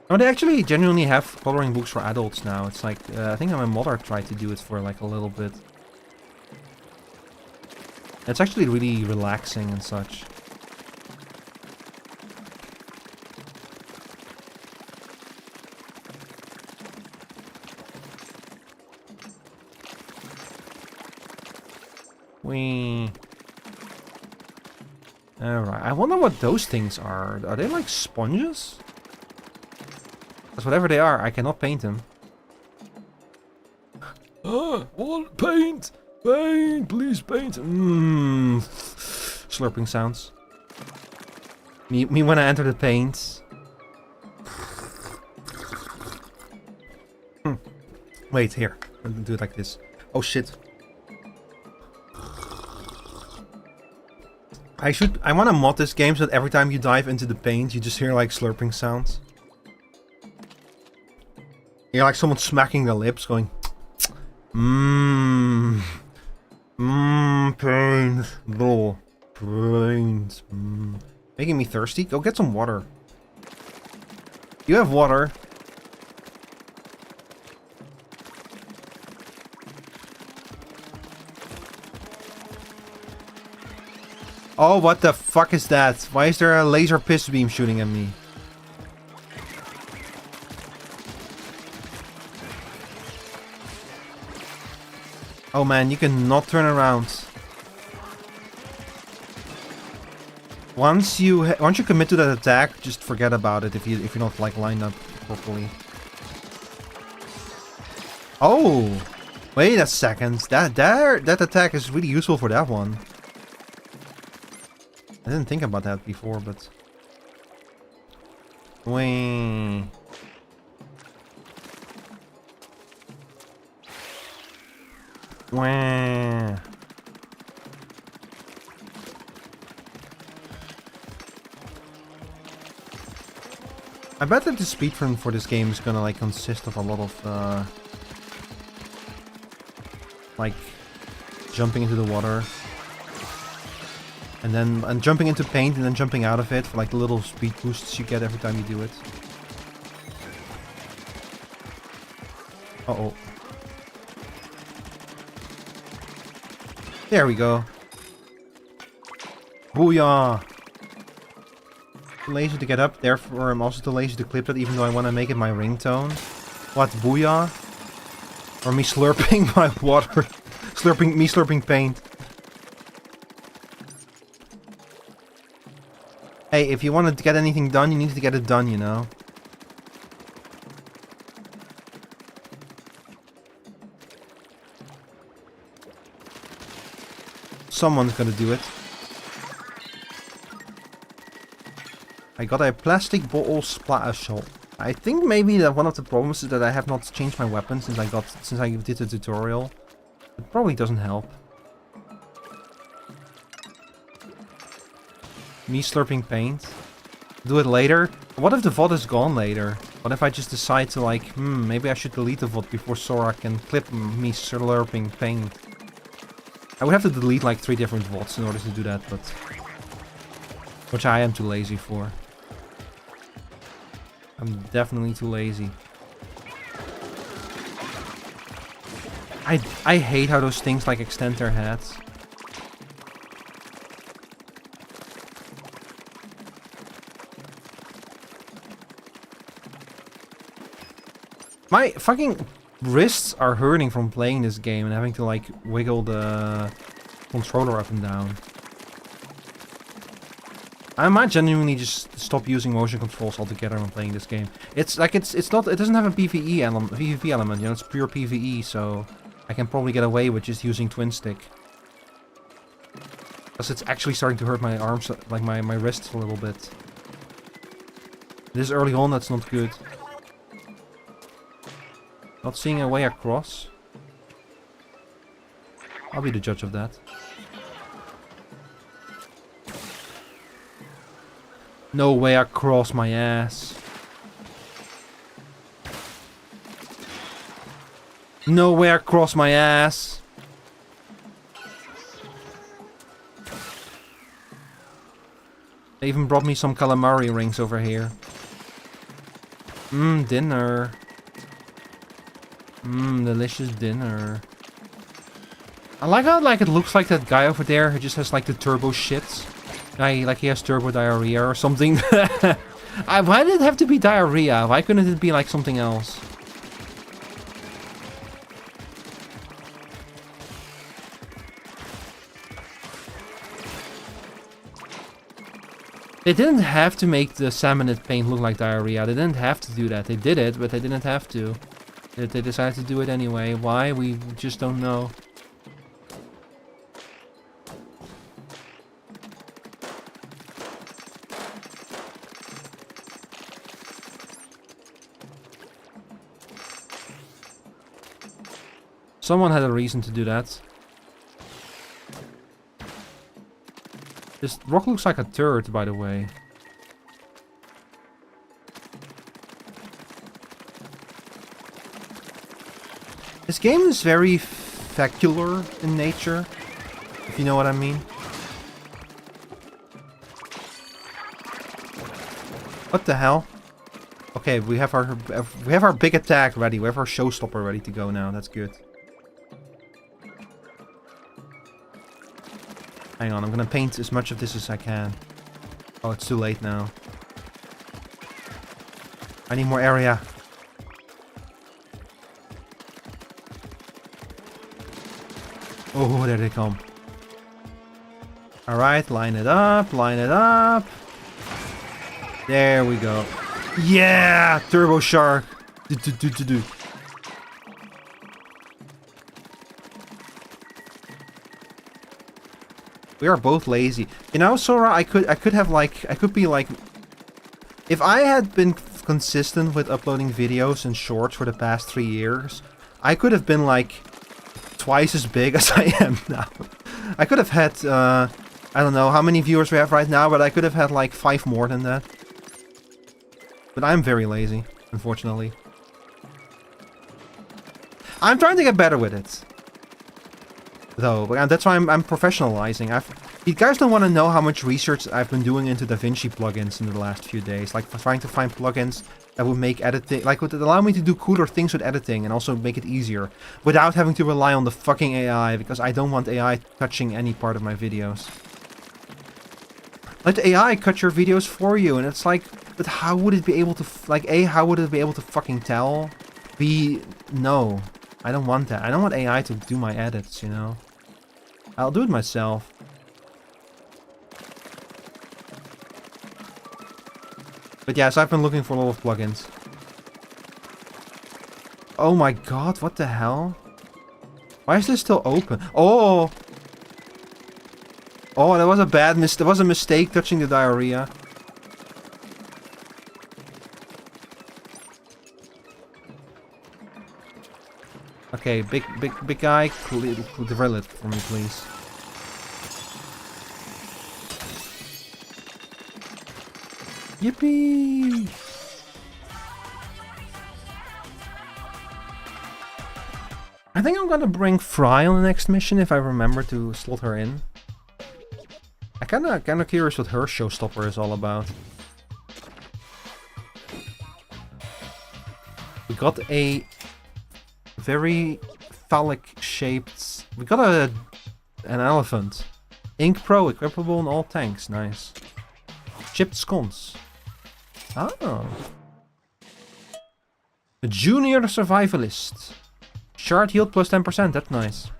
No, they actually genuinely have coloring books for adults now. It's like, I think my mother tried to do it for like a little bit. It's actually really relaxing and such. Whee. Alright, I wonder what those things are. Are they like sponges? Because whatever they are, I cannot paint them. What? Paint! Paint! Please paint! Slurping sounds. Me when I enter the paint. Wait, here. I'll do it like this. Oh shit. I want to mod this game so that every time you dive into the paint, you just hear like slurping sounds. You're like someone smacking their lips, going, paint, blah, paint, making me thirsty. Go get some water. You have water. Oh, what the fuck is that? Why is there a laser piss beam shooting at me? Oh man, you cannot turn around. Once you commit to that attack, just forget about it if you're not like lined up properly. Oh, wait a second. That attack is really useful for that one. I didn't think about that before, but wait. Wah. I bet that the speedrun for this game is gonna like consist of a lot of like jumping into the water and jumping into paint and then jumping out of it for like the little speed boosts you get every time you do it. Uh-oh. There we go. Booyah! Too lazy to get up, therefore I'm also too lazy to clip that, even though I want to make it my ringtone. What, booyah? Or me slurping my water? slurping paint. Hey, if you want to get anything done, you need to get it done, you know? Someone's gonna do it. I got a plastic bottle splatter shot. I think maybe that one of the problems is that I have not changed my weapon since I did the tutorial. It probably doesn't help. Me slurping paint. Do it later? What if the VOD is gone later? What if I just decide to like, maybe I should delete the VOD before Sora can clip me slurping paint? I would have to delete like 3 different VODs in order to do that, but... which I am too lazy for. I'm definitely too lazy. I hate how those things like extend their heads. My fucking wrists are hurting from playing this game and having to like wiggle the controller up and down. I might genuinely just stop using motion controls altogether when playing this game. It's like it doesn't have a PvE element, you know, it's pure PvE, so I can probably get away with just using twin stick. Because it's actually starting to hurt my arms, like my wrists a little bit. This early on, that's not good. Not seeing a way across. I'll be the judge of that. No way across my ass. No way across my ass. They even brought me some calamari rings over here. Dinner. Delicious dinner. I like how it looks like that guy over there who just has like the turbo shits. Like he has turbo diarrhea or something. Why did it have to be diarrhea? Why couldn't it be like something else? They didn't have to make the salmonid paint look like diarrhea. They didn't have to do that. They did it, but they didn't have to. They decided to do it anyway. Why? We just don't know. Someone had a reason to do that. This rock looks like a turd, by the way. This game is very fecular in nature, if you know what I mean. What the hell? Okay, we have our big attack ready. We have our showstopper ready to go now. That's good. Hang on, I'm gonna paint as much of this as I can. Oh, it's too late now. I need more area. Oh, there they come. Alright, line it up, line it up. There we go. Yeah! Turbo Shark! Do. We are both lazy. You know, Sora, I could be like... If I had been consistent with uploading videos and shorts for the past 3 years, I could have been like... twice as big as I am now. I could have had, I don't know how many viewers we have right now, but I could have had like 5 more than that. But I'm very lazy, unfortunately. I'm trying to get better with it. Though, and that's why I'm professionalizing. You guys don't want to know how much research I've been doing into DaVinci plugins in the last few days. Like, trying to find plugins that would make editing, like, would allow me to do cooler things with editing and also make it easier. Without having to rely on the fucking AI, because I don't want AI touching any part of my videos. Let the AI cut your videos for you, and it's like, but how would it be able to, like, A, how would it be able to fucking tell? B, no. I don't want that. I don't want AI to do my edits, you know? I'll do it myself. But yeah, so I've been looking for a lot of plugins. Oh my god, what the hell? Why is this still open? Oh! Oh, that was a bad that was a mistake touching the diarrhea. Okay, big guy, drill it for me, please. Yippee! I think I'm gonna bring Fry on the next mission if I remember to slot her in. I'm kinda curious what her showstopper is all about. We got a very phallic shaped. We got an elephant. Ink Pro, equipable in all tanks. Nice. Chipped scones. Oh. A junior survivalist. Shard healed plus 10%. That's nice.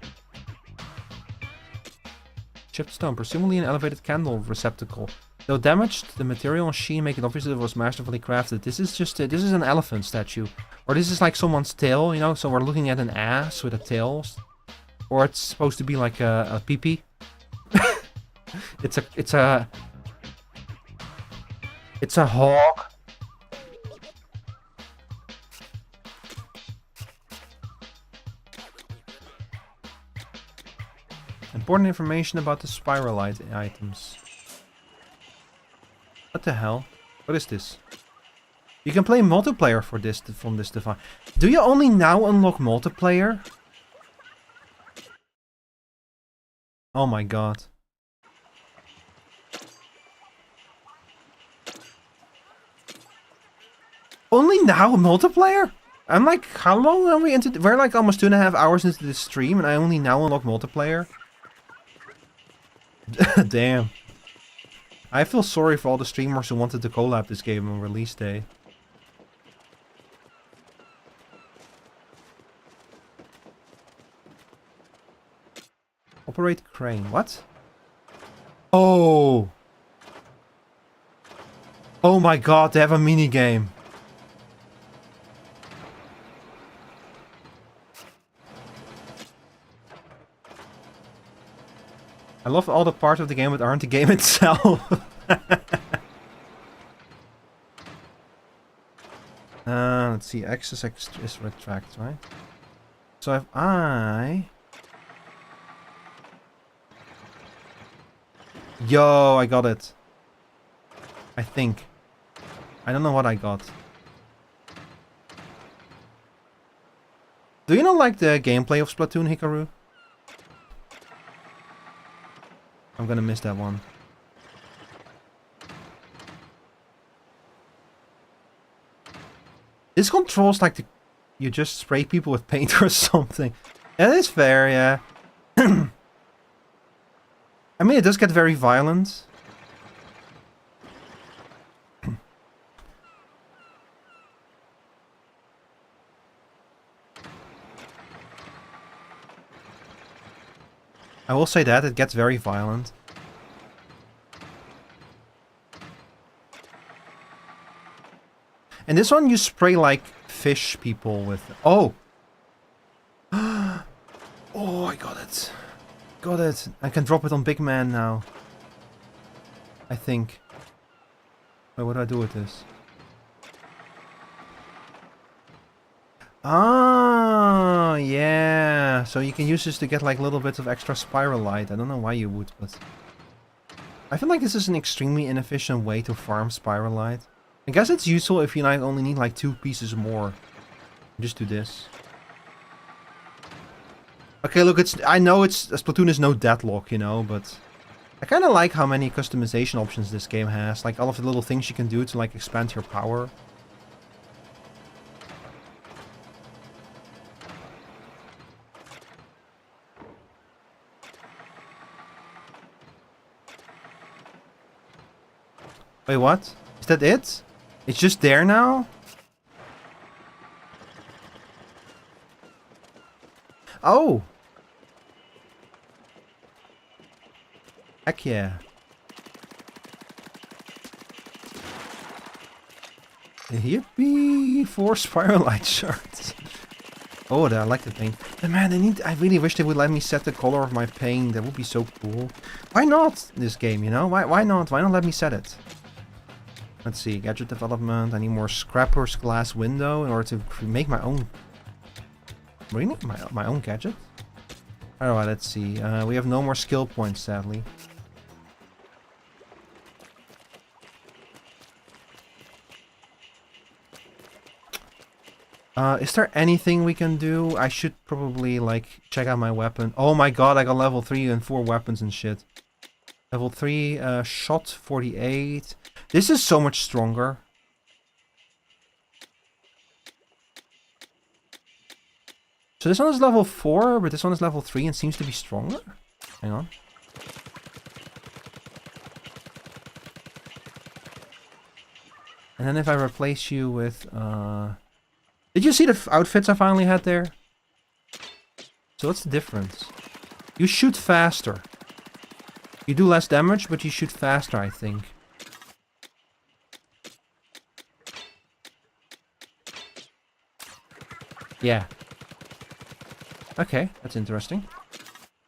Chipped stone, presumably an elevated candle receptacle. Though damaged, the material and sheen make it obvious that it was masterfully crafted. This is just this is an elephant statue. Or this is like someone's tail, you know, so we're looking at an ass with a tail. Or it's supposed to be like a pee-pee. It's a hog. Important information about the spiralite items. What the hell? What is this? You can play multiplayer for this from this device. Do you only now unlock multiplayer? Oh my god. Only now multiplayer? I'm like, how long are we into? We're like almost 2.5 hours into the stream and I only now unlock multiplayer? Damn. I feel sorry for all the streamers who wanted to collab this game on release day. Operate crane. What? Oh! Oh my god, they have a mini game. I love all the parts of the game that aren't the game itself. Let's see. X is retract, right? So if I... Yo, I got it. I think. I don't know what I got. Do you not like the gameplay of Splatoon, Hikaru? I'm gonna miss that one. This controls like you just spray people with paint or something. That is fair, yeah. I mean, it does get very violent. I will say that, it gets very violent. And this one you spray like fish people with... Oh! Oh, I got it. Got it. I can drop it on Big Man now. I think. Wait, what do I do with this? Ah, yeah. So you can use this to get like little bits of extra spiral light. I don't know why you would, but... I feel like this is an extremely inefficient way to farm spiral light. I guess it's useful if you like only need like 2 pieces more. Just do this. Okay, look, I know Splatoon is no deadlock, you know, but I kind of like how many customization options this game has. Like all of the little things you can do to like expand your power. Wait, what? Is that it? It's just there now? Oh! Heck yeah. Yippee! 4 spiral light shards. Oh, I like the paint. But man, I really wish they would let me set the color of my paint. That would be so cool. Why not this game, you know? Why not? Why not let me set it? Let's see, gadget development. I need more scrappers glass window in order to make my own. Really? My own gadget? Alright, let's see. We have no more skill points, sadly. Is there anything we can do? I should probably, like, check out my weapon. Oh my god, I got level 3 and 4 weapons and shit. Level 3, shot 48. This is so much stronger. So this one is level 4, but this one is level 3 and seems to be stronger. Hang on. And then if I replace you with, did you see the outfits I finally had there? So what's the difference? You shoot faster. You do less damage, but you shoot faster, I think. Yeah. Okay, that's interesting.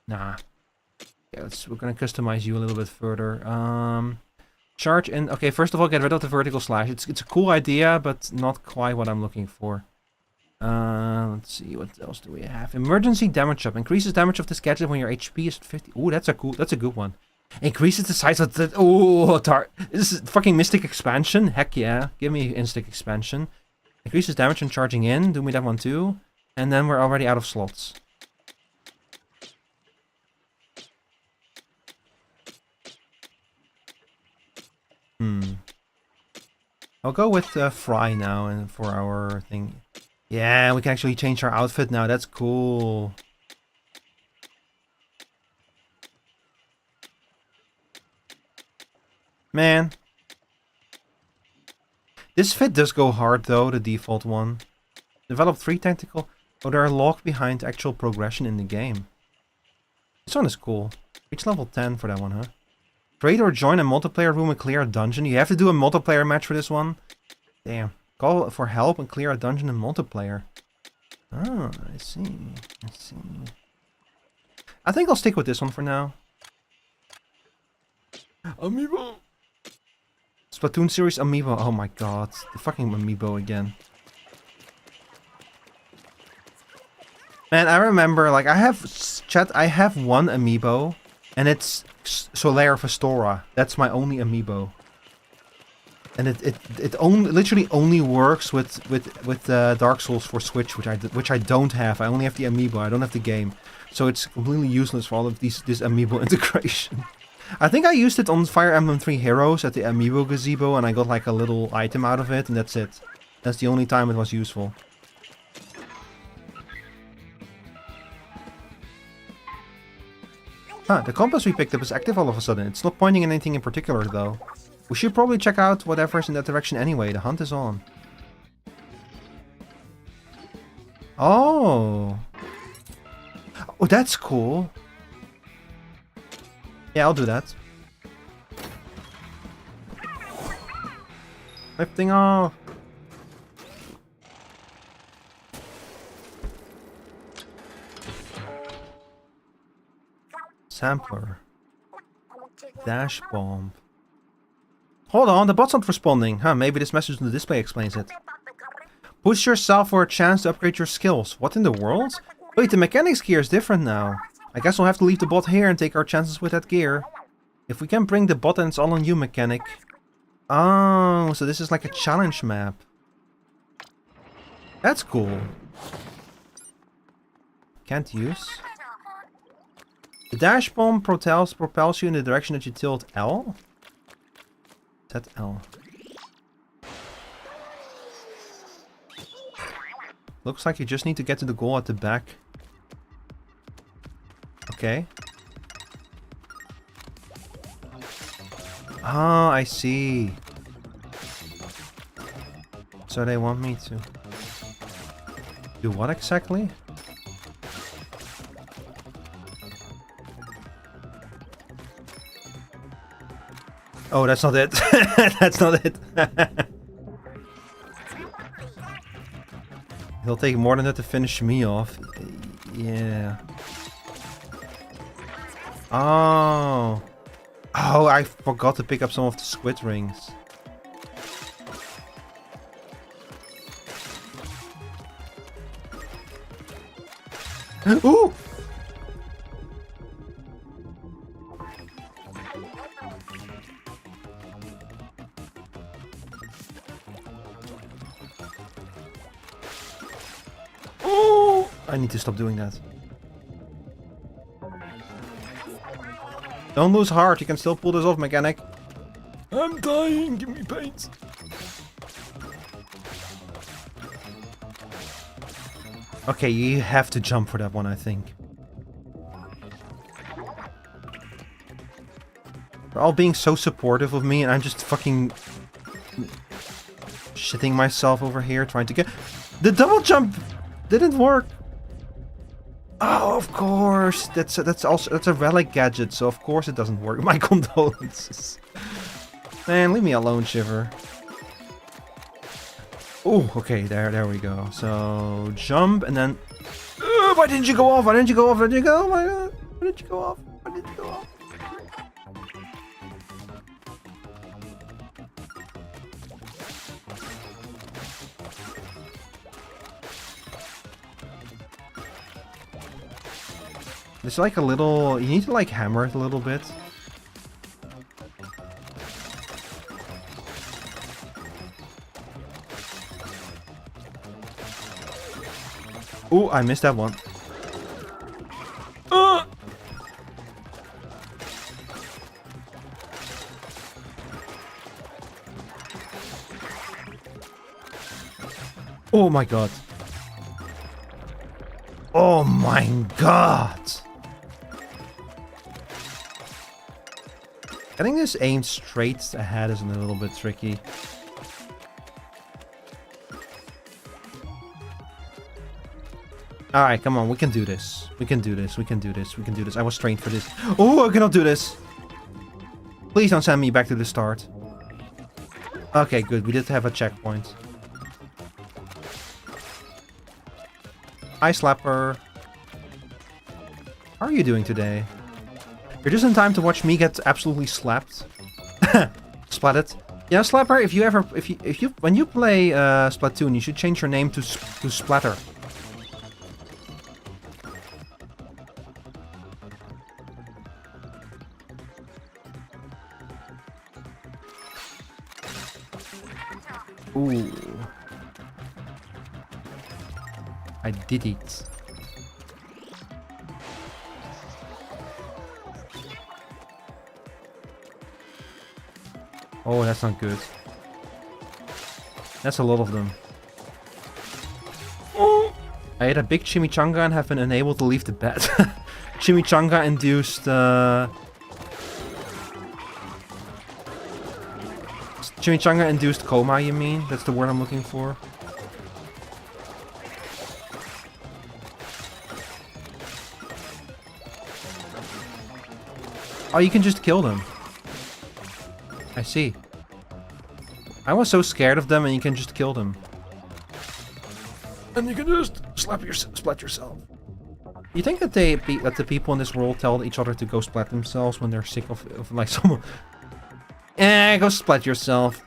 Nah. Yeah, we're gonna customize you a little bit further. Charge in. Okay, first of all, get rid of the vertical slash. It's a cool idea, but not quite what I'm looking for. Let's see, what else do we have? Emergency damage up. Increases damage of this gadget when your HP is 50. Ooh, that's a good one. Increases the size of the... Oh, this is fucking Mystic Expansion. Heck yeah. Give me Instinct Expansion. Increases damage when charging in. Do me that one too. And then we're already out of slots. I'll go with Fry now and for our thing. Yeah, we can actually change our outfit now. That's cool. Man. This fit does go hard though, the default one. Develop 3 tactical... Oh, they're locked behind actual progression in the game. This one is cool. Reach level 10 for that one, huh? Trade or join a multiplayer room and clear a dungeon. You have to do a multiplayer match for this one. Damn. Call for help and clear a dungeon in multiplayer. Oh, I see. I see. I think I'll stick with this one for now. Amiibo! Splatoon series Amiibo. Oh my god. The fucking Amiibo again. Man, I remember, like, I have one Amiibo, and it's Solaire Festora. That's my only Amiibo. And it only literally only works with Dark Souls for Switch, which I don't have. I only have the Amiibo. I don't have the game, so it's completely useless for all of this Amiibo integration. I think I used it on Fire Emblem 3 Heroes at the Amiibo gazebo, and I got like a little item out of it, and that's it. That's the only time it was useful. Huh, the compass we picked up is active all of a sudden. It's not pointing at anything in particular, though. We should probably check out whatever's in that direction anyway. The hunt is on. Oh. Oh, that's cool. Yeah, I'll do that. Lifting off. Sampler. Dash bomb. Hold on, the bot's not responding. Huh, maybe this message on the display explains it. Push yourself for a chance to upgrade your skills. What in the world? Wait, the mechanics gear is different now. I guess we'll have to leave the bot here and take our chances with that gear. If we can bring the bot, then it's all on you, mechanic. Oh, so this is like a challenge map. That's cool. Can't use. The dash bomb propels you in the direction that you tilt L. Set L. Looks like you just need to get to the goal at the back. Okay. Oh, I see. So they want me to do what exactly? Oh, that's not it. That's not it. He'll take more than that to finish me off. Yeah. Oh. Oh, I forgot to pick up some of the squid rings. Ooh! Oh! I need to stop doing that. Don't lose heart, you can still pull this off, mechanic. I'm dying, give me paint. Okay, you have to jump for that one, I think. They're all being so supportive of me, and I'm just fucking shitting myself over here trying to get... The double jump didn't work. Oh, of course. That's a relic gadget, so of course it doesn't work. My condolences. Man, leave me alone, Shiver. Oh, okay, there we go. So jump and then. Why didn't you go off? Why didn't you go off? Why didn't you go? Oh my god! Why didn't you go off? Why didn't you go off? There's like a little. You need to like hammer it a little bit. Oh, I missed that one. Oh my god. Oh my god. Getting this aimed straight ahead is a little bit tricky. Alright, come on, we can do this. We can do this, we can do this, we can do this. I was trained for this. Oh, I cannot do this! Please don't send me back to the start. Okay, good, we did have a checkpoint. Hi, Slapper. How are you doing today? You're just in time to watch me get absolutely slapped. Splatted. Yeah, Slapper, if you when you play Splatoon, you should change your name to Splatter. Ooh. I did it. Oh, that's not good. That's a lot of them. Oh. I ate a big chimichanga and have been unable to leave the bed. Chimichanga induced Chimichanga induced coma, you mean? That's the word I'm looking for. Oh, you can just kill them. I see. I was so scared of them, and you can just kill them. And you can just splat yourself. You think that the people in this world tell each other to go splat themselves when they're sick of like someone? Go splat yourself.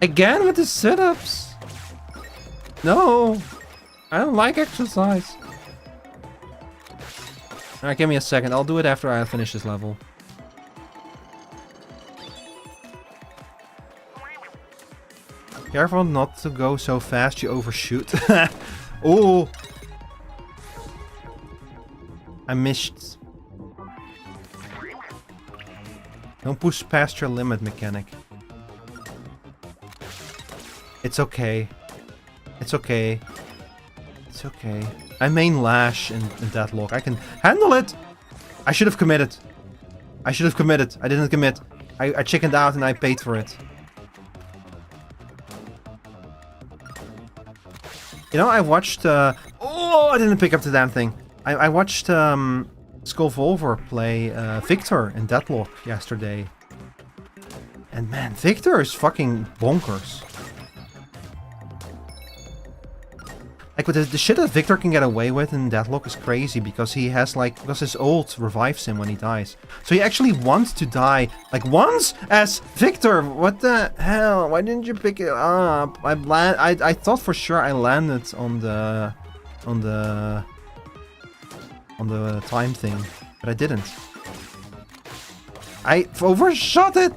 Again with the sit-ups. No, I don't like exercise. Alright, give me a second. I'll do it after I finish this level. Careful not to go so fast you overshoot. Oh! I missed. Don't push past your limit, mechanic. It's okay. It's okay. It's okay. I main Lash in Deadlock. I can handle it! I should have committed. I should have committed. I didn't commit. I chickened out and I paid for it. You know, I watched... oh, I didn't pick up the damn thing. I watched Skullvolver play Victor in Deadlock yesterday. And man, Victor is fucking bonkers. Like, with the shit that Victor can get away with in Deathlock is crazy, because he has, like, because his ult revives him when he dies. So he actually wants to die, like, once as Victor. What the hell? Why didn't you pick it up? I thought for sure I landed on the time thing, but I didn't. I overshot it.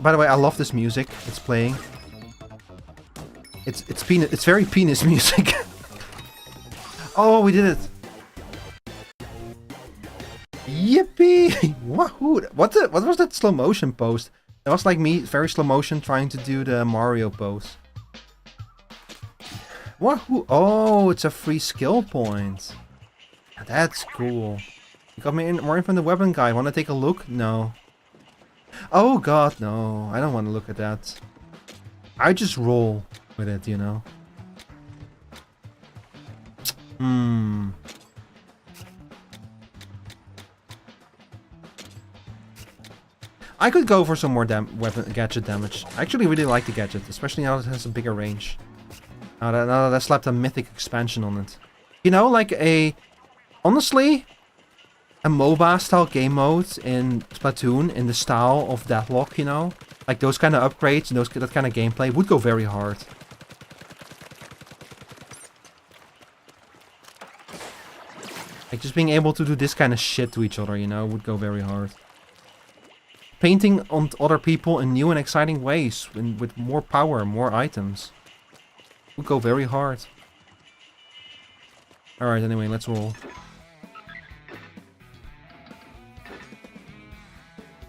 By the way, I love this music. It's playing. It's very penis music. Oh, we did it! Yippee! Wahoo! What was that slow motion pose? That was like me, very slow motion, trying to do the Mario pose. Wahoo! Oh, it's a free skill point. That's cool. You got me more info on the weapon guy. Want to take a look? No. Oh god, no. I don't want to look at that. I just roll with it, you know. I could go for some more weapon gadget damage. I actually really like the gadget, especially now that it has a bigger range. Now that I slapped a mythic expansion on it. You know, like honestly, a MOBA style game mode in Splatoon in the style of Deathlock, you know? Like those kind of upgrades and that kind of gameplay would go very hard. Like just being able to do this kind of shit to each other, you know, would go very hard. Painting on other people in new and exciting ways, with more power, more items, would go very hard. Alright, anyway, let's roll.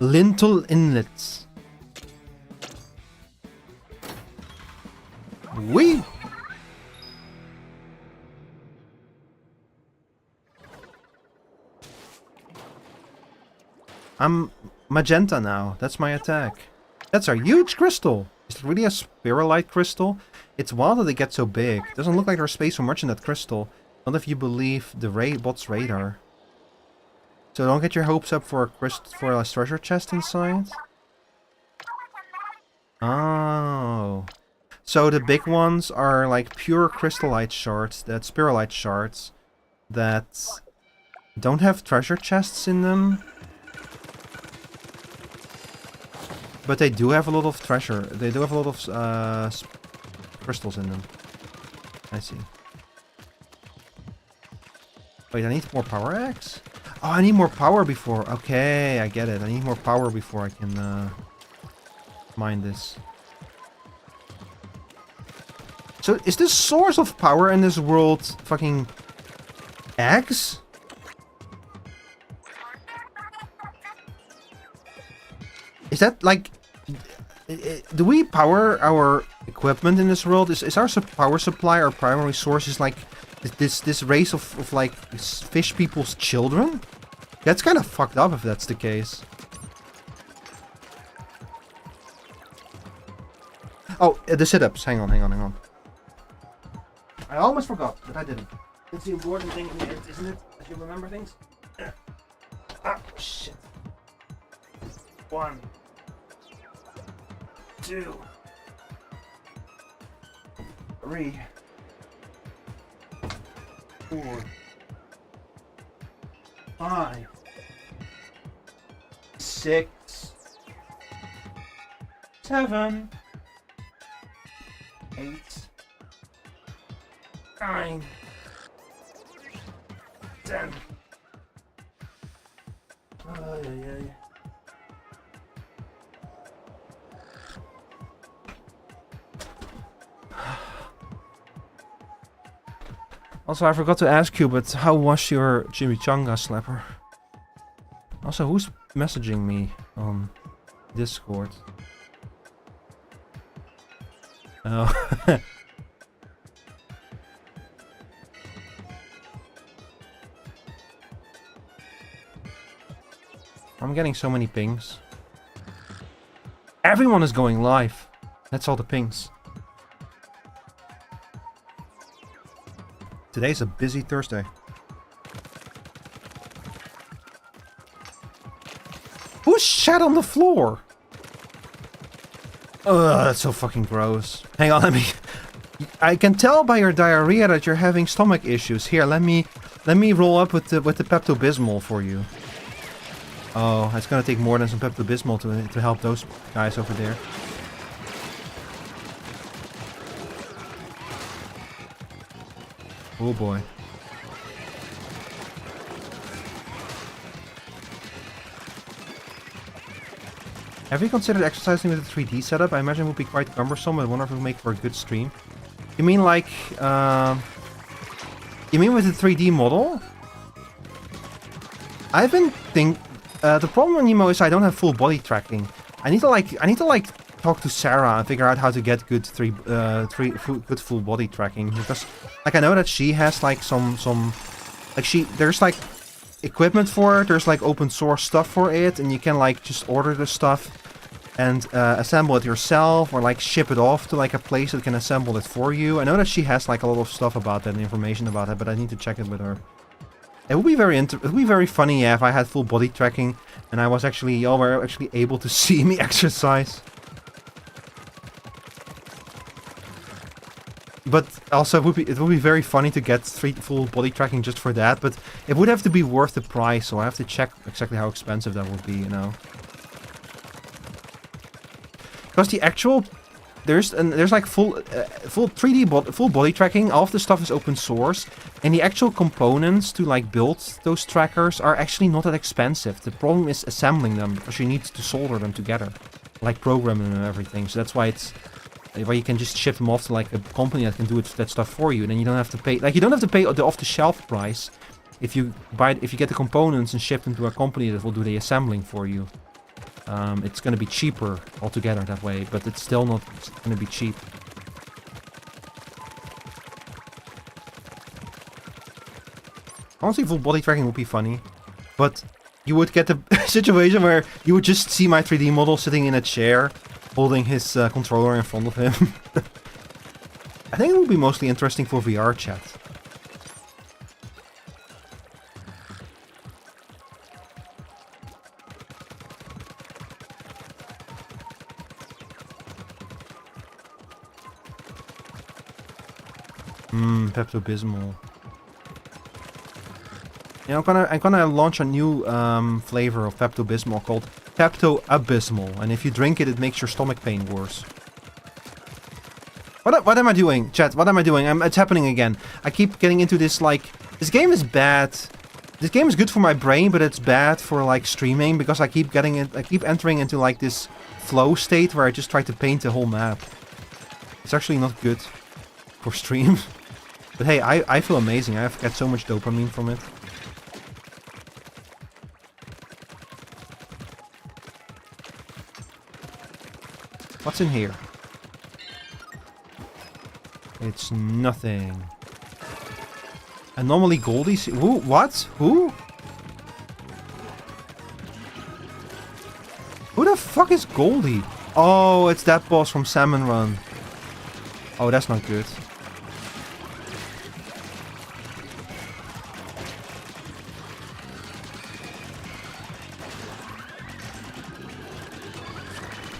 Lintel inlets. Wee! I'm magenta now. That's my attack. That's a huge crystal. Is it really a spiralite crystal? It's wild that they get so big. Doesn't look like there's space for much in that crystal. Not if you believe the bot's radar. So don't get your hopes up for a treasure chest inside. Oh. So the big ones are like pure crystallite shards, spiralite shards, that don't have treasure chests in them. But they do have a lot of treasure. They do have a lot of crystals in them. I see. Wait, I need more power axe? Oh, I need more power before. Okay, I get it. I need more power before I can mine this. So, is this source of power in this world fucking eggs? Is that like... Do we power our equipment in this world? Is our power supply our primary source is like this race of like fish people's children? That's kind of fucked up if that's the case. Oh, the sit-ups. Hang on. I almost forgot, but I didn't. It's the important thing in the end, isn't it? That you remember things? Ah, shit. 1, 2, 3, 4, 5, 6, 7, 8, 9, 10. Oh, yeah. Also, I forgot to ask you, but how was your chimichanga slapper? Also, who's messaging me on Discord? Oh. I'm getting so many pings. Everyone is going live. That's all the pings. Today's a busy Thursday. Who shat on the floor? Ugh, that's so fucking gross. Hang on, let me... I can tell by your diarrhea that you're having stomach issues. Here, let me roll up with the Pepto-Bismol for you. Oh, it's gonna take more than some Pepto-Bismol to help those guys over there. Oh boy. Have you considered exercising with a 3D setup? I imagine it would be quite cumbersome, and wonder if it would make for a good stream. You mean like, you mean with a 3D model? I've been the problem, Nemo, is I don't have full body tracking. I need to like talk to Sarah and figure out how to get good good full body tracking, because like I know that she has like some like there's like equipment for it, there's like open source stuff for it, and you can like just order the stuff and assemble it yourself, or like ship it off to like a place that can assemble it for you. I know that she has like a lot of stuff about that and information about it, but I need to check it with her. It would be very funny, yeah, if I had full body tracking and I was actually, y'all were actually able to see me exercise. But also it would be very funny to get full body tracking just for that, but it would have to be worth the price, so I have to check exactly how expensive that would be, you know. Because the actual there's like full 3D full body tracking. All of the stuff is open source, and the actual components to like build those trackers are actually not that expensive. The problem is assembling them, because you need to solder them together, like programming them and everything. So that's why it's where you can just ship them off to like a company that can do that stuff for you, and then you don't have to pay the off-the-shelf price if you get the components and ship them to a company that will do the assembling for you. It's going to be cheaper altogether that way, but it's still not going to be cheap. Honestly, full body tracking would be funny, but you would get the situation where you would just see my 3D model sitting in a chair, holding his controller in front of him. I think it would be mostly interesting for VR chat. Pepto-Bismol. Yeah, I'm gonna launch a new flavor of Pepto-Bismol called Pepto-Abysmal, and if you drink it, it makes your stomach pain worse. What am I doing, chat? What am I doing? It's happening again. I keep getting into this, like, this game is bad. This game is good for my brain, but it's bad for like streaming, because I keep entering into like this flow state where I just try to paint the whole map. It's actually not good for stream. But hey, I feel amazing. I get so much dopamine from it. What's in here? It's nothing. Anomaly Goldies? Who? What? Who? Who the fuck is Goldie? Oh, it's that boss from Salmon Run. Oh, that's not good.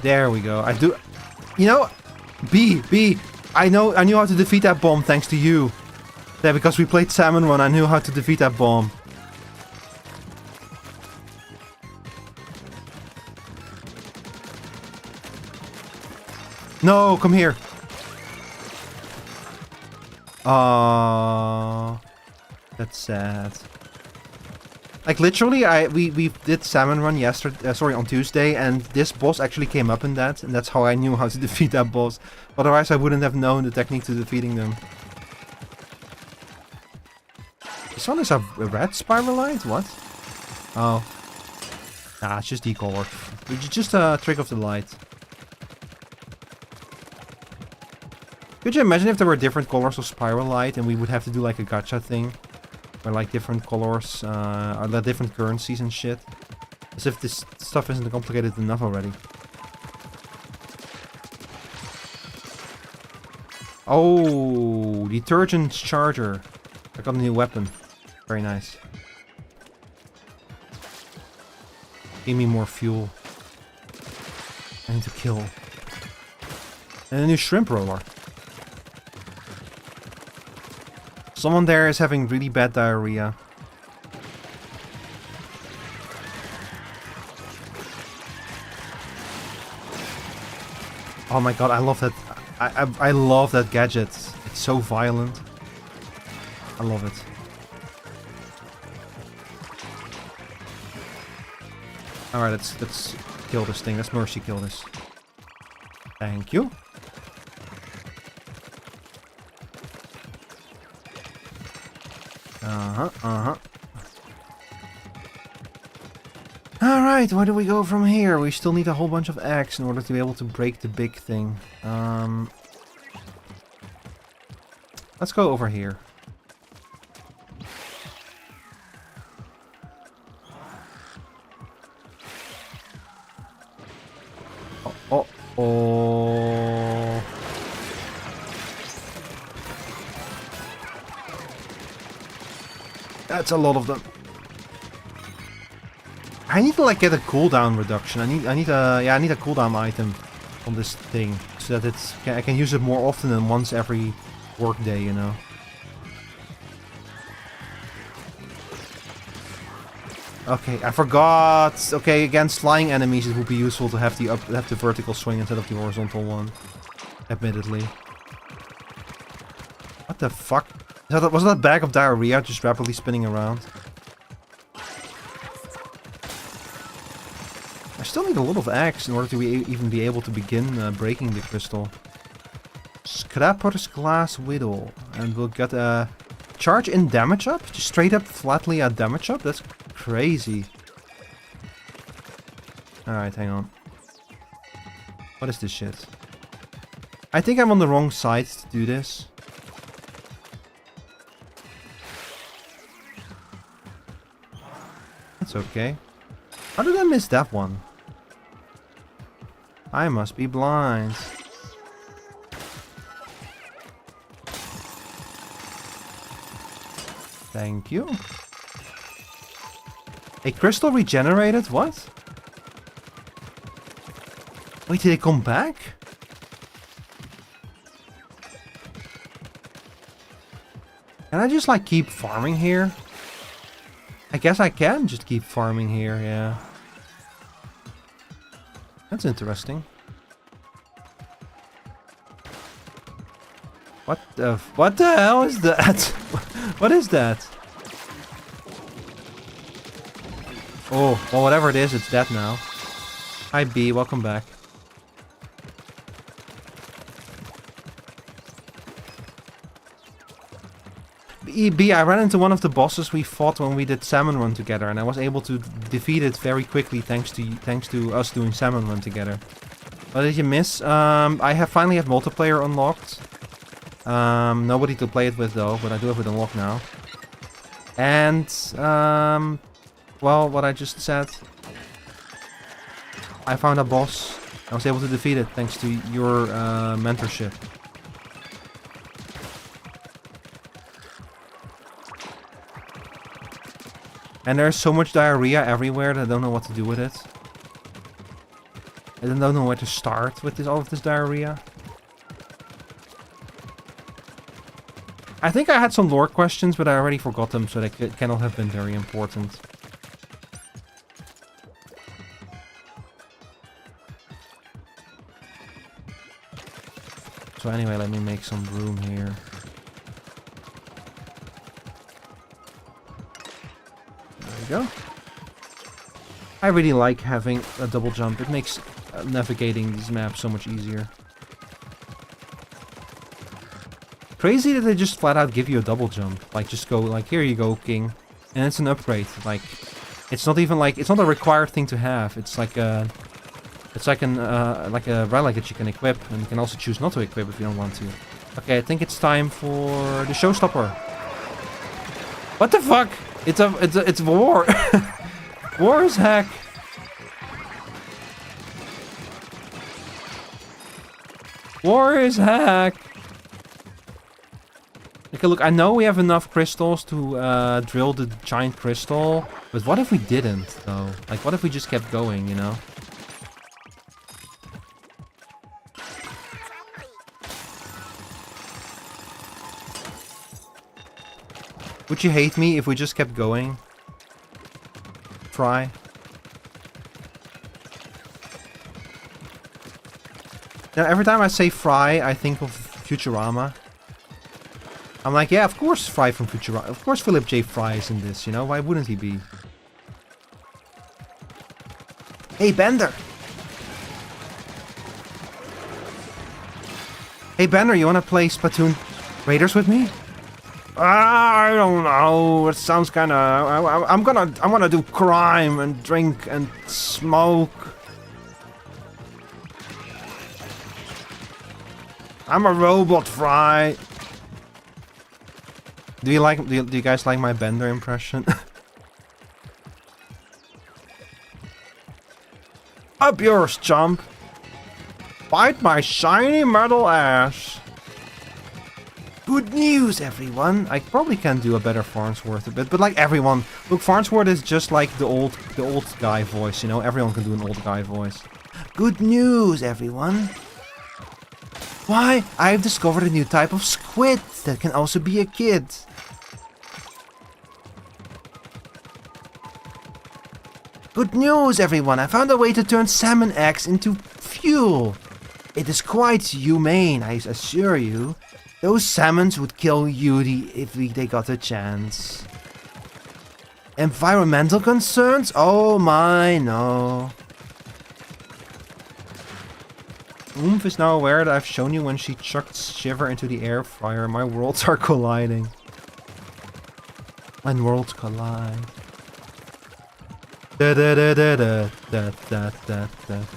There we go. I do... You know... B! I knew how to defeat that bomb thanks to you. Yeah, because we played Salmon Run, I knew how to defeat that bomb. No, come here. That's sad. Like literally, we did Salmon Run yesterday, on Tuesday, and this boss actually came up in that, and that's how I knew how to defeat that boss. Otherwise, I wouldn't have known the technique to defeating them. This one is a red spiralite? What? Oh. Nah, it's just decolor. It's just a trick of the light. Could you imagine if there were different colors of spiralite and we would have to do like a gacha thing? Where like different colors, or like different currencies and shit. As if this stuff isn't complicated enough already. Oh, detergent charger. I got a new weapon. Very nice. Give me more fuel. I need to kill. And a new shrimp roller. Someone there is having really bad diarrhea. Oh my god, I love that. I love that gadget. It's so violent. I love it. Alright, let's kill this thing. Let's mercy kill this. Thank you. Alright, where do we go from here? We still need a whole bunch of eggs in order to be able to break the big thing. Let's go over here. Oh. That's a lot of them. I need to like get a cooldown reduction. I need a cooldown item on this thing so that I can use it more often than once every workday, you know. Okay, I forgot. Okay, against flying enemies, it would be useful to have the vertical swing instead of the horizontal one. Admittedly. What the fuck? Was that bag of diarrhea just rapidly spinning around? I still need a lot of eggs in order to even be able to begin breaking the crystal. Scrapper's Glass Whittle. And we'll get a charge in damage up? Just straight up flatly a damage up? That's crazy. Alright, hang on. What is this shit? I think I'm on the wrong side to do this. That's okay. How did I miss that one? I must be blind. Thank you. A crystal regenerated? What? Wait, did it come back? Can I just like keep farming here? I guess I can just keep farming here, yeah. That's interesting. What the hell is that? What is that? Oh, well, whatever it is, it's dead now. Hi B, welcome back. B, I ran into one of the bosses we fought when we did Salmon Run together, and I was able to defeat it very quickly thanks to us doing Salmon Run together. What did you miss? I finally have multiplayer unlocked. Nobody to play it with though, but I do have it unlocked now. And well, what I just said. I found a boss. I was able to defeat it thanks to your mentorship. And there's so much diarrhea everywhere that I don't know what to do with it. I don't know where to start with all of this diarrhea. I think I had some lore questions, but I already forgot them, so they cannot have been very important. So anyway, let me make some room here. There we go. I really like having a double jump. It makes navigating these maps so much easier. Crazy that they just flat out give you a double jump. Like, just go, like, here you go, king. And it's an upgrade. Like, it's not even like, it's not a required thing to have. It's like a, like a relic that you can equip. And you can also choose not to equip if you don't want to. Okay, I think it's time for the showstopper. What the fuck? It's war. War is heck. War is heck. Okay, look, I know we have enough crystals to drill the giant crystal, but what if we didn't, though? Like, what if we just kept going, you know? Would you hate me if we just kept going? Try. Now, every time I say Fry, I think of Futurama. I'm like, yeah, of course Fry from Futurama. Of course Philip J. Fry is in this, you know? Why wouldn't he be? Hey, Bender! Hey, Bender, you wanna play Splatoon Raiders with me? I don't know. It sounds kinda... I'm gonna do crime and drink and smoke. I'm a robot, Fry. Do you guys like my Bender impression? Up yours, chump. Bite my shiny metal ass. Good news, everyone. I probably can do a better Farnsworth a bit, but like everyone, look, Farnsworth is just like the old guy voice, you know. Everyone can do an old guy voice. Good news, everyone. Why? I've discovered a new type of squid that can also be a kid. Good news, everyone. I found a way to turn salmon eggs into fuel. It is quite humane, I assure you. Those salmons would kill Yuri if they got a chance. Environmental concerns? Oh my, no. Oomph is now aware that I've shown you when she chucked Shiver into the air fryer. My worlds are colliding. When worlds collide. Da da da da da da da da da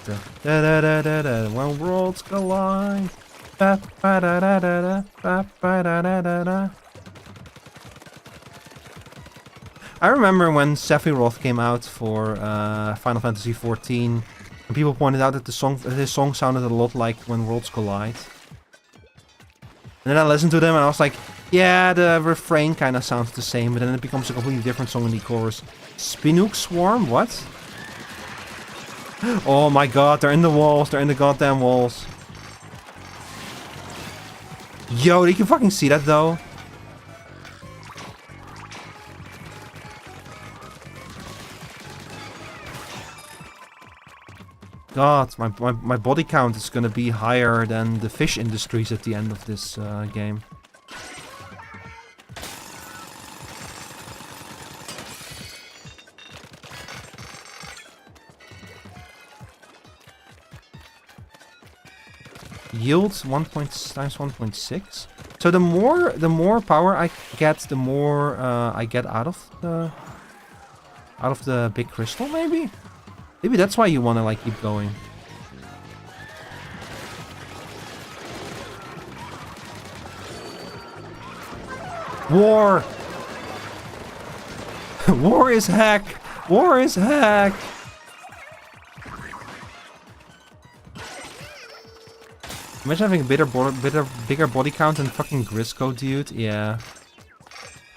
da da da da da. When worlds collide. Ba ba da da da da ba ba da da da da. I remember when Sephiroth came out for Final Fantasy XIV, and people pointed out that his song sounded a lot like When Worlds Collide. And then I listened to them and I was like, yeah, the refrain kind of sounds the same, but then it becomes a completely different song in the chorus. Spinook Swarm? What? Oh my god, they're in the walls, they're in the goddamn walls. Yo, did you fucking see that though? God, my body count is gonna be higher than the fish industries at the end of this game. Yields 1 times 1.6. So the more power I get, the more I get out of the big crystal, maybe? Maybe that's why you wanna like keep going. War! War is hack! War is hack! Imagine having a bigger body count than fucking Grisco, dude. Yeah.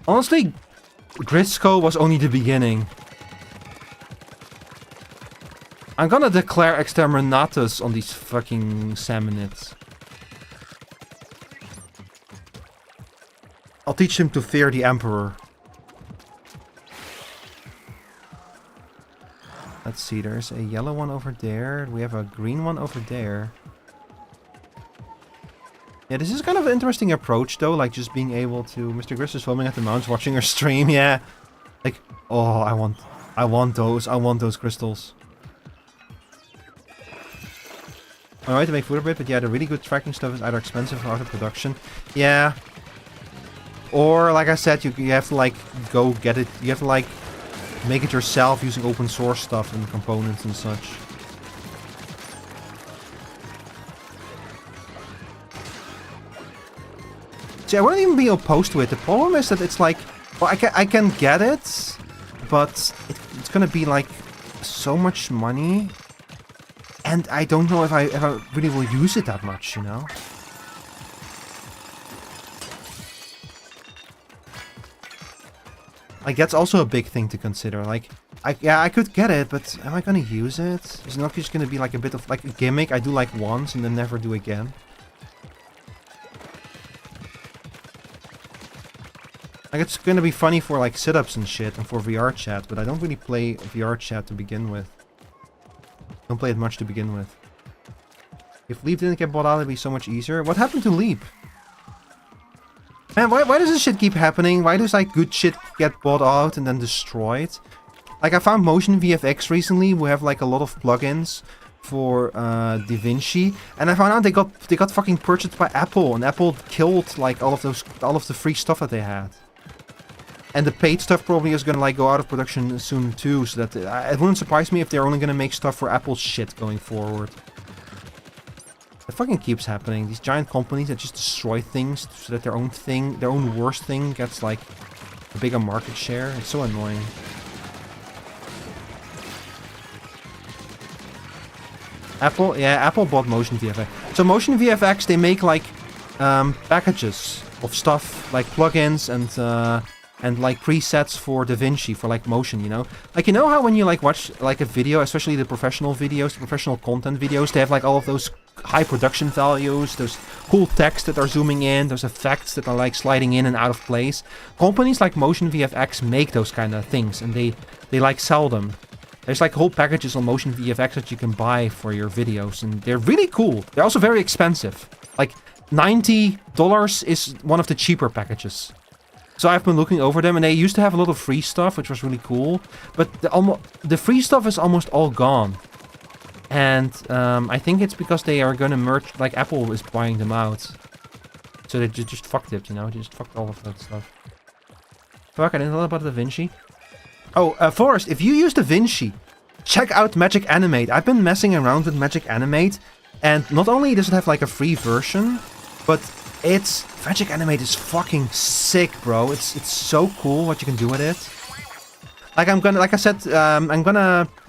Honestly, Grisco was only the beginning. I'm gonna declare exterminatus on these fucking salmonids. I'll teach him to fear the Emperor. Let's see, there's a yellow one over there. We have a green one over there. Yeah, this is kind of an interesting approach though, like just being able to... Mr. Gris is filming at the mountains watching her stream, yeah. Like, oh, I want those crystals. Alright, to make food a bit, but yeah, the really good tracking stuff is either expensive or out of production. Yeah. Or, like I said, you have to like, go get it, you have to like, make it yourself using open source stuff and components and such. See, I wouldn't even be opposed to it. The problem is that it's like, well, I can get it, but it's gonna be like so much money, and I don't know if I really will use it that much, you know. Like, that's also a big thing to consider. Like, I could get it, but am I gonna use it? Is it not just gonna be like a bit of like a gimmick I do like once and then never do again? Like, it's gonna be funny for like sit-ups and shit and for VR chat, but I don't really play VR chat to begin with. Don't play it much to begin with. If Leap didn't get bought out, it'd be so much easier. What happened to Leap? Man, why does this shit keep happening? Why does like good shit get bought out and then destroyed? Like, I found Motion VFX recently. We have like a lot of plugins for DaVinci, and I found out they got fucking purchased by Apple, and Apple killed like all of the free stuff that they had. And the paid stuff probably is gonna like go out of production soon too, so that it wouldn't surprise me if they're only gonna make stuff for Apple shit going forward. It fucking keeps happening. These giant companies that just destroy things so that their own thing, their own worst thing, gets like a bigger market share. It's so annoying. Apple, yeah, Apple bought Motion VFX. So Motion VFX, they make like packages of stuff like plugins and like presets for DaVinci for like motion, you know? Like, you know how when you like watch like a video, especially the professional videos, the professional content videos, they have like all of those high production values, those cool text that are zooming in, those effects that are like sliding in and out of place. Companies like Motion VFX make those kind of things, and they like sell them. There's like whole packages on Motion VFX that you can buy for your videos, and they're really cool. They're also very expensive. Like $90 is one of the cheaper packages. So I've been looking over them, and they used to have a lot of free stuff, which was really cool. But the free stuff is almost all gone. And I think it's because they are going to merge, like Apple is buying them out. So they just fucked it, you know? They just fucked all of that stuff. Fuck, I didn't know about DaVinci. Oh, Forrest, if you use DaVinci, check out Magic Animate. I've been messing around with Magic Animate, and not only does it have like a free version, but Magic Animate is fucking sick, bro. It's so cool what you can do with it. Like like I said,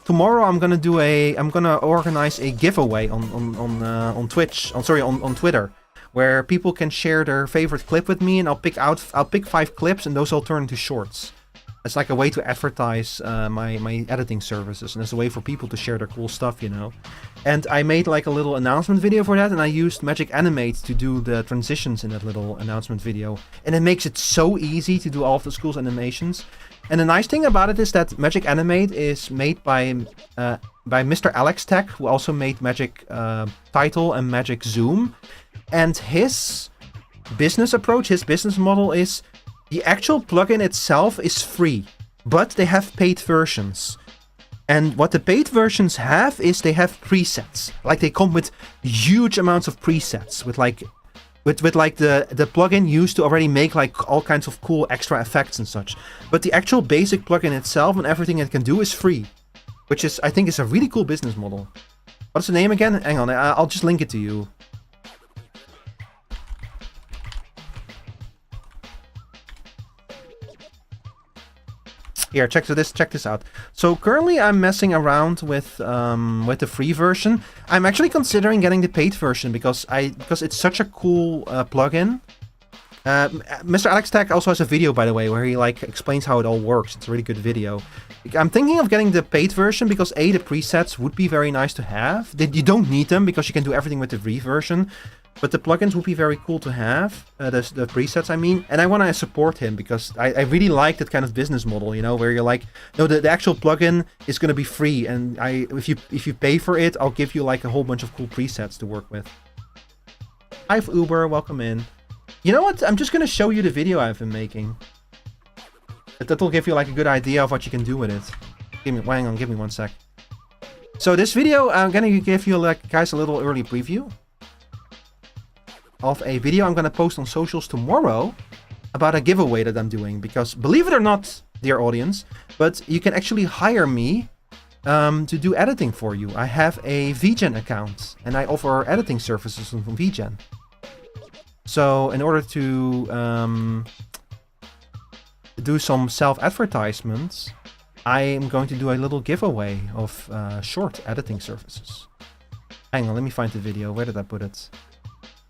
tomorrow I'm gonna organize a giveaway on Twitch, on Twitter, where people can share their favorite clip with me, and I'll pick 5 clips, and those will turn into shorts. It's like a way to advertise my editing services, and it's a way for people to share their cool stuff, you know. And I made like a little announcement video for that, and I used Magic Animate to do the transitions in that little announcement video. And it makes it so easy to do all of those cool animations. And the nice thing about it is that Magic Animate is made by Mr. Alex Tech, who also made Magic Title and Magic Zoom. And his business approach, his business model is, the actual plugin itself is free, but they have paid versions. And what the paid versions have is they have presets. Like, they come with huge amounts of presets with like the plugin used to already make like all kinds of cool extra effects and such. But the actual basic plugin itself and everything it can do is free, which is, I think, is a really cool business model. What's the name again? Hang on, I'll just link it to you. Here, check this out. So currently I'm messing around with the free version. I'm actually considering getting the paid version because it's such a cool plugin. Mr. Alex Tech also has a video, by the way, where he like explains how it all works. It's a really good video. I'm thinking of getting the paid version because the presets would be very nice to have. You don't need them because you can do everything with the free version. But the plugins would be very cool to have, the presets, I mean. And I want to support him because I really like that kind of business model, you know, where you're like, no, the actual plugin is going to be free, and if you pay for it, I'll give you like a whole bunch of cool presets to work with. Hi, Uber, welcome in. You know what? I'm just going to show you the video I've been making. That'll give you like a good idea of what you can do with it. Hang on, give me one sec. So this video, I'm going to give you like guys a little early preview of a video I'm going to post on socials tomorrow about a giveaway that I'm doing. Because believe it or not, dear audience, but you can actually hire me to do editing for you. I have a VGen account and I offer editing services from VGen. So in order to do some self-advertisements, I am going to do a little giveaway of short editing services. Hang on, let me find the video. Where did I put it?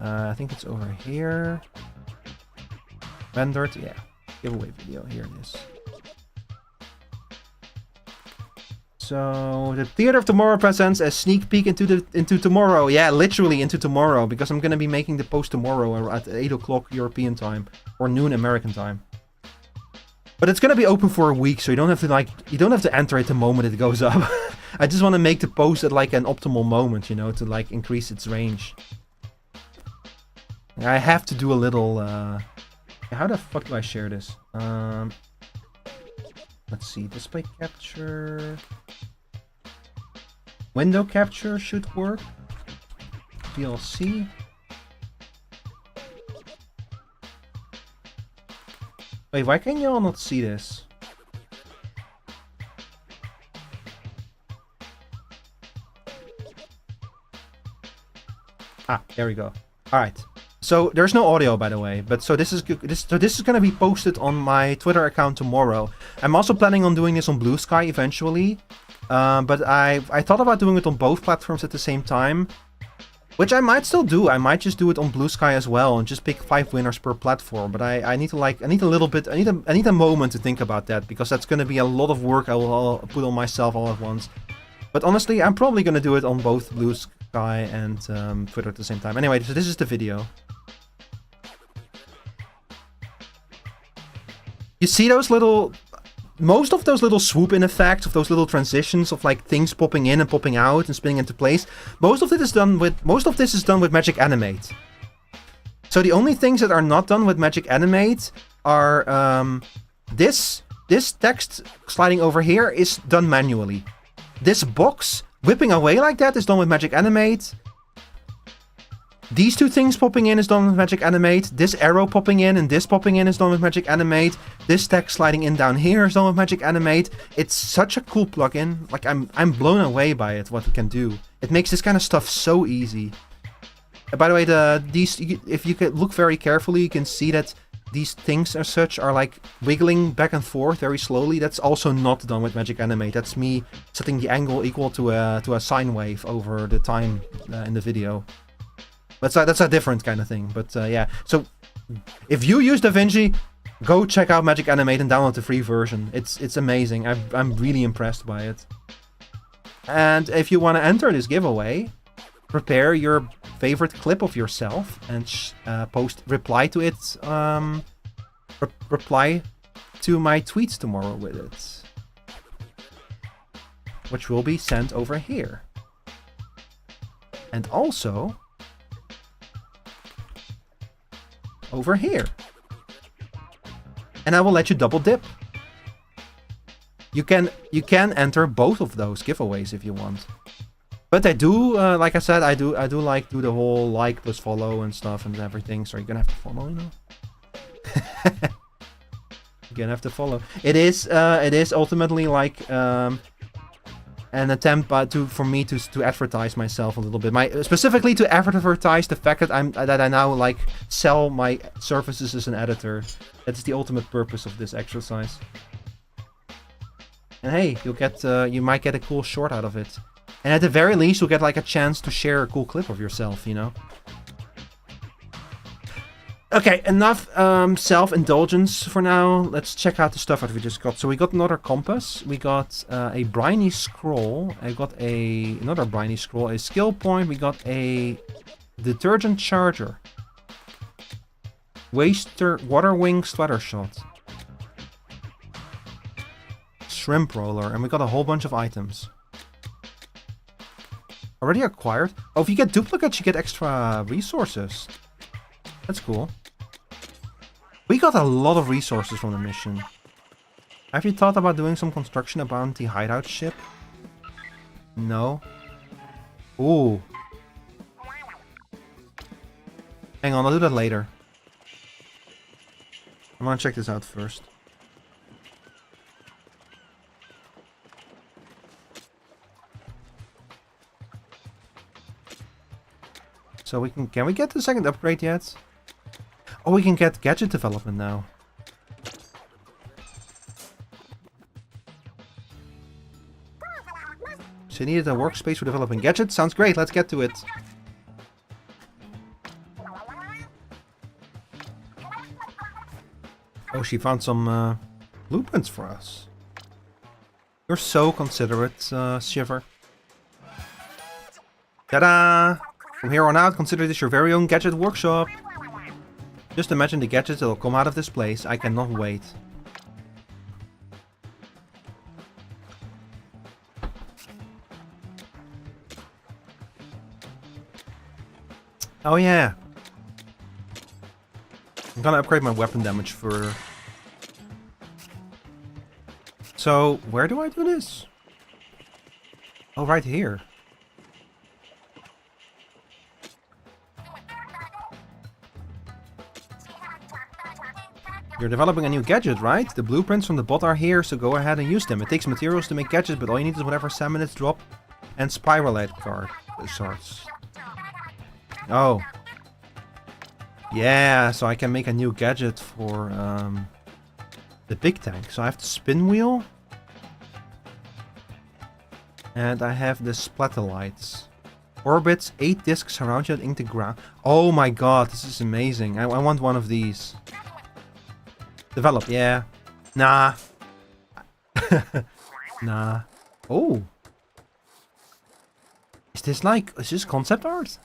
I think it's over here. Rendered, yeah. Giveaway video, here it is. So the Theater of Tomorrow presents a sneak peek into tomorrow. Yeah, literally into tomorrow, because I'm gonna be making the post tomorrow at 8 o'clock European time or noon American time. But it's gonna be open for a week, so you don't have to enter it the moment it goes up. I just want to make the post at like an optimal moment, you know, to like increase its range. I have to do a little. How the fuck do I share this? Let's see, display capture. Window capture should work. DLC. Wait, why can you all not see this? Ah, there we go. All right. So there's no audio, by the way, but so this is going to be posted on my Twitter account tomorrow. I'm also planning on doing this on Blue Sky eventually, but I thought about doing it on both platforms at the same time, which I might still do. I might just do it on Blue Sky as well and just pick 5 winners per platform. But I need a moment to think about that, because that's going to be a lot of work I'll put on myself all at once. But honestly, I'm probably going to do it on both Blue Sky and Twitter at the same time. Anyway, so this is the video. You see those little... Most of those little swoop-in effects, of those little transitions of like things popping in and popping out and spinning into place. Most of this is done with Magic Animate. So the only things that are not done with Magic Animate are this text sliding over here is done manually. This box whipping away like that is done with Magic Animate. These two things popping in is done with Magic Animate. This arrow popping in and this popping in is done with Magic Animate. This text sliding in down here is done with Magic Animate. It's such a cool plugin. Like I'm blown away by it, what it can do. It makes this kind of stuff so easy. By the way, if you could look very carefully, you can see that these things as such are like wiggling back and forth very slowly. That's also not done with Magic Animate. That's me setting the angle equal to a sine wave over the time in the video. That's a different kind of thing, but yeah. So, if you use DaVinci, go check out Magic Animate and download the free version. It's amazing. I'm really impressed by it. And if you want to enter this giveaway, prepare your favorite clip of yourself and reply to it. Reply to my tweets tomorrow with it, which will be sent over here. And also over here. And I will let you double dip. You can enter both of those giveaways if you want. But I do, like I said, I do like do the whole like plus follow and stuff and everything. So you're gonna have to follow, you know. You're gonna have to follow. It is ultimately like an attempt for me to advertise myself a little bit. Specifically to advertise the fact that I now like sell my services as an editor. That's the ultimate purpose of this exercise. And hey, you might get a cool short out of it. And at the very least, you'll get like a chance to share a cool clip of yourself, you know. Okay, enough self-indulgence for now. Let's check out the stuff that we just got. So we got another compass. We got a briny scroll. I got another briny scroll. A skill point. We got a detergent charger. Water wing sweater shot. Shrimp roller. And we got a whole bunch of items. Already acquired? Oh, if you get duplicates, you get extra resources. That's cool. We got a lot of resources from the mission. Have you thought about doing some construction about the hideout ship? No? Ooh. Hang on, I'll do that later. I'm gonna check this out first. So can we get the second upgrade yet? Oh, we can get gadget development now. So you needed a workspace for developing gadgets? Sounds great, let's get to it. Oh, she found some blueprints for us. You're so considerate, Shiver. Ta-da! From here on out, consider this your very own gadget workshop. Just imagine the gadgets that will come out of this place. I cannot wait. Oh yeah. I'm gonna upgrade my weapon damage for... So, where do I do this? Oh, right here. You're developing a new gadget, right? The blueprints from the bot are here, so go ahead and use them. It takes materials to make gadgets, but all you need is whatever 7 minutes drop and spiralite card shards. Oh. Yeah, so I can make a new gadget for the big tank. So I have the spin wheel. And I have the splatterlights. Orbits, 8 discs around you that ink the ground. Oh my god, this is amazing. I want one of these. Develop, yeah. Nah. Nah. Oh. Is this concept art?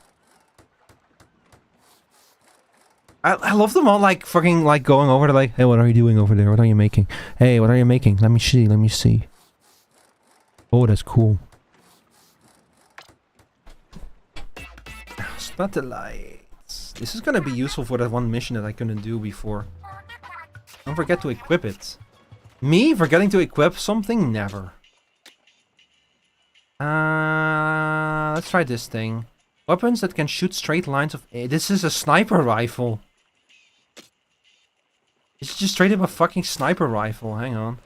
I love them all like fucking like going over to like, hey, what are you doing over there? What are you making? Hey, what are you making? Let me see. Oh, that's cool. Splatterlights. This is gonna be useful for that one mission that I couldn't do before. Don't forget to equip it. Me forgetting to equip something? Never. Let's try this thing. Weapons that can shoot straight lines of... This is a sniper rifle. It's just straight up a fucking sniper rifle. Hang on.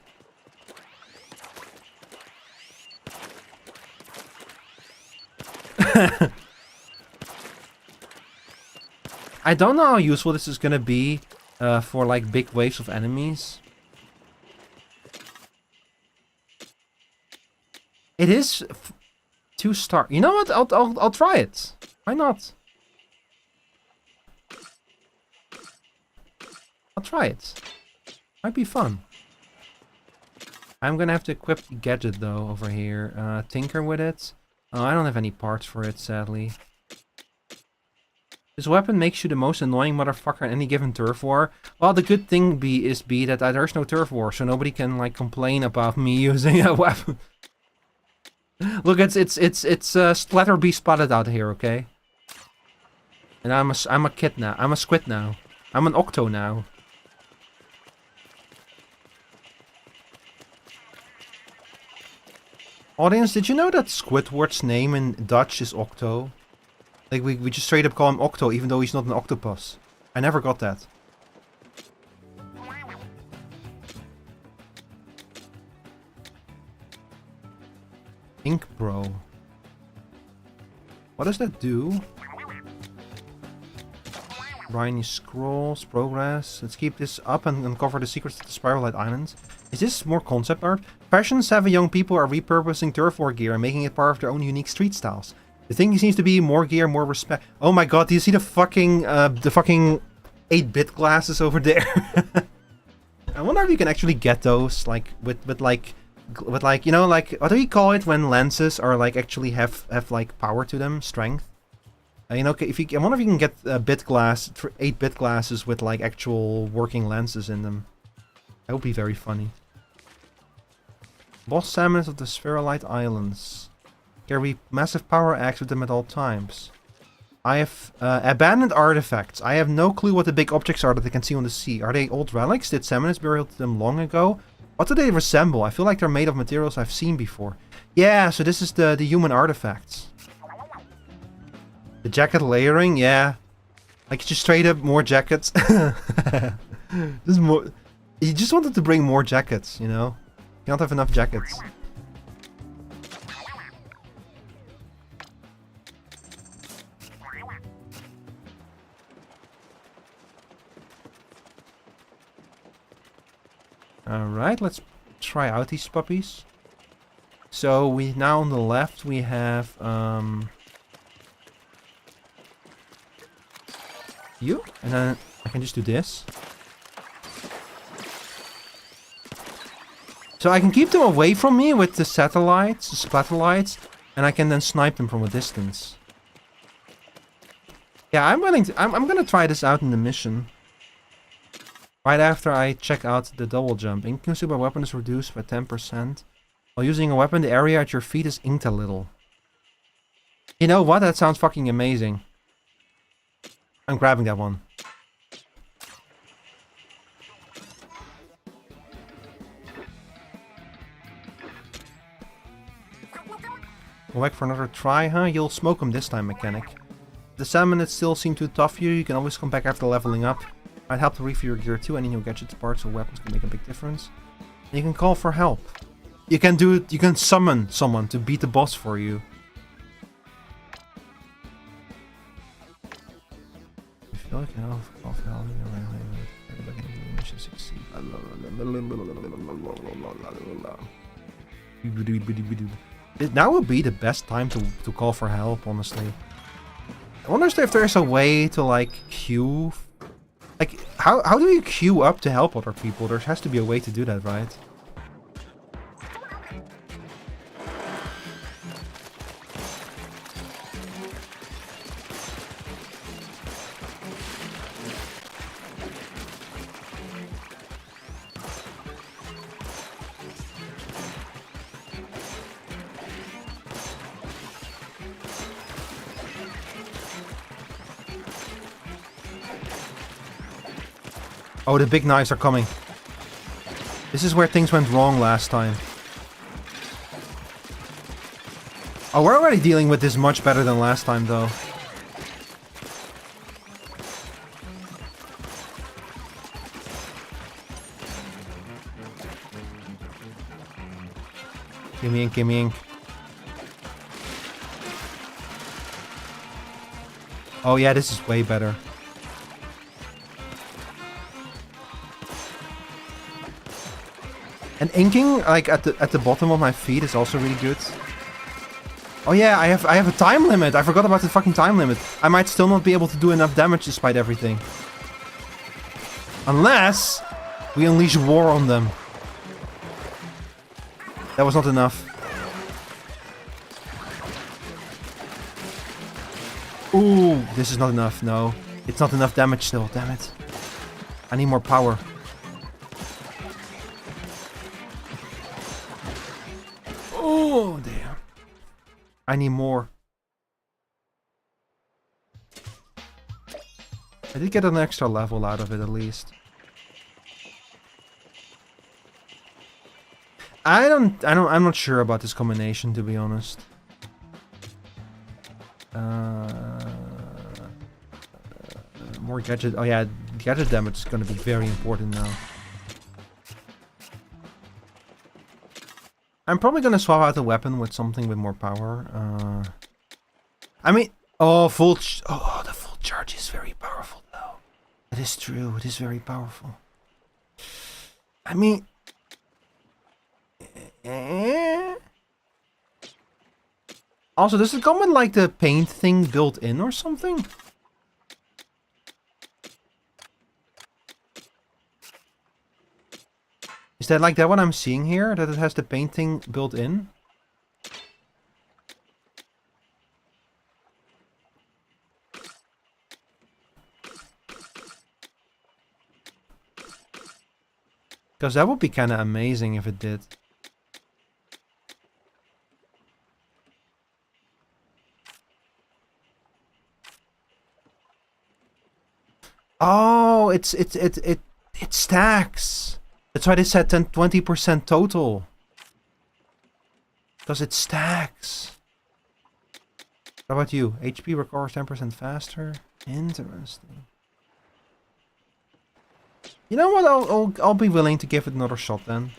I don't know how useful this is gonna be for like big waves of enemies. It is 2-star. You know what? I'll try it. Why not? I'll try it. Might be fun. I'm gonna have to equip the gadget though over here. Tinker with it. Oh, I don't have any parts for it, sadly. This weapon makes you the most annoying motherfucker in any given turf war. Well, the good thing is that there's no turf war, so nobody can like complain about me using a weapon. Look, it's Splatter Bee spotted out here, okay? And I'm a kid now. I'm a squid now. I'm an octo now. Audience, did you know that Squidward's name in Dutch is Octo? Like, we just straight up call him Octo, even though he's not an octopus. I never got that. Ink Bro. What does that do? Briny Scrolls, Progress. Let's keep this up and uncover the secrets of the Spiralite Islands. Is this more concept art? Fashion-savvy young people are repurposing turf war gear and making it part of their own unique street styles. The thing seems to be more gear, more respect. Oh my god, do you see the fucking 8-bit glasses over there? I wonder if you can actually get those, like, with you know, like, what do you call it when lenses are, like, actually have like, power to them? Strength? You know, I wonder if you can get a 8-bit glasses with, like, actual working lenses in them. That would be very funny. Boss salmons of the Spherolite Islands. Carry massive power axe with them at all times. I have abandoned artifacts. I have no clue what the big objects are that I can see on the sea. Are they old relics? Did salmons bury them long ago? What do they resemble? I feel like they're made of materials I've seen before. Yeah, so this is the human artifacts. The jacket layering, yeah. Like, just straight up more jackets. This is more... You just wanted to bring more jackets, you know? You don't have enough jackets. Alright, let's try out these puppies. So, we now on the left, we have, you, and then I can just do this. So I can keep them away from me with the satellites, the satellites, and I can then snipe them from a distance. Yeah, I'm willing to. I'm gonna try this out in the mission. Right after I check out the double jump. Ink consumed by weapon is reduced by 10%. While using a weapon, the area at your feet is inked a little. You know what? That sounds fucking amazing. I'm grabbing that one. Go back for another try, huh? You'll smoke them this time, mechanic. If the 7 minutes still seem too tough for you, you can always come back after leveling up. Might help to refill your gear too. Any new gadgets, parts, or weapons can make a big difference. And you can call for help. You can do it. You can summon someone to beat the boss for you. I feel like I call for help. You should succeed. Now would be the best time to call for help, honestly. I wonder if there's a way to like queue. Like, how do you queue up to help other people? There has to be a way to do that, right? Oh, the big knives are coming. This is where things went wrong last time. Oh, we're already dealing with this much better than last time, though. Gimme ink, gimme ink. Oh yeah, this is way better. And inking, like at the bottom of my feet, is also really good. Oh yeah, I have a time limit. I forgot about the fucking time limit. I might still not be able to do enough damage despite everything. Unless we unleash war on them. That was not enough. Ooh, this is not enough. No, it's not enough damage still. Damn it. I need more power. Oh, damn. I need more. I did get an extra level out of it at least. I'm not sure about this combination, to be honest. More gadget. Oh yeah, gadget damage is going to be very important now. I'm probably going to swap out the weapon with something with more power. I mean, oh, the full charge is very powerful though. It is true. It is very powerful. I mean, also, does it come with like the paint thing built in or something? Is that like that what I'm seeing here? That it has the painting built in? Because that would be kind of amazing if it did. Oh, it stacks. That's why they said 20% total. Because it stacks. How about you? HP recovers 10% faster. Interesting. You know what? I'll be willing to give it another shot then.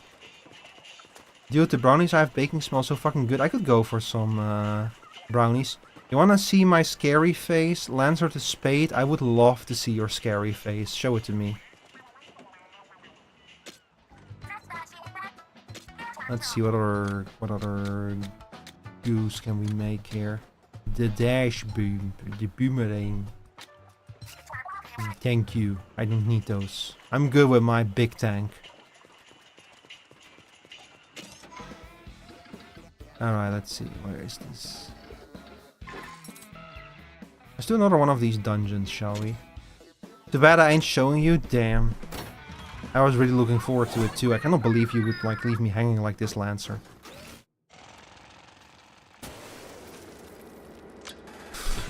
Dude, the brownies I have baking smell so fucking good. I could go for some brownies. You wanna see my scary face? Lancer the spade. I would love to see your scary face. Show it to me. Let's see what other goose can we make here. The dash boom, the boomerang. Thank you. I don't need those. I'm good with my big tank. Alright, let's see. Where is this? Let's do another one of these dungeons, shall we? Too bad I ain't showing you. Damn. I was really looking forward to it too. I cannot believe you would like leave me hanging like this, Lancer.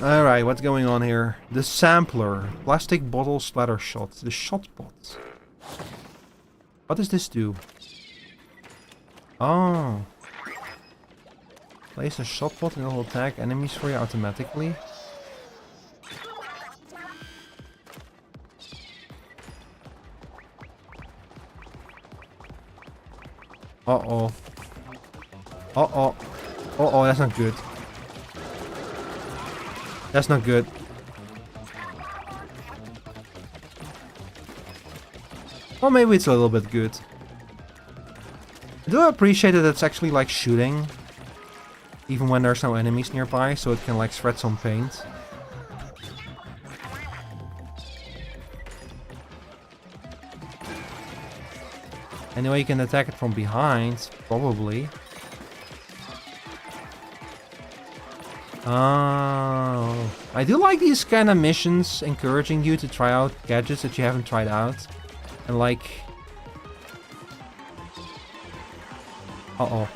Alright, what's going on here? The sampler. Plastic bottle splatter shot. The shot bot. What does this do? Oh. Place a shot bot and it will attack enemies for you automatically. Uh-oh. Uh-oh. Uh-oh, that's not good. That's not good. Well, maybe it's a little bit good. I do appreciate that it's actually like shooting. Even when there's no enemies nearby, so it can like spread some paint. Anyway, you can attack it from behind, probably. Oh, I do like these kind of missions encouraging you to try out gadgets that you haven't tried out. And like... Uh-oh.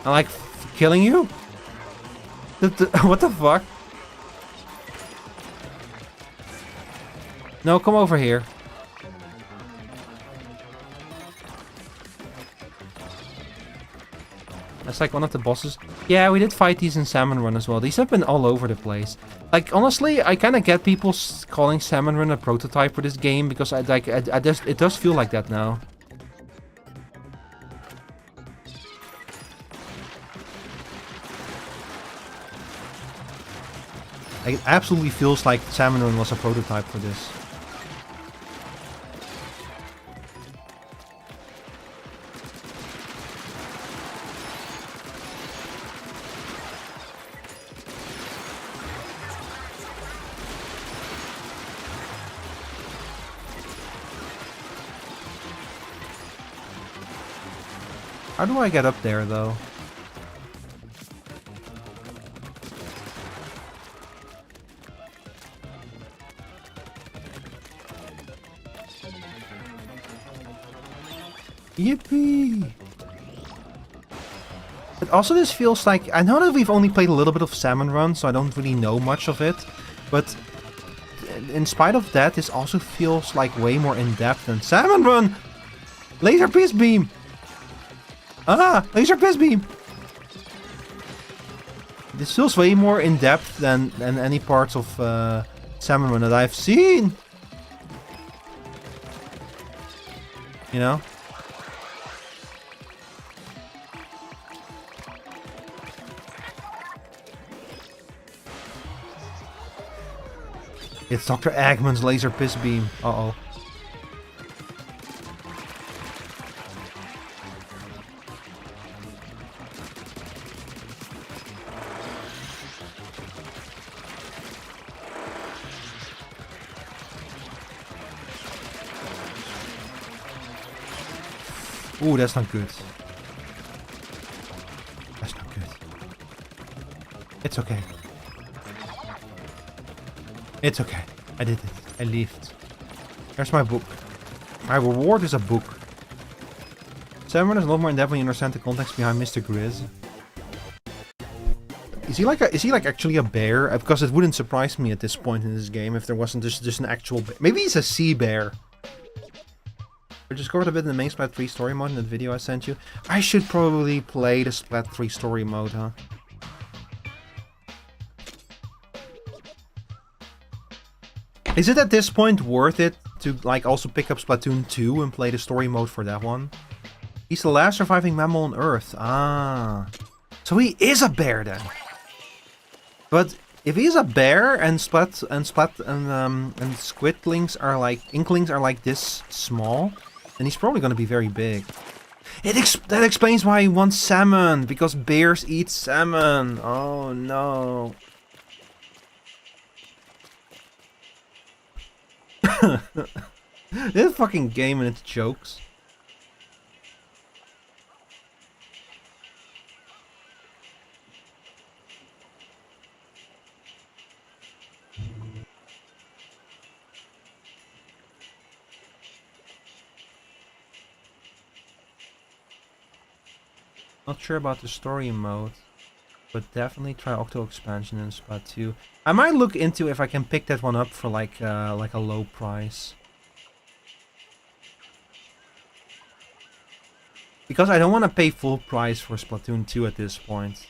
I like killing you? What the fuck? No, come over here. That's like one of the bosses. Yeah, we did fight these in Salmon Run as well. These have been all over the place. Like, honestly, I kind of get people calling Salmon Run a prototype for this game because I just, it does feel like that now. Like, it absolutely feels like Salmon Run was a prototype for this. How do I get up there, though? Yippee! But also this feels like... I know that we've only played a little bit of Salmon Run, so I don't really know much of it. But in spite of that, this also feels like way more in-depth than Salmon Run! Laser Piss Beam! Ah! Laser Piss Beam! This feels way more in-depth than any parts of Salmon Run that I've seen! You know? It's Dr. Eggman's Laser Piss Beam. Uh-oh. Ooh, that's not good. That's not good. It's okay. It's okay. I did it. I lived. There's my book. My reward is a book. Salmon is a lot more in-depth when you understand the context behind Mr. Grizz. Is he like actually a bear? Because it wouldn't surprise me at this point in this game if there wasn't just an actual bear. Maybe he's a sea bear. I discovered a bit in the main Splat 3 story mode in that video I sent you. I should probably play the Splat 3 story mode, huh? Is it at this point worth it to like also pick up Splatoon 2 and play the story mode for that one? He's the last surviving mammal on Earth. Ah. So he is a bear then. But if he's a bear and squidlings are like inklings are like this small, then he's probably gonna be very big. That explains why he wants salmon, because bears eat salmon. Oh no. This fucking game and its jokes. Not sure about the story mode, but definitely try Octo expansion in Splatoon 2. I might look into if I can pick that one up for like a low price. Because I don't want to pay full price for Splatoon 2 at this point.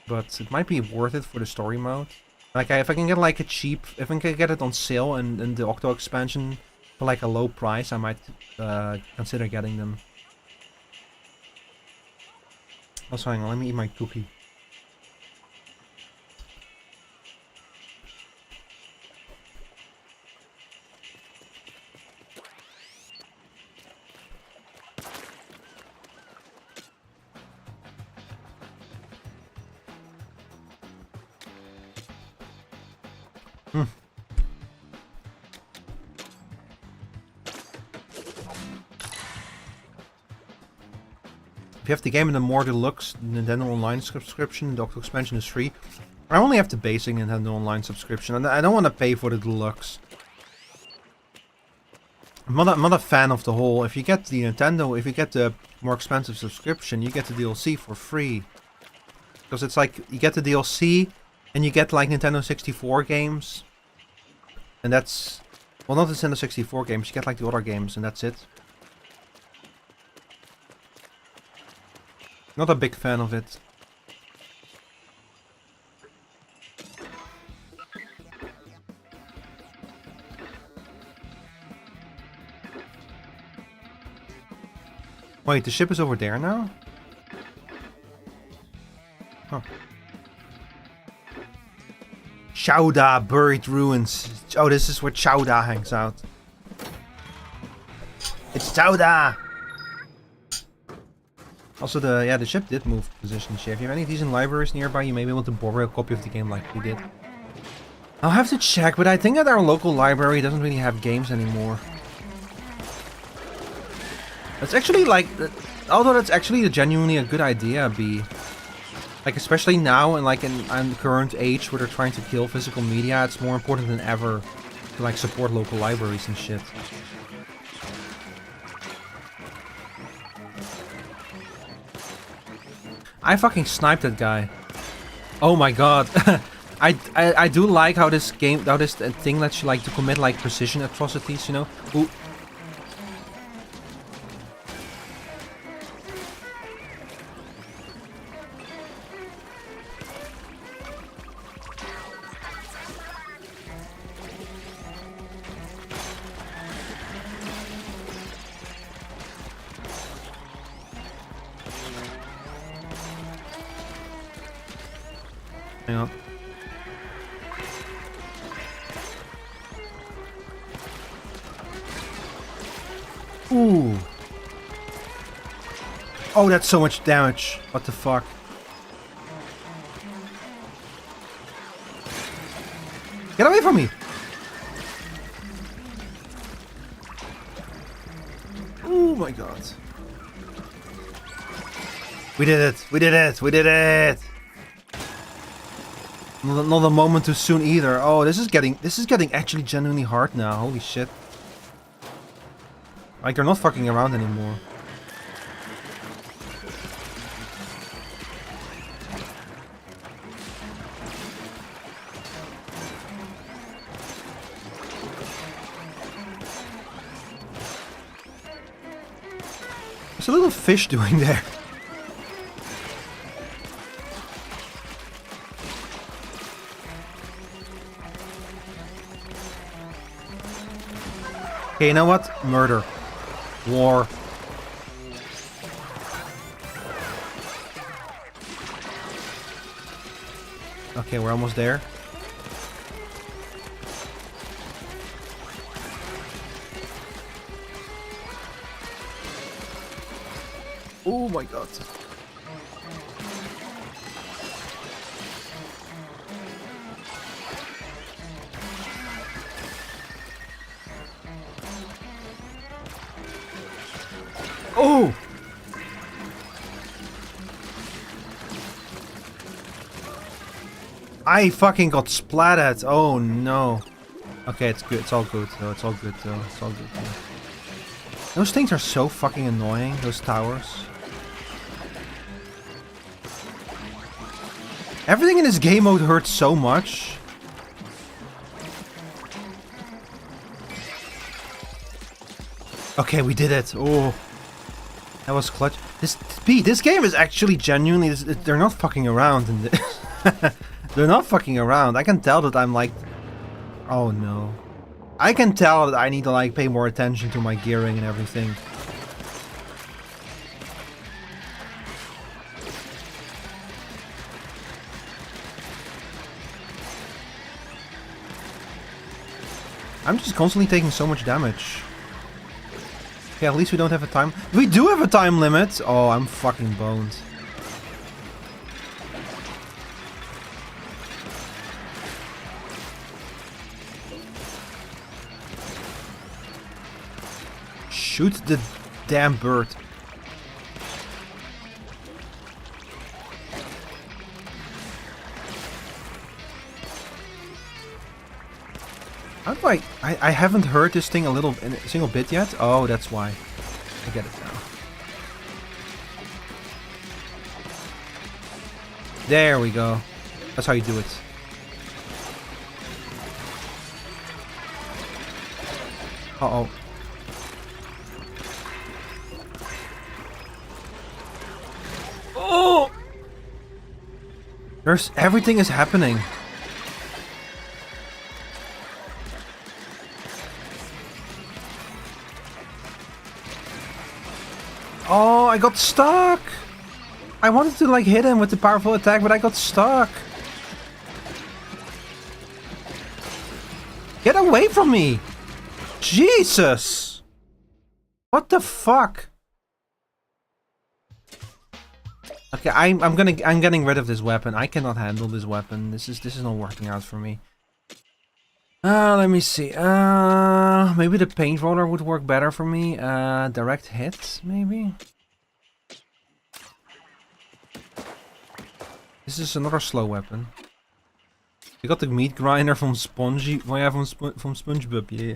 But it might be worth it for the story mode. Like if I can get like a cheap, if I can get it on sale and the Octo expansion for like a low price, I might consider getting them. Also, hang on, let me eat my cookie. If you have the game in the more deluxe Nintendo Online subscription, the Octo expansion is free. I only have the basic Nintendo Online subscription, and I don't want to pay for the deluxe. I'm not a fan of the whole. If you get the Nintendo, if you get the more expensive subscription, you get the DLC for free. Because it's like, you get the DLC, and you get like Nintendo 64 games. And that's, well, not Nintendo 64 games, you get like the other games, and that's it. Not a big fan of it. Wait, the ship is over there now? Huh. Chowda, buried ruins. Oh, this is where Chowda hangs out. It's Chowda! Also, the ship did move position share. If you have any decent libraries nearby, you may be able to borrow a copy of the game like we did. I'll have to check, but I think that our local library doesn't really have games anymore. That's actually like, although that's actually genuinely a good idea, B. Like, especially now and like in the current age where they're trying to kill physical media, it's more important than ever to like support local libraries and shit. I fucking sniped that guy. Oh my god. I do like how this game, how this thing lets you like to commit like precision atrocities, you know? Ooh. Hang on. Ooh. Oh, that's so much damage. What the fuck? Get away from me! Oh my god. We did it! We did it! We did it! Not a moment too soon either. Oh, this is getting actually genuinely hard now. Holy shit. Like, they're not fucking around anymore. What's a little fish doing there? Okay, you know what? Murder. War. Okay, we're almost there. Oh my god. Oh! I fucking got splattered. Oh no. Okay, it's good. It's all good though. It's all good though. It's all good though. Those things are so fucking annoying, those towers. Everything in this game mode hurts so much. Okay, we did it. Oh, that was clutch. This game is actually genuinely. They're not fucking around. They're not fucking around. I can tell that I'm like. Oh no. I can tell that I need to like pay more attention to my gearing and everything. I'm just constantly taking so much damage. Okay, at least we don't have a time... We do have a time limit! Oh, I'm fucking boned. Shoot the damn bird. How do I haven't heard this thing a single bit yet? Oh, that's why. I get it now. There we go. That's how you do it. Uh-oh. Oh! Everything is happening. Oh, I got stuck! I wanted to like hit him with the powerful attack, but I got stuck. Get away from me! Jesus! What the fuck? Okay, I'm getting rid of this weapon. I cannot handle this weapon. This is not working out for me. Let me see. Maybe the paint roller would work better for me. Direct hit, maybe? This is another slow weapon. You got the meat grinder from Spongy. Oh yeah, from SpongeBob, yeah.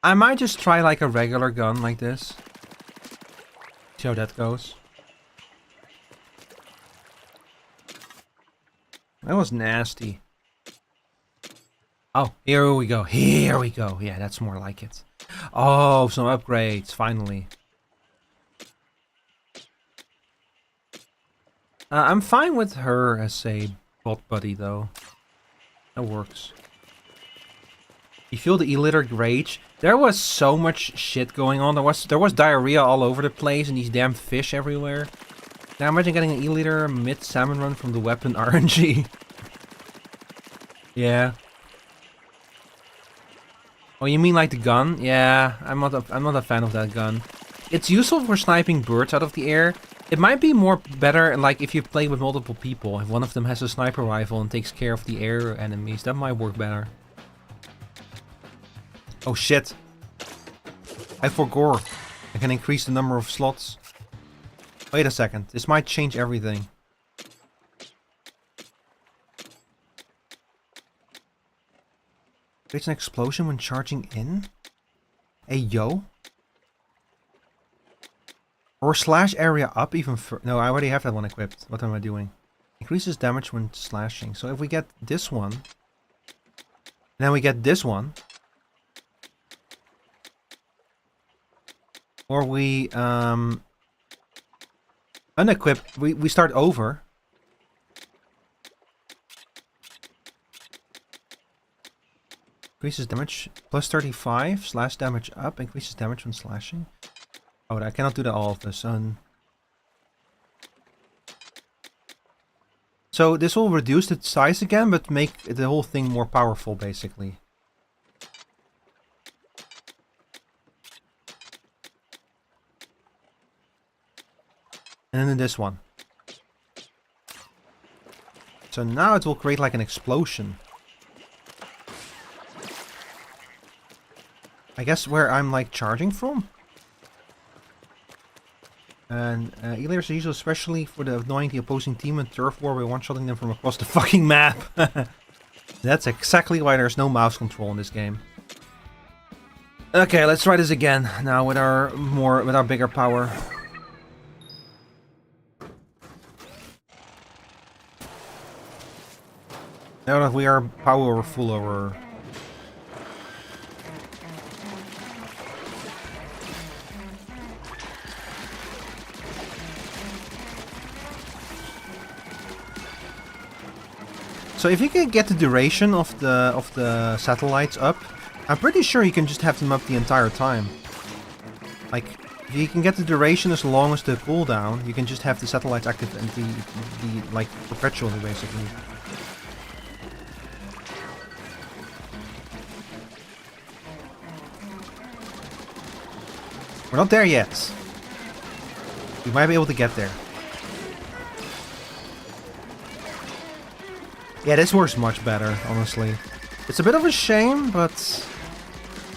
I might just try like a regular gun like this. See how that goes. That was nasty. Oh, here we go. Here we go. Yeah, that's more like it. Oh, some upgrades, finally. I'm fine with her as a bot buddy, though. That works. You feel the E-liter rage? There was so much shit going on. There was diarrhea all over the place and these damn fish everywhere. Now imagine getting an E-liter mid-salmon run from the weapon RNG. Yeah. Oh, you mean like the gun? Yeah, I'm not a fan of that gun. It's useful for sniping birds out of the air. It might be more better like if you play with multiple people. If one of them has a sniper rifle and takes care of the air enemies, that might work better. Oh shit. I forgot. I can increase the number of slots. Wait a second. This might change everything. Creates an explosion when charging in? Hey yo? Or slash area up even further. No, I already have that one equipped. What am I doing? Increases damage when slashing. So if we get this one. Then we get this one. Or we unequip, we start over. Increases damage plus 35, slash damage up, increases damage when slashing. Oh, I cannot do that all of this. So this will reduce the size again, but make the whole thing more powerful, basically. And then this one. So now it will create like an explosion. I guess where I'm like charging from. And E-layers are used especially for the annoying the opposing team in turf war by one-shotting them from across the fucking map. That's exactly why there's no mouse control in this game. Okay, let's try this again now with our bigger power. Now that we are powerful over. So if you can get the duration of the satellites up, I'm pretty sure you can just have them up the entire time. Like, if you can get the duration as long as the cooldown, you can just have the satellites active and the like perpetually basically. We're not there yet. We might be able to get there. Yeah, this works much better, honestly. It's a bit of a shame, but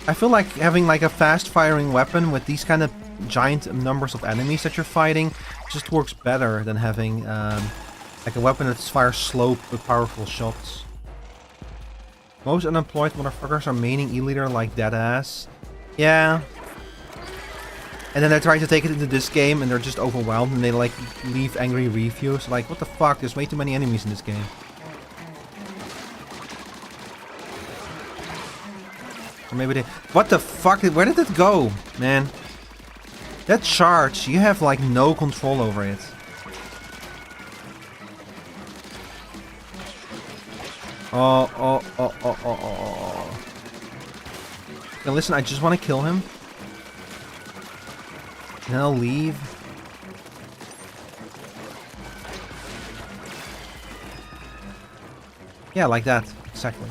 I feel like having like a fast-firing weapon with these kind of giant numbers of enemies that you're fighting just works better than having like a weapon that fires slow but powerful shots. Most unemployed motherfuckers are maining E-Leader like deadass. Yeah. And then they're trying to take it into this game and they're just overwhelmed and they like leave angry reviews. Like, what the fuck? There's way too many enemies in this game. Or maybe they... What the fuck? Where did it go, man? That charge, you have like no control over it. Oh. Okay, listen, I just want to kill him. And then I'll leave. Yeah, like that. Exactly.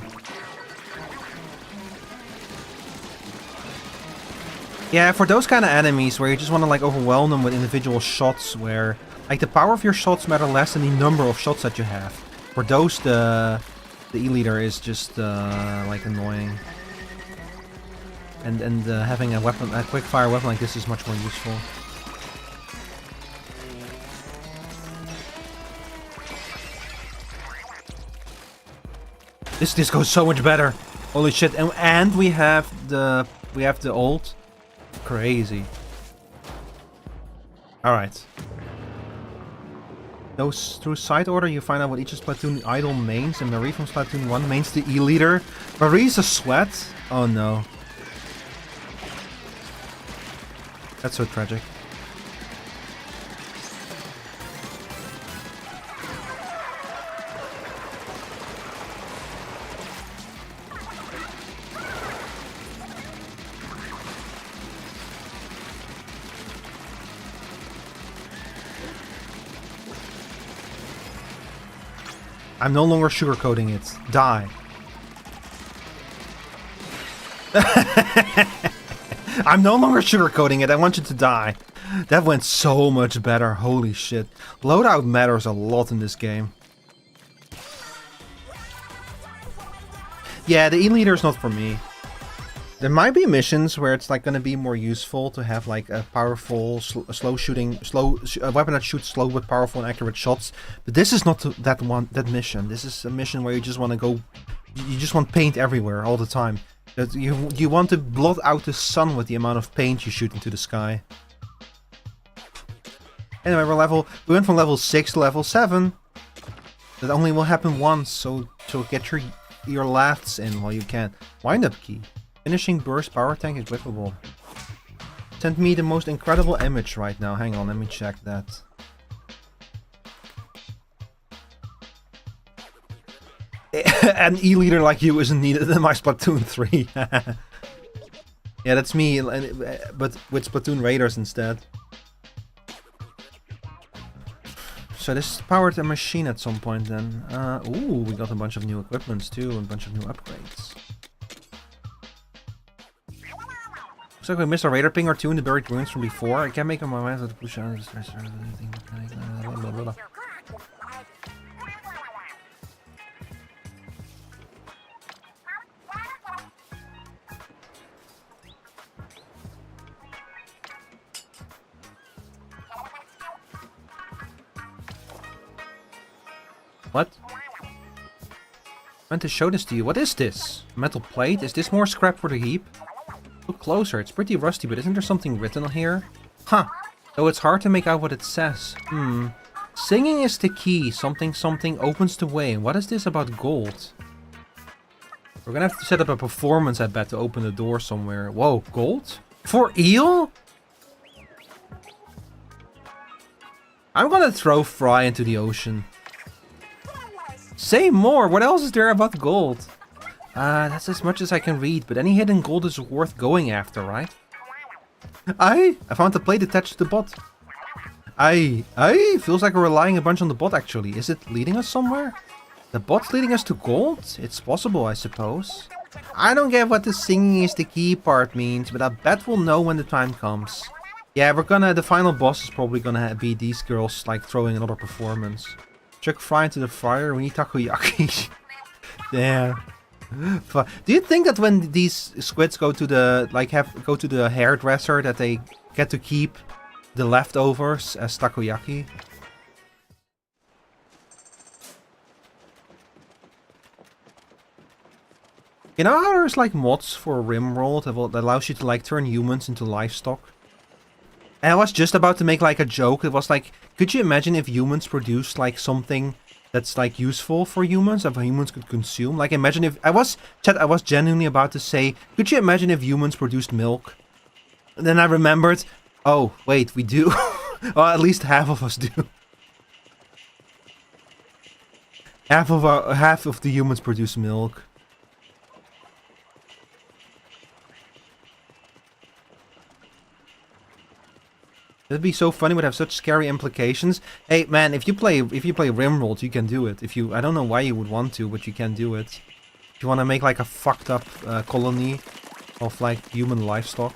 Yeah, for those kind of enemies where you just want to like overwhelm them with individual shots where like the power of your shots matter less than the number of shots that you have. For those the E-Leader is just like annoying. And having a weapon, a quick fire weapon like this is much more useful. This goes so much better. Holy shit! And we have the ult. Crazy. All right. Through side order, you find out what each Splatoon idol mains, and Marie from Splatoon 1 mains the E-Leader. Marie's a sweat. Oh no. That's so tragic. I'm no longer sugarcoating it. Die. I'm no longer sugarcoating it. I want you to die. That went so much better. Holy shit. Loadout matters a lot in this game. Yeah, the E-Leader is not for me. There might be missions where it's like going to be more useful to have like a powerful, a weapon that shoots slow but powerful and accurate shots. But this is not that mission. This is a mission where you just want to go, you just want paint everywhere all the time. You want to blot out the sun with the amount of paint you shoot into the sky. Anyway, we went from level 6 to level 7. That only will happen once, so get your laughs in while you can. Wind-up key. Finishing burst power tank is whippable. Send me the most incredible image right now. Hang on, let me check that. An E-Leader like you isn't needed in my Splatoon 3. Yeah, that's me, but with Splatoon Raiders instead. So this powered a machine at some point then. Ooh, we got a bunch of new equipments too, and a bunch of new upgrades. Looks like we missed a radar ping or two in the buried ruins from before. I can't make up my mind how to push out this. What? I meant to show this to you. What is this? Metal plate? Is this more scrap for the heap? Look closer, it's pretty rusty, but isn't there something written here? Huh. Though it's hard to make out what it says. Singing is the key. Something something opens the way. What is this about gold? We're gonna have to set up a performance, I bet, to open the door somewhere. Whoa, gold? For eel? I'm gonna throw Fry into the ocean. Say more! What else is there about gold? That's as much as I can read, but any hidden gold is worth going after, right? I found the plate attached to the bot. Feels like we're relying a bunch on the bot, actually. Is it leading us somewhere? The bot's leading us to gold? It's possible, I suppose. I don't get what the singing is the key part means, but I bet we'll know when the time comes. Yeah, the final boss is probably gonna be these girls, like, throwing another performance. Chuck Fry into the fire, we need takoyaki. Yeah. Do you think that when these squids go to the, go to the hairdresser, that they get to keep the leftovers as takoyaki? You know how there's like mods for Rimroll that allows you to like turn humans into livestock? And I was just about to make like a joke. It was like, could you imagine if humans produced like something that's like useful for humans, that humans could consume? Like imagine if, I was genuinely about to say, could you imagine if humans produced milk? And then I remembered, oh wait, we do. Well, at least half of us do. Half of the humans produce milk. It'd be so funny, would have such scary implications. Hey man, if you play Rimworld, you can do it. I don't know why you would want to, but you can do it. If you want to make like a fucked up colony of like human livestock.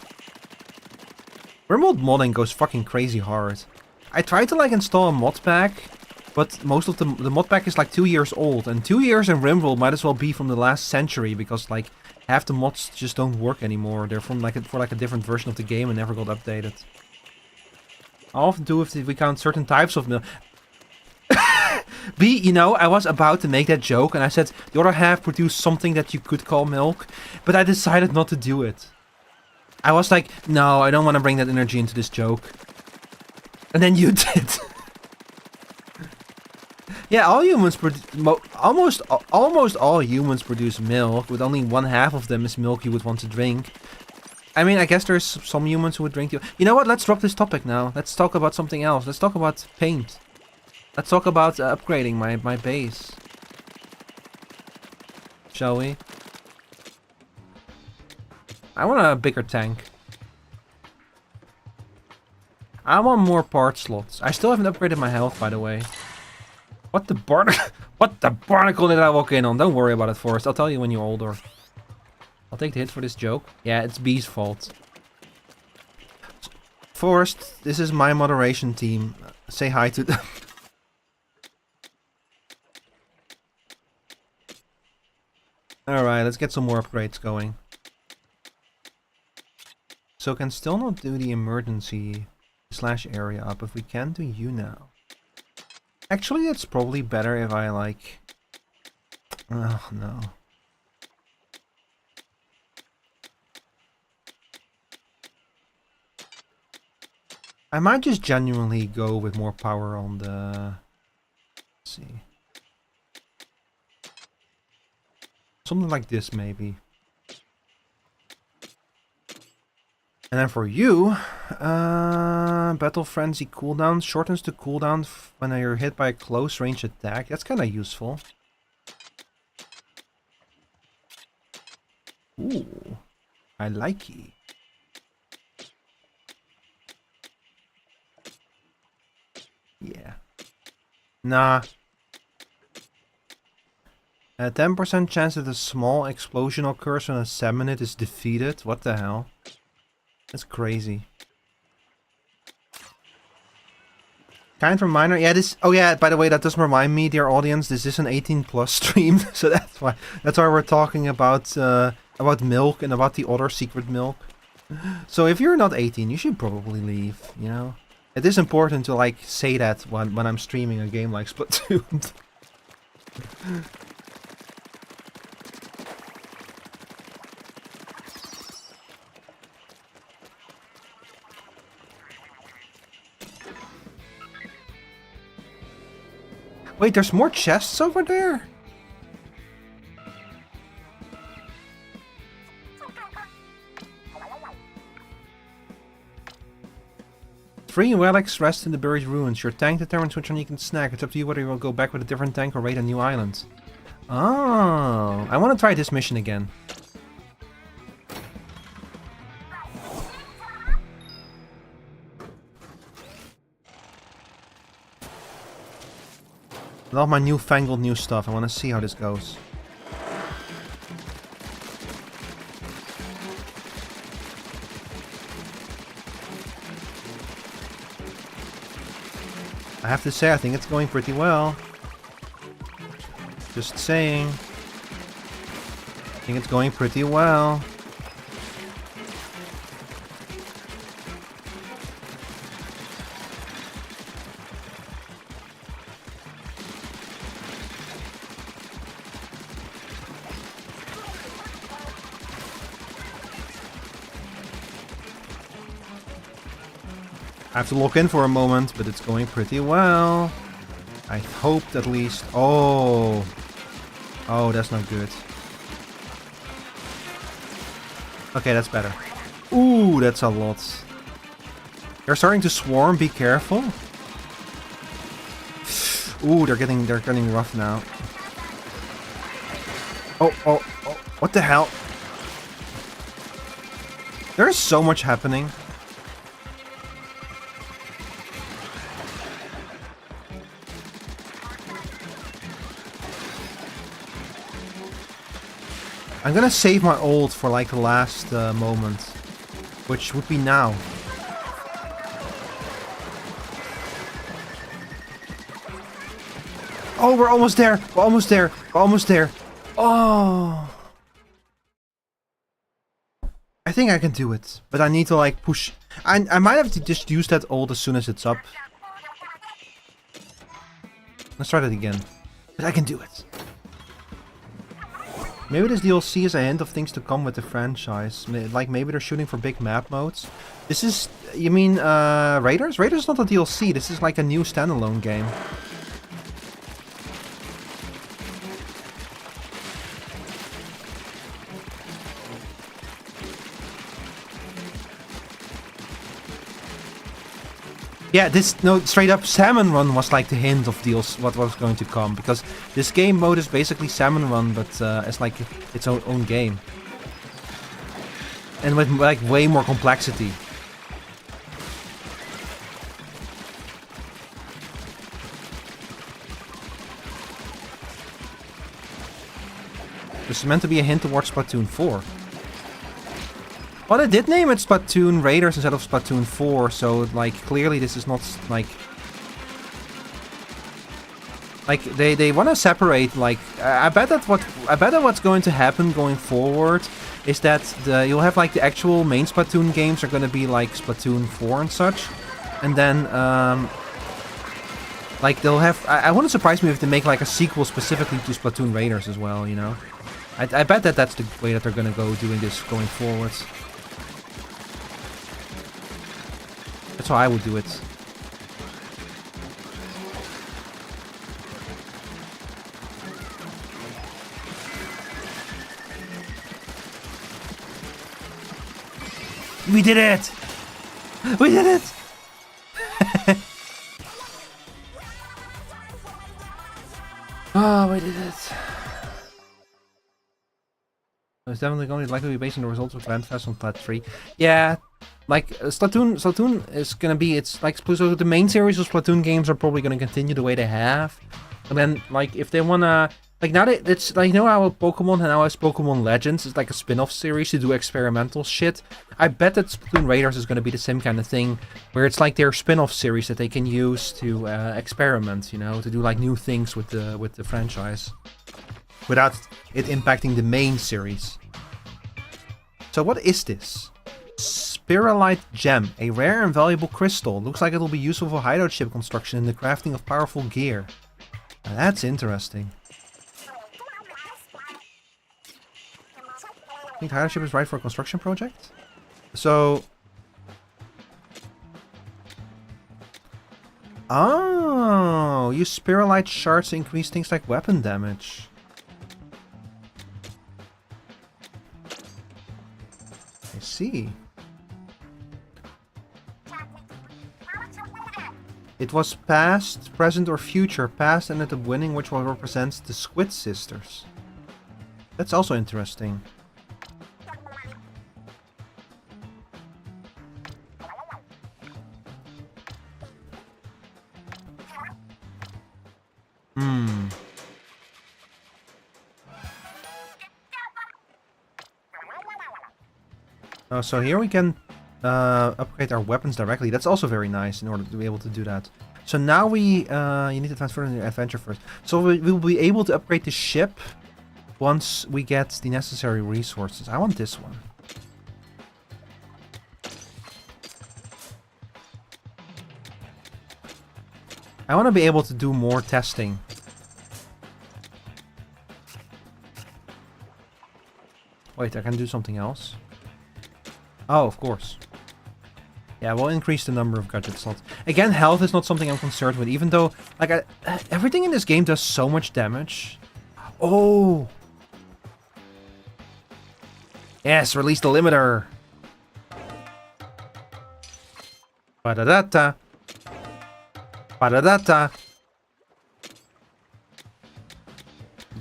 Rimworld modding goes fucking crazy hard. I tried to like install a mod pack, but most of the mod pack is like 2 years old, and 2 years in Rimworld might as well be from the last century, because like half the mods just don't work anymore. They're from like for a different version of the game and never got updated. I often do if we count certain types of milk. You know, I was about to make that joke and I said the other half produced something that you could call milk, but I decided not to do it. I was like, no, I don't want to bring that energy into this joke. And then you did. Yeah, all humans almost all humans produce milk, with only 1/2 of them is milk you would want to drink. I mean, I guess there's some humans who would drink you. You know what? Let's drop this topic now. Let's talk about something else. Let's talk about paint. Let's talk about upgrading my base. Shall we? I want a bigger tank. I want more part slots. I still haven't upgraded my health, by the way. What the barnacle did I walk in on? Don't worry about it, Forrest. I'll tell you when you're older. I'll take the hit for this joke. Yeah, it's B's fault. Forrest, this is my moderation team. Say hi to them. Alright, let's get some more upgrades going. So can still not do the emergency / area up, if we can do you now. Actually, it's probably better if I like... Oh, no. I might just genuinely go with more power on the... Let's see. Something like this, maybe. And then for you, Battle Frenzy cooldown shortens the cooldown when you're hit by a close range attack. That's kind of useful. Ooh, I like it. Yeah. Nah. A 10% chance that a small explosion occurs when a Seminid is defeated. What the hell? That's crazy. Kind reminder. Yeah, this... Oh yeah, by the way, that does remind me, dear audience, this is an 18+ stream. So that's why we're talking about milk and about the other secret milk. So if you're not 18, you should probably leave, you know? It is important to like say that when I'm streaming a game like Splatoon. Wait, there's more chests over there? Three relics rest in the buried ruins. Your tank determines which one you can snack. It's up to you whether you will go back with a different tank or raid a new island. Oh, I want to try this mission again. With all my newfangled new stuff, I want to see how this goes. I have to say, I think it's going pretty well. Just saying. I think it's going pretty well. I have to lock in for a moment, but it's going pretty well. I hoped at least. Oh. Oh, that's not good. Okay, that's better. Ooh, that's a lot. They're starting to swarm, be careful. Ooh, they're getting rough now. Oh, oh, oh, what the hell? There's so much happening. I'm gonna save my ult for like the last moment, which would be now. Oh, we're almost there! We're almost there! We're almost there! Oh! I think I can do it, but I need to like push. I might have to just use that ult as soon as it's up. Let's try that again. But I can do it. Maybe this DLC is a hint of things to come with the franchise. Like maybe they're shooting for big map modes. This is... You mean Raiders? Raiders is not a DLC. This is like a new standalone game. Yeah, this, no, straight up Salmon Run was like the hint of what was going to come, because this game mode is basically Salmon Run, but it's like its own game. And with like way more complexity. This is meant to be a hint towards Splatoon 4. Well, they did name it Splatoon Raiders instead of Splatoon 4, so like clearly this is not like they want to separate. Like I bet that what's going to happen going forward is that you'll have like the actual main Splatoon games are going to be like Splatoon 4 and such, and then like they'll have. I wouldn't surprise me if they make like a sequel specifically to Splatoon Raiders as well. You know, I bet that that's the way that they're going to go doing this going forward. That's how I would do it. We did it! We did it! Oh, we did it. It's definitely going to likely be based on the results of Landfest on Plat 3. Yeah. Like, Splatoon is gonna be, it's like, so the main series of Splatoon games are probably gonna continue the way they have. And then, like, if they wanna, like, now that it's, like, you know how Pokemon and now has Pokemon Legends is like a spin-off series to do experimental shit. I bet that Splatoon Raiders is gonna be the same kind of thing, where it's like their spin-off series that they can use to experiment, you know, to do, like, new things with the franchise. Without it impacting the main series. So what is this? Spiralite Gem, a rare and valuable crystal. Looks like it'll be useful for hideout ship construction and the crafting of powerful gear. Now that's interesting. I think hideout ship is right for a construction project? So... Oh, use spiralite shards to increase things like weapon damage. I see. It was past, present, or future. Past ended up winning, which will represent the Squid Sisters. That's also interesting. Oh, so here we can upgrade our weapons directly. That's also very nice in order to be able to do that. So now we, you need to transfer to the adventure first. So we will be able to upgrade the ship once we get the necessary resources. I want this one. I want to be able to do more testing. Wait, I can do something else? Oh, of course. Yeah, we'll increase the number of gadget slots. Again, health is not something I'm concerned with, even though, like, everything in this game does so much damage. Oh! Yes, release the limiter! Ba-da-da-da! Ba-da-da-da!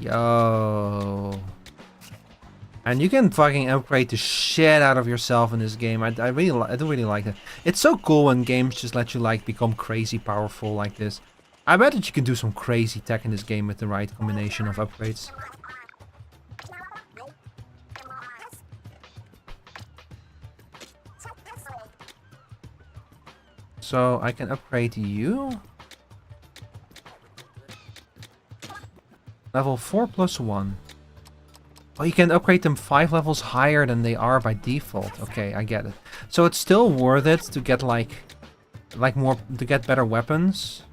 Yo... And you can fucking upgrade the shit out of yourself in this game. I do really like it. It's so cool when games just let you like become crazy powerful like this. I bet that you can do some crazy tech in this game with the right combination of upgrades. So I can upgrade you. Level 4+1. Oh, you can upgrade them 5 levels higher than they are by default. Okay, I get it. So it's still worth it to get like to get better weapons.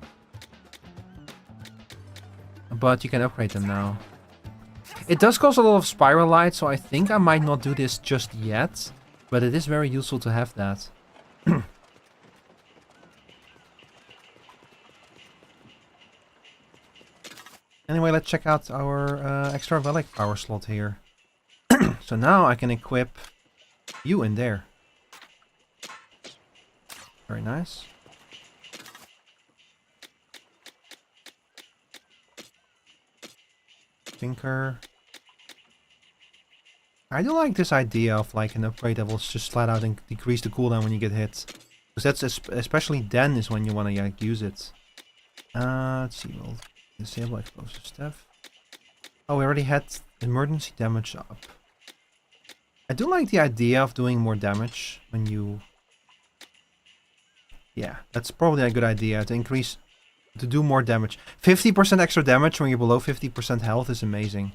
But you can upgrade them now. It does cost a lot of spiralite, so I think I might not do this just yet. But it is very useful to have that. Anyway, let's check out our extra relic power slot here. So now I can equip you in there. Very nice. Tinker. I do like this idea of like an upgrade that will just flat out and decrease the cooldown when you get hit. Because that's especially then is when you want to like, use it. Let's see, we'll disable explosive stuff. Oh, we already had emergency damage up. I do like the idea of doing more damage when you... Yeah, that's probably a good idea, to do more damage. 50% extra damage when you're below 50% health is amazing.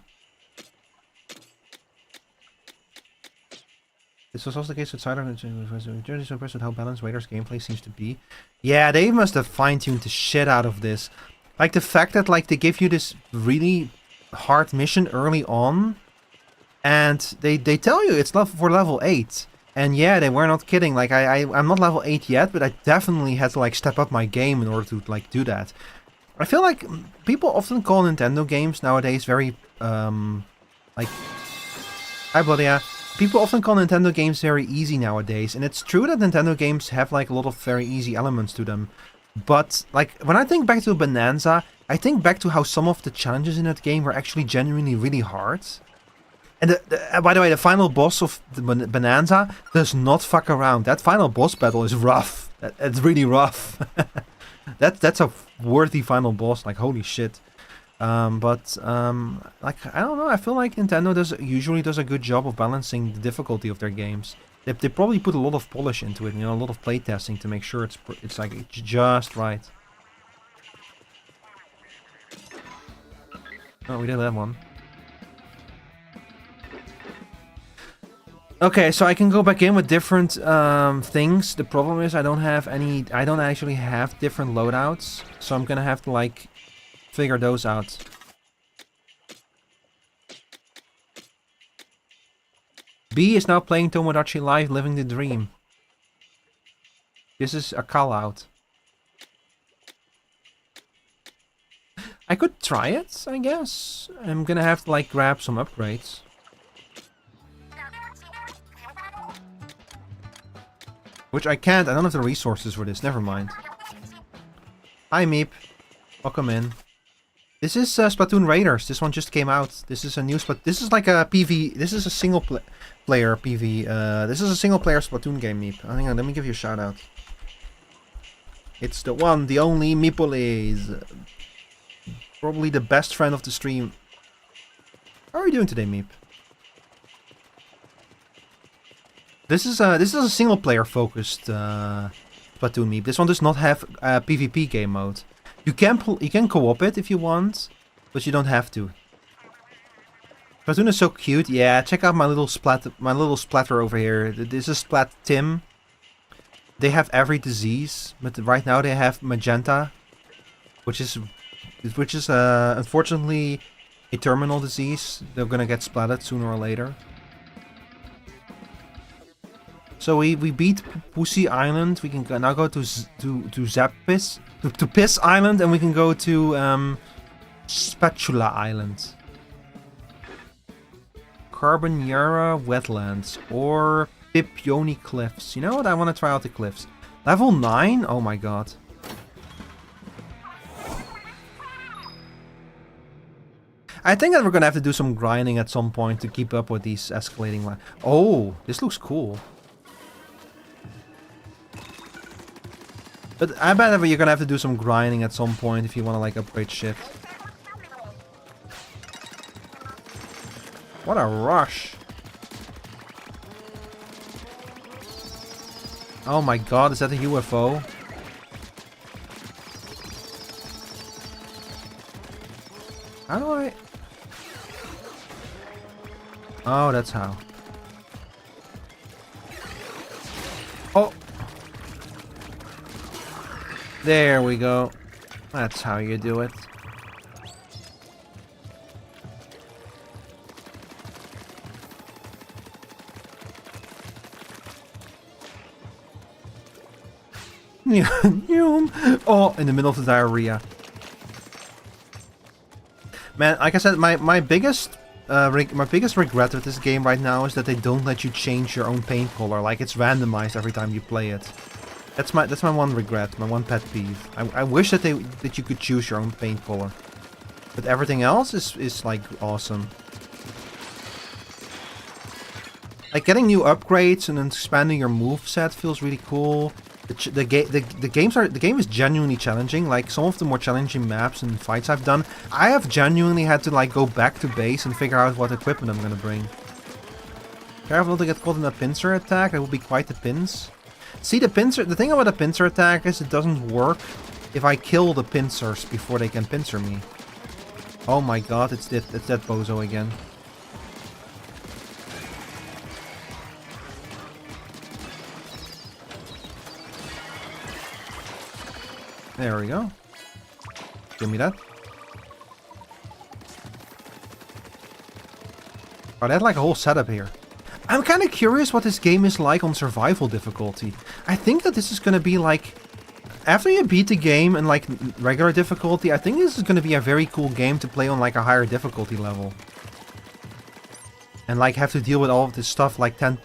This was also the case with Cider, and Journey so impressed with how balanced Raiders gameplay seems to be. Yeah, they must have fine-tuned the shit out of this. Like the fact that like they give you this really hard mission early on, and they tell you it's for level 8. And yeah, they were not kidding. Like I'm not level 8 yet, but I definitely had to like step up my game in order to like do that. I feel like people often call Nintendo games nowadays very like hi Blodia. People often call Nintendo games very easy nowadays, and it's true that Nintendo games have like a lot of very easy elements to them. But like when I think back to Bonanza, I think back to how some of the challenges in that game were actually genuinely really hard. And by the way, the final boss of the Bonanza does not fuck around. That final boss battle is rough. It's really rough. That's a worthy final boss. Like holy shit. Like I don't know. I feel like Nintendo usually does a good job of balancing the difficulty of their games. They probably put a lot of polish into it, you know, a lot of playtesting to make sure it's like just right. Oh, we did that one. Okay, so I can go back in with different things. The problem is I don't actually have different loadouts, so I'm gonna have to like figure those out. B is now playing Tomodachi Live, living the dream. This is a call out. I could try it, I guess. I'm gonna have to like grab some upgrades. Which I can't. I don't have the resources for this. Never mind. Hi, Meep. Welcome in. This is Splatoon Raiders. This one just came out. This is a new This is like a PV. This is a single player PV. This is a single player Splatoon game, Meep. Hang on, let me give you a shout out. It's the one, the only Meepoles. Probably the best friend of the stream. How are you doing today, Meep? This is a single player focused Splatoon, Meep. This one does not have a PvP game mode. You can co-op it if you want, but you don't have to. Splatoon is so cute. Yeah, check out my little splatter over here. This is Splat Tim. They have every disease, but right now they have magenta, which is unfortunately a terminal disease. They're gonna get splatted sooner or later. So we beat Pussy Island. We can now go to Zappis, to Piss Island, and we can go to Spatula Island, Carbonera Wetlands, or Pipioni Cliffs. You know what? I want to try out the cliffs. Level 9? Oh my god. I think that we're gonna have to do some grinding at some point to keep up with these escalating lines. Oh, this looks cool. But I bet you're gonna have to do some grinding at some point if you want to like upgrade shit. What a rush. Oh my god, is that a UFO? How do I... Oh, that's how. Oh! There we go. That's how you do it. Oh, in the middle of the diarrhea. Man, like I said, my biggest regret with this game right now is that they don't let you change your own paint color. Like, it's randomized every time you play it. That's my one regret, my one pet peeve. I wish that you could choose your own paint color. But everything else is like awesome. Like getting new upgrades and expanding your moveset feels really cool. The game is genuinely challenging. Like some of the more challenging maps and fights I've done, I have genuinely had to like go back to base and figure out what equipment I'm gonna bring. Careful not to get caught in a pincer attack. That would be quite the pins. See, the thing about a pincer attack is it doesn't work if I kill the pincers before they can pincer me. Oh my god, it's that bozo again. There we go. Give me that. Oh, they had like a whole setup here. I'm kind of curious what this game is like on survival difficulty. I think that this is going to be like... After you beat the game in like regular difficulty, I think this is going to be a very cool game to play on like a higher difficulty level. And like have to deal with all of this stuff like 10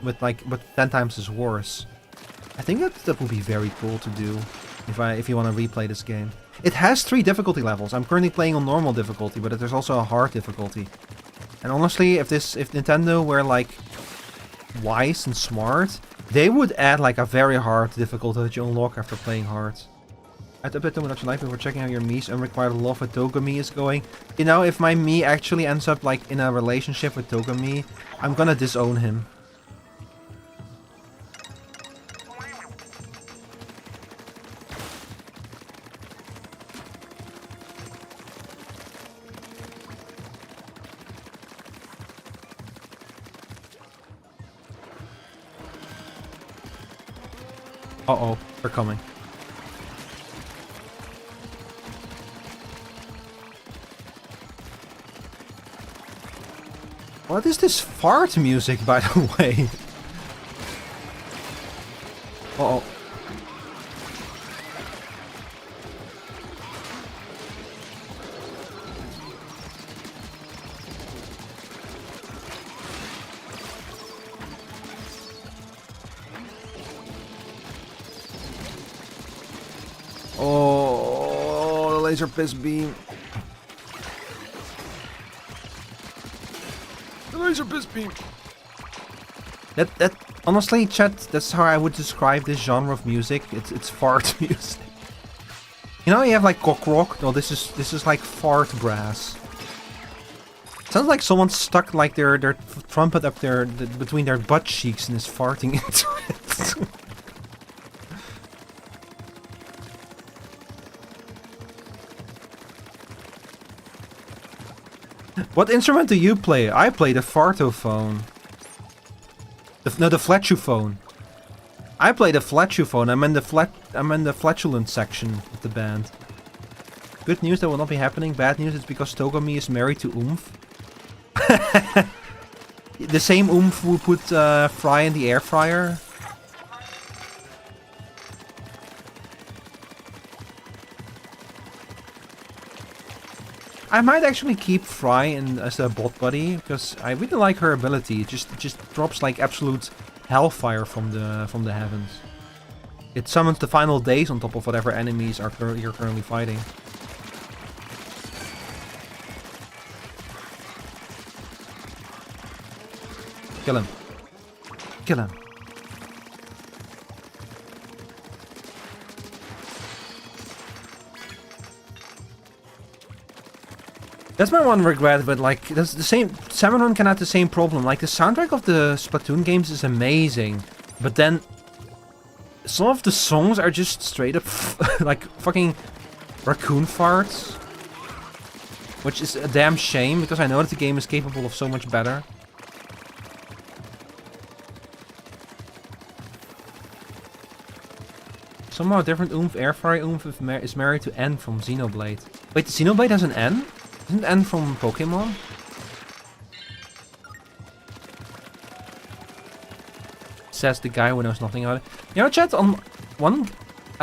times as worse. I think that would be very cool to do if you want to replay this game. It has 3 difficulty levels. I'm currently playing on normal difficulty, but there's also a hard difficulty. And honestly, if Nintendo were like wise and smart, they would add like a very hard difficulty that you unlock after playing hard. I'd update them without your life before checking how your Mii's unrequited love with Togami is going. You know, if my Mii actually ends up like in a relationship with Togami, I'm gonna disown him. Uh-oh, they're coming. What is this fart music, by the way? Uh-oh. Oh, the laser piss beam. The laser piss beam. That honestly, chat, that's how I would describe this genre of music. It's fart music. You know, you have like cock rock. No, this is like fart brass. Sounds like someone stuck like their trumpet up there between their butt cheeks and is farting into it. What instrument do you play? I play the fartophone. No, the flatuphone. I play the flatuphone. I'm in the flatulent section of the band. Good news, that will not be happening. Bad news, it's because Togami is married to Oomph. The same Oomph who put Fry in the air fryer. I might actually keep Fry as a bot buddy, because I really like her ability. It just drops like absolute hellfire from the heavens. It summons the final days on top of whatever enemies you're currently fighting. Kill him. Kill him. That's my one regret, but like, that's the same. Salmon Run can have the same problem. Like, the soundtrack of the Splatoon games is amazing, but then some of the songs are just straight up like fucking raccoon farts, which is a damn shame because I know that the game is capable of so much better. Somehow different Oomph, Airfryer Oomph is married to N from Xenoblade. Wait, Xenoblade has an N? Isn't N from Pokemon? Says the guy who knows nothing about it. You know, chat, I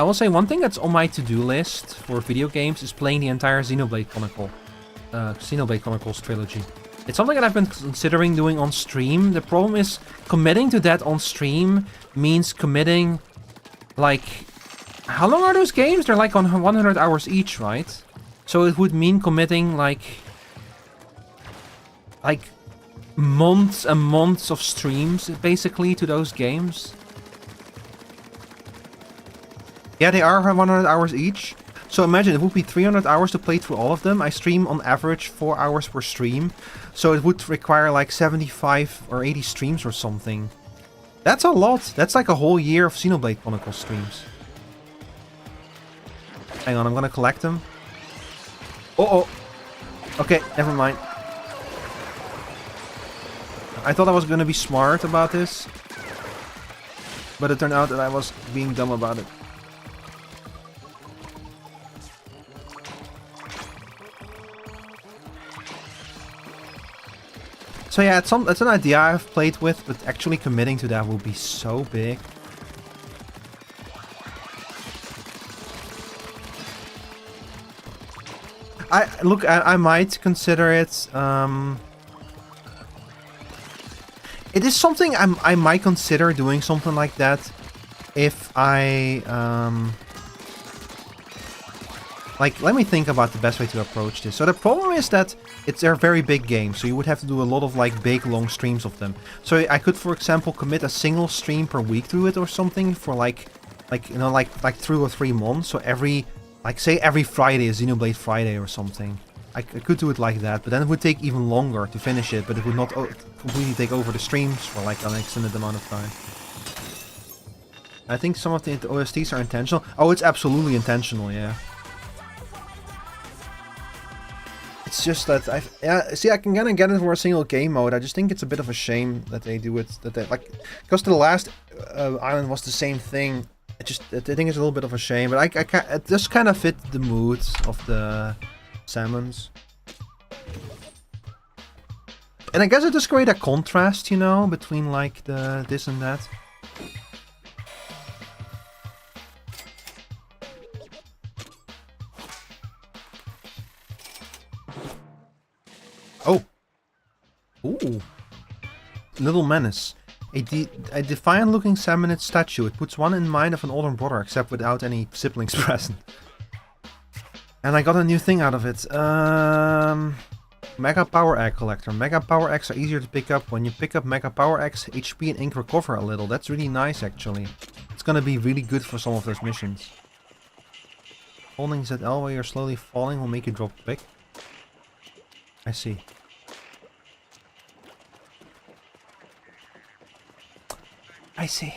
will say one thing that's on my to-do list for video games is playing the entire Xenoblade Chronicles trilogy. It's something that I've been considering doing on stream. The problem is committing to that on stream means committing, like, how long are those games? They're like on 100 hours each, right? So it would mean committing like months and months of streams basically to those games. Yeah, they are 100 hours each. So imagine it would be 300 hours to play through all of them. I stream on average 4 hours per stream. So it would require like 75 or 80 streams or something. That's a lot. That's like a whole year of Xenoblade Chronicles streams. Hang on, I'm gonna collect them. Oh. Okay, never mind. I thought I was gonna be smart about this, but it turned out that I was being dumb about it. So yeah, it's an idea I've played with, but actually committing to that will be so big. I might consider it. It is something I might consider doing something like that if I like, let me think about the best way to approach this. So the problem is that they're very big games, so you would have to do a lot of like big long streams of them. So I could, for example, commit a single stream per week to it or something for like 2 or 3 months. So say every Friday is Xenoblade Friday or something. I could do it like that, but then it would take even longer to finish it, but it would not completely take over the streams for like an extended amount of time. I think some of the OSTs are intentional. Oh, it's absolutely intentional, yeah. It's just that I can kind of get it for a single game mode. I just think it's a bit of a shame that they do it, because the last island was the same thing. I think it's a little bit of a shame, but it just kind of fit the mood of the salmons. And I guess it just create a contrast, you know, between like this and that. Oh. Ooh. Little Menace. A defiant-looking salmonid statue. It puts one in mind of an older brother, except without any siblings present. And I got a new thing out of it. Mega Power Egg Collector. Mega Power Eggs are easier to pick up. When you pick up Mega Power Eggs, HP and ink recover a little. That's really nice, actually. It's gonna be really good for some of those missions. Holding ZL while you're slowly falling will make you drop quick. I see. I see.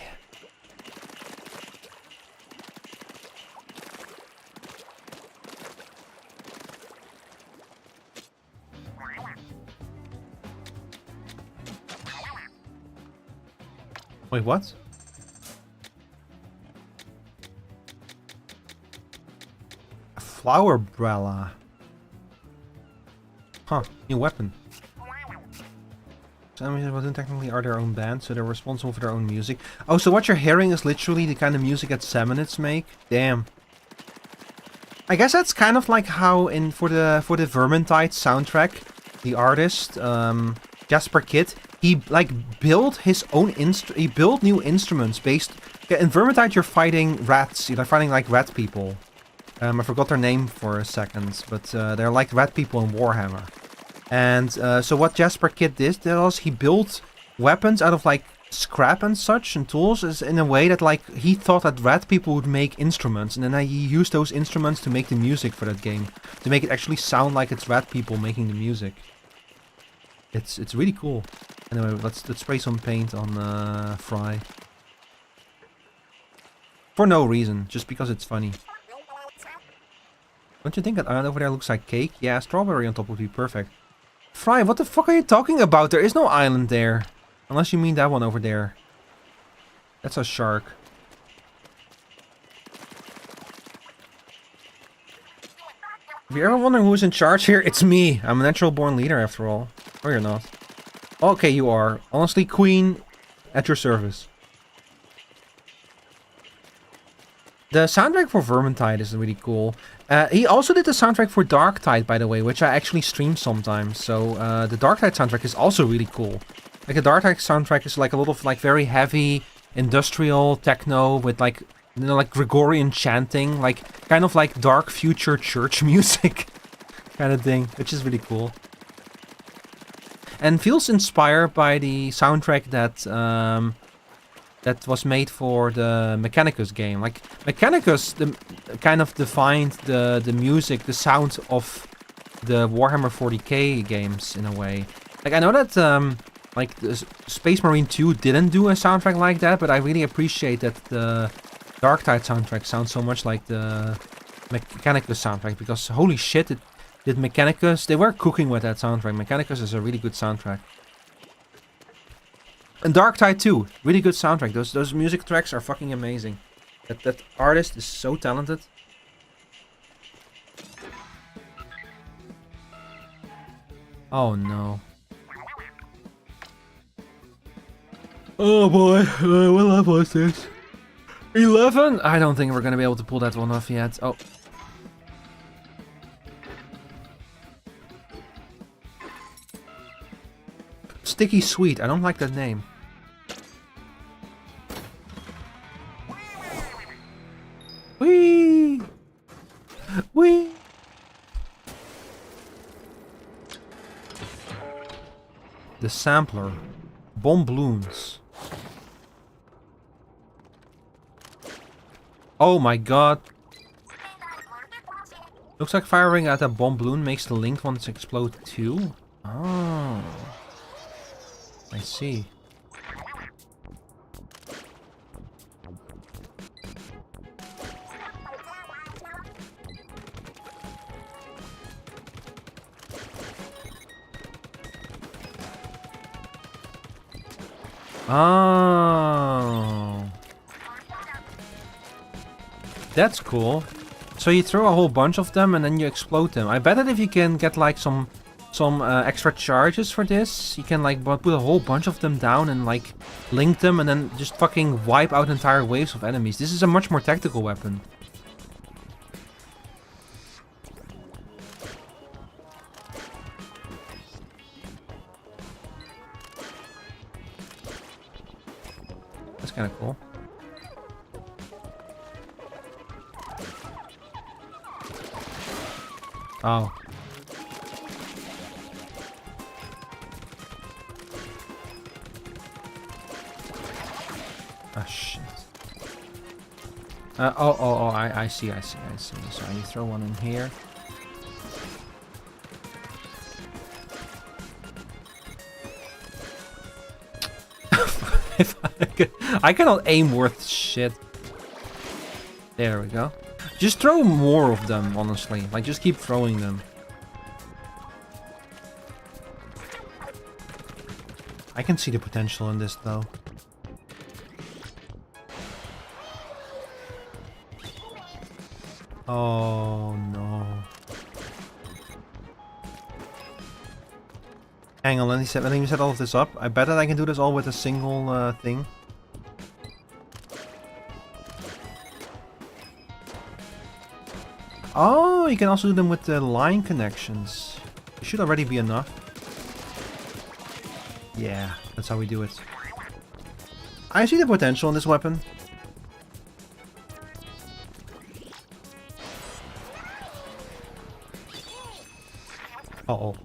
Wait, what? A flower umbrella. Huh, new weapon. So enemies in Splatoon technically are their own band, so they're responsible for their own music. Oh, so what you're hearing is literally the kind of music that Salmonids make? Damn. I guess that's kind of like how in for the Vermintide soundtrack, the artist, Jasper Kidd, he like built his own he built new instruments based. Yeah, in Vermintide you're fighting rats. You're fighting like rat people. I forgot their name for a second, but they're like rat people in Warhammer. And so what Jasper Kidd did was he built weapons out of like scrap and such and tools is in a way that like he thought that rat people would make instruments, and then he used those instruments to make the music for that game, to make it actually sound like it's rat people making the music. It's really cool. Anyway, let's spray some paint on Fry. For no reason, just because it's funny. Don't you think that island over there looks like cake? Yeah, strawberry on top would be perfect. Fry, what the fuck are you talking about? There is no island there. Unless you mean that one over there. That's a shark. If you're ever wondering who's in charge here, it's me. I'm a natural born leader after all. Or you're not. Okay, you are. Honestly, Queen, at your service. The soundtrack for Vermintide is really cool. He also did the soundtrack for Darktide, by the way, which I actually stream sometimes. So the Darktide soundtrack is also really cool. Like the Darktide soundtrack is like a lot of like very heavy industrial techno with like, you know, like Gregorian chanting, like kind of like dark future church music kind of thing, which is really cool. And feels inspired by the soundtrack that that was made for the Mechanicus game. Like Mechanicus kind of defined the music, the sound of the Warhammer 40k games in a way. Like I know that like the Space Marine 2 didn't do a soundtrack like that, but I really appreciate that the Darktide soundtrack sounds so much like the Mechanicus soundtrack, because holy shit, it did Mechanicus, they were cooking with that soundtrack. Mechanicus is a really good soundtrack. And Darktide too, really good soundtrack. Those music tracks are fucking amazing. That artist is so talented. Oh no. Oh boy, what level was this? 11? I don't think we're gonna be able to pull that one off yet. Oh. Sticky Sweet, I don't like that name. Whee! Whee! The sampler. Bomb balloons. Oh my god. Looks like firing at a bomb balloon makes the linked ones explode too. Oh. I see. Oh. That's cool. So you throw a whole bunch of them and then you explode them. I bet that if you can get like some extra charges for this, you can like put a whole bunch of them down and like link them and then just fucking wipe out entire waves of enemies. This is a much more tactical weapon. That's kind of cool. Oh. Ah, shit. I see. So you throw one in here. I cannot aim worth shit. There we go. Just throw more of them, honestly. Like, just keep throwing them. I can see the potential in this, though. Oh, no. Hang on, let me set all of this up. I bet that I can do this all with a single thing. Oh, you can also do them with the line connections. It should already be enough. Yeah, that's how we do it. I see the potential in this weapon. Uh-oh.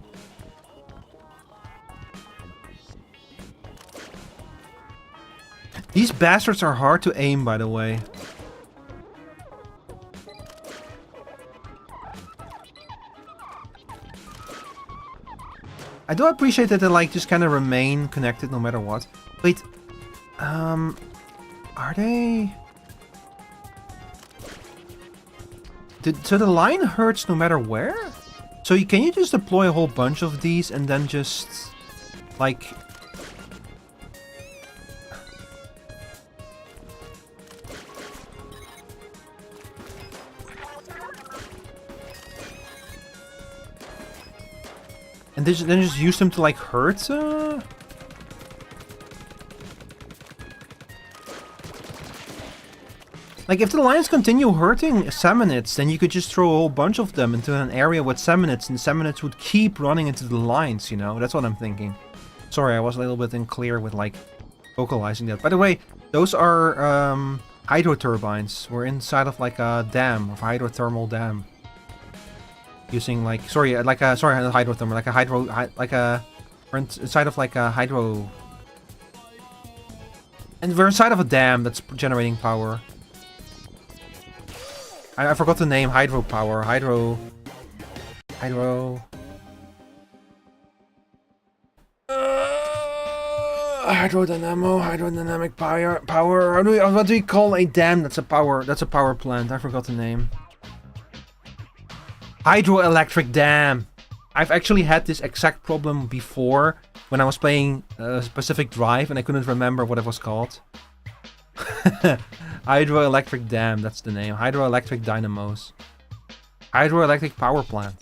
These bastards are hard to aim, by the way. I do appreciate that they like just kind of remain connected no matter what. Wait, are they? So the line hurts no matter where? So can you just deploy a whole bunch of these and then just like? And then just use them to like hurt? Like if the lions continue hurting Salmonids, then you could just throw a whole bunch of them into an area with Salmonids, and Salmonids would keep running into the lines, you know? That's what I'm thinking. Sorry, I was a little bit unclear with like vocalizing that. By the way, those are hydro turbines. We're inside of like a dam, of a hydrothermal dam. Using like not hydrothermal, like a hydro, we're inside of like a hydro, and we're inside of a dam that's generating power. I forgot the name. Hydropower, hydrodynamic power. What do you call a dam that's a power plant? I forgot the name. Hydroelectric dam. I've actually had this exact problem before when I was playing a specific drive and I couldn't remember what it was called. Hydroelectric dam, that's the name. Hydroelectric dynamos. Hydroelectric power plant.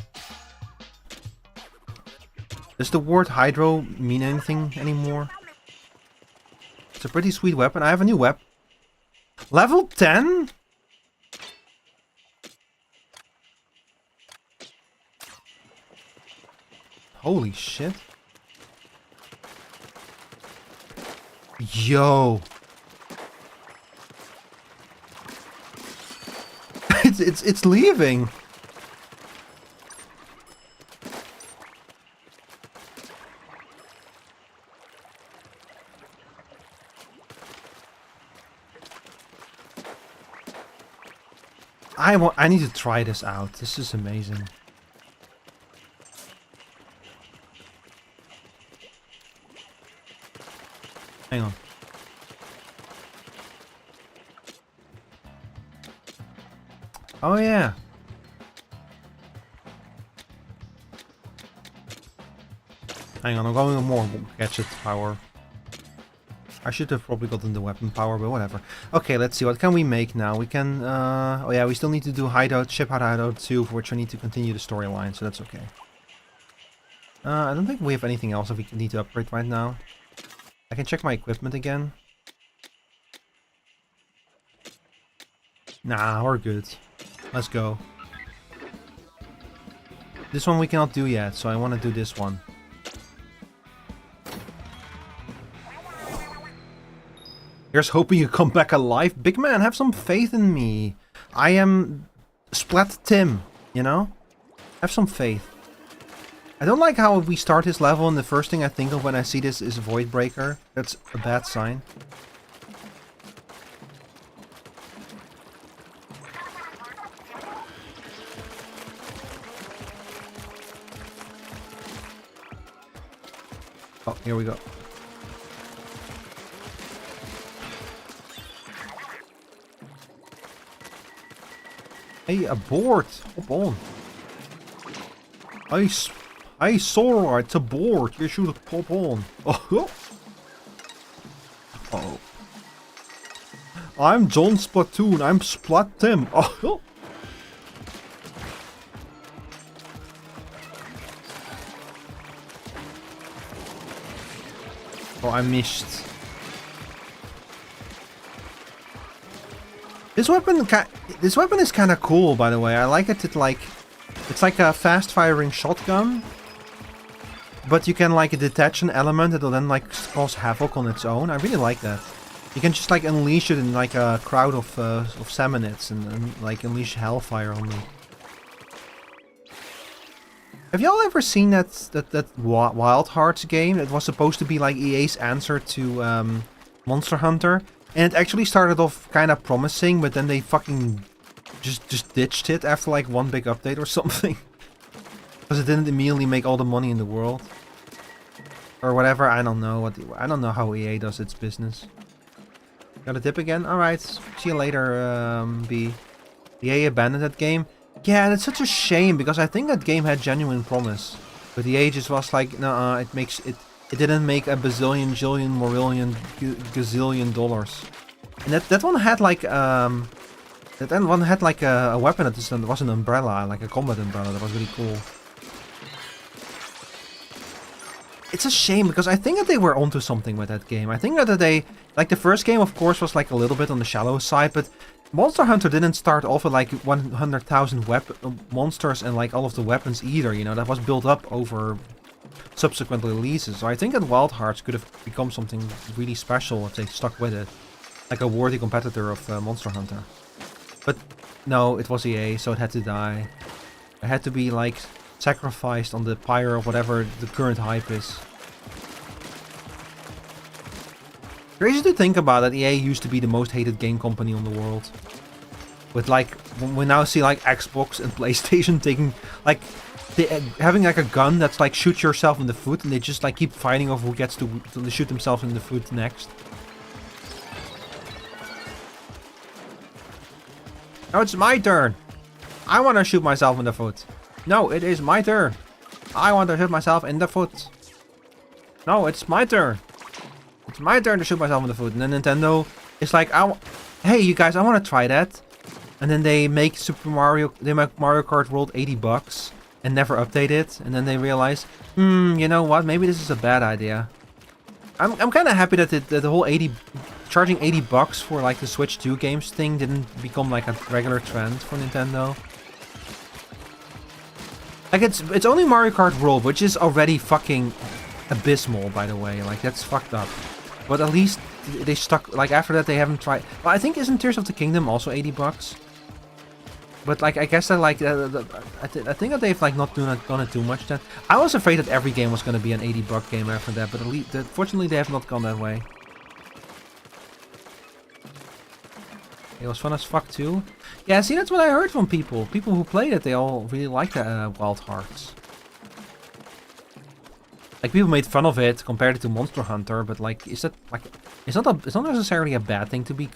Does the word hydro mean anything anymore? It's a pretty sweet weapon. I have a new weapon. Level 10? Holy shit. Yo. it's leaving. I need to try this out. This is amazing. Hang on. Oh yeah. Hang on, I'm going with more gadget power. I should have probably gotten the weapon power, but whatever. Okay, let's see, what can we make now? We can, oh yeah, we still need to do hideout, ship hideout 2, for which I need to continue the storyline, so that's okay. I don't think we have anything else that we need to upgrade right now. I can check my equipment again. Nah, we're good. Let's go. This one we cannot do yet, so I want to do this one. Here's hoping you come back alive. Big man, have some faith in me. I am Splat Tim, you know? Have some faith. I don't like how we start this level and the first thing I think of when I see this is Void Breaker. That's a bad sign. Oh, here we go. Hey, abort! Hop on. I saw it's abort. You should pop on. Oh. Oh. I'm John Splatoon. I'm Splat Tim. Oh. Oh, I missed. This weapon is kind of cool, by the way. I like it. It's like a fast-firing shotgun, but you can like detach an element that'll then like cause havoc on its own. I really like that. You can just like unleash it in like a crowd of salmonids and like unleash hellfire on them. Have y'all ever seen that Wild Hearts game? It was supposed to be like EA's answer to Monster Hunter. And it actually started off kind of promising, but then they fucking just ditched it after like one big update or something. Because it didn't immediately make all the money in the world. Or whatever, I don't know. I don't know how EA does its business. Got a dip again? Alright, see you later, B. EA abandoned that game. Yeah, that's such a shame, because I think that game had genuine promise. But EA just was like, nah, it didn't make a bazillion, jillion, morillion, gazillion dollars. And that one had like a weapon that was an umbrella, like a combat umbrella. That was really cool. It's a shame because I think that they were onto something with that game. I think that they, like the first game, of course, was like a little bit on the shallow side, but Monster Hunter didn't start off with like 100,000 monsters and like all of the weapons either. You know, that was built up over subsequent releases. So I think that Wild Hearts could have become something really special if they stuck with it. Like a worthy competitor of Monster Hunter. But no, it was EA, so it had to die. It had to be like sacrificed on the pyre of whatever the current hype is. Crazy to think about that EA used to be the most hated game company in the world. With like, we now see like Xbox and PlayStation taking like having like a gun that's like shoot yourself in the foot, and they just like keep fighting over who gets to shoot themselves in the foot next. Now it's my turn. I want to shoot myself in the foot. No, it is my turn. I want to shoot myself in the foot. No, it's my turn. It's my turn to shoot myself in the foot. And then Nintendo is like, hey, you guys, I want to try that. And then they make Mario Kart World $80 and never update it. And then they realize, you know what? Maybe this is a bad idea. I'm kind of happy that the whole charging $80 for like the Switch 2 games thing didn't become like a regular trend for Nintendo. Like it's only Mario Kart World, which is already fucking abysmal, by the way. Like that's fucked up. But at least they stuck. Like after that, they haven't tried. Well, I think isn't Tears of the Kingdom also $80? But like I guess that like I think that they've like not done it too much. Then I was afraid that every game was gonna be an $80 game after that, but at least fortunately they have not gone that way. It was fun as fuck too. Yeah, see, that's what I heard from people. People who played it, they all really liked Wild Hearts. Like people made fun of it, compared it to Monster Hunter, but like, is that like, it's not necessarily a bad thing to be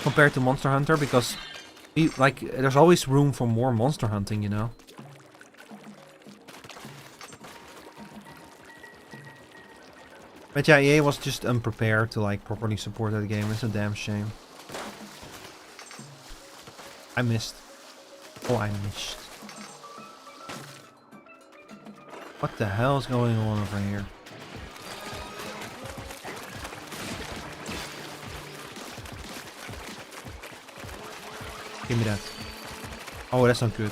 compared to Monster Hunter, because like there's always room for more monster hunting, you know. But yeah, EA was just unprepared to like properly support that game. It's a damn shame. I missed. Oh, I missed. What the hell is going on over here? Give me that. Oh, that's not good.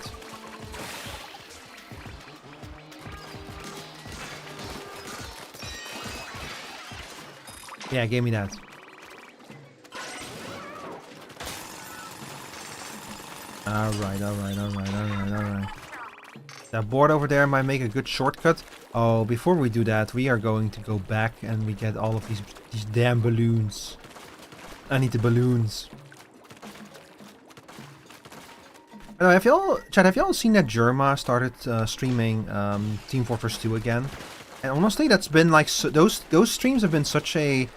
Yeah, give me that. Alright. That board over there might make a good shortcut. Oh, before we do that, we are going to go back and we get all of these damn balloons. I need the balloons. Have y'all, Chad, have y'all seen that Jerma started streaming Team Fortress 2 again? And honestly, that's been like those streams have been such a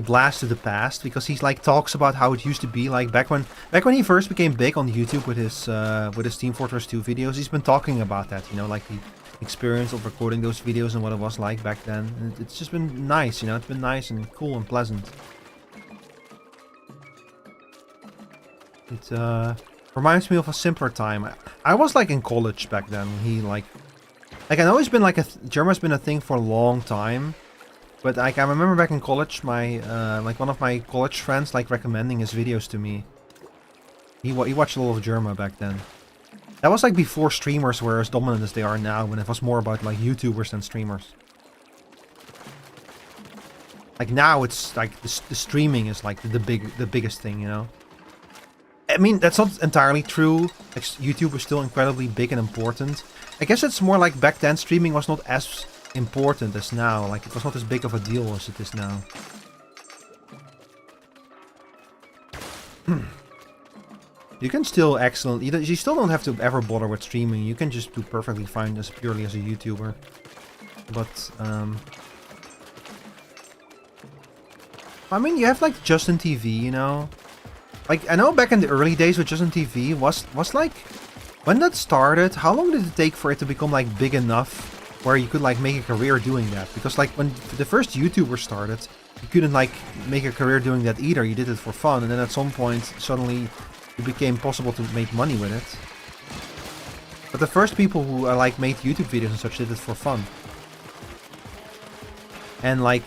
blast to the past, because he's like talks about how it used to be like back when he first became big on YouTube with his Team Fortress 2 videos. He's been talking about that, you know, like the experience of recording those videos and what it was like back then. And it's just been nice, you know, it's been nice and cool and pleasant. It reminds me of a simpler time. I was like in college back then when he like I know it's been like Germa's been a thing for a long time. But like I remember back in college, my like one of my college friends like recommending his videos to me. He watched a lot of Germa back then. That was like before streamers were as dominant as they are now, when it was more about like YouTubers than streamers. Like now it's like the streaming is like the biggest thing, you know. I mean, that's not entirely true. Like, YouTube was still incredibly big and important. I guess it's more like back then streaming was not as important as now. Like, it was not as big of a deal as it is now. You can still you still don't have to ever bother with streaming. You can just do perfectly fine as purely as a YouTuber. But I mean, you have like Justin TV, you know. Like, I know back in the early days with Justin TV was like, when that started, how long did it take for it to become like big enough where you could like make a career doing that? Because like when the first YouTuber started, you couldn't like make a career doing that either. You did it for fun, and then at some point suddenly it became possible to make money with it. But the first people who like made YouTube videos and such did it for fun. And like,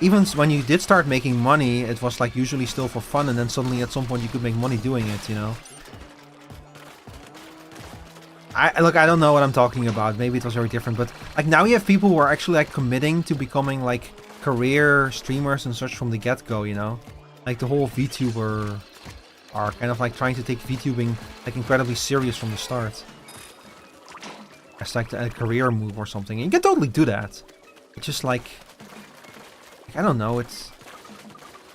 even when you did start making money, it was like usually still for fun, and then suddenly at some point you could make money doing it, you know. Look, I don't know what I'm talking about. Maybe it was very different, but like now you have people who are actually like committing to becoming like career streamers and such from the get-go, you know. Like the whole VTuber are kind of like trying to take VTubing like incredibly serious from the start. It's like a career move or something. And you can totally do that. It's just like, I don't know, it's...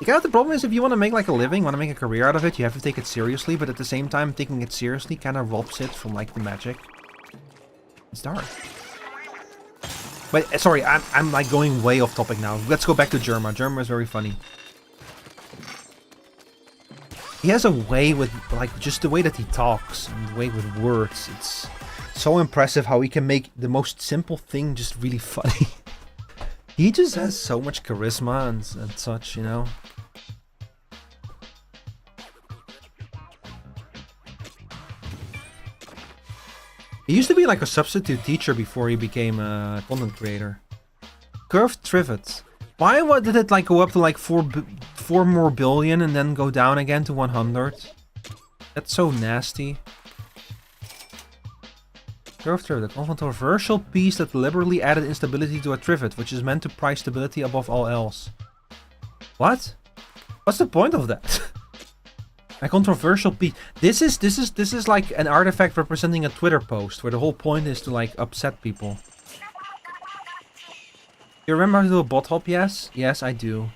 You know, the problem is if you want to make like a living, want to make a career out of it, you have to take it seriously, but at the same time, taking it seriously kind of robs it from like the magic. It's dark. But sorry, I'm like going way off topic now. Let's go back to Germa. Germa is very funny. He has a way with like just the way that he talks and the way with words. It's so impressive how he can make the most simple thing just really funny. He just has so much charisma and such, you know. He used to be like a substitute teacher before he became a content creator. Curved trivet. Why did it like go up to like 4 more billion and then go down again to 100? That's so nasty. Curved trivet, a controversial piece that deliberately added instability to a trivet, which is meant to prize stability above all else. What? What's the point of that? A controversial piece. This is like an artifact representing a Twitter post, where the whole point is to like upset people. You remember how to do a bot hop? Yes? Yes, I do.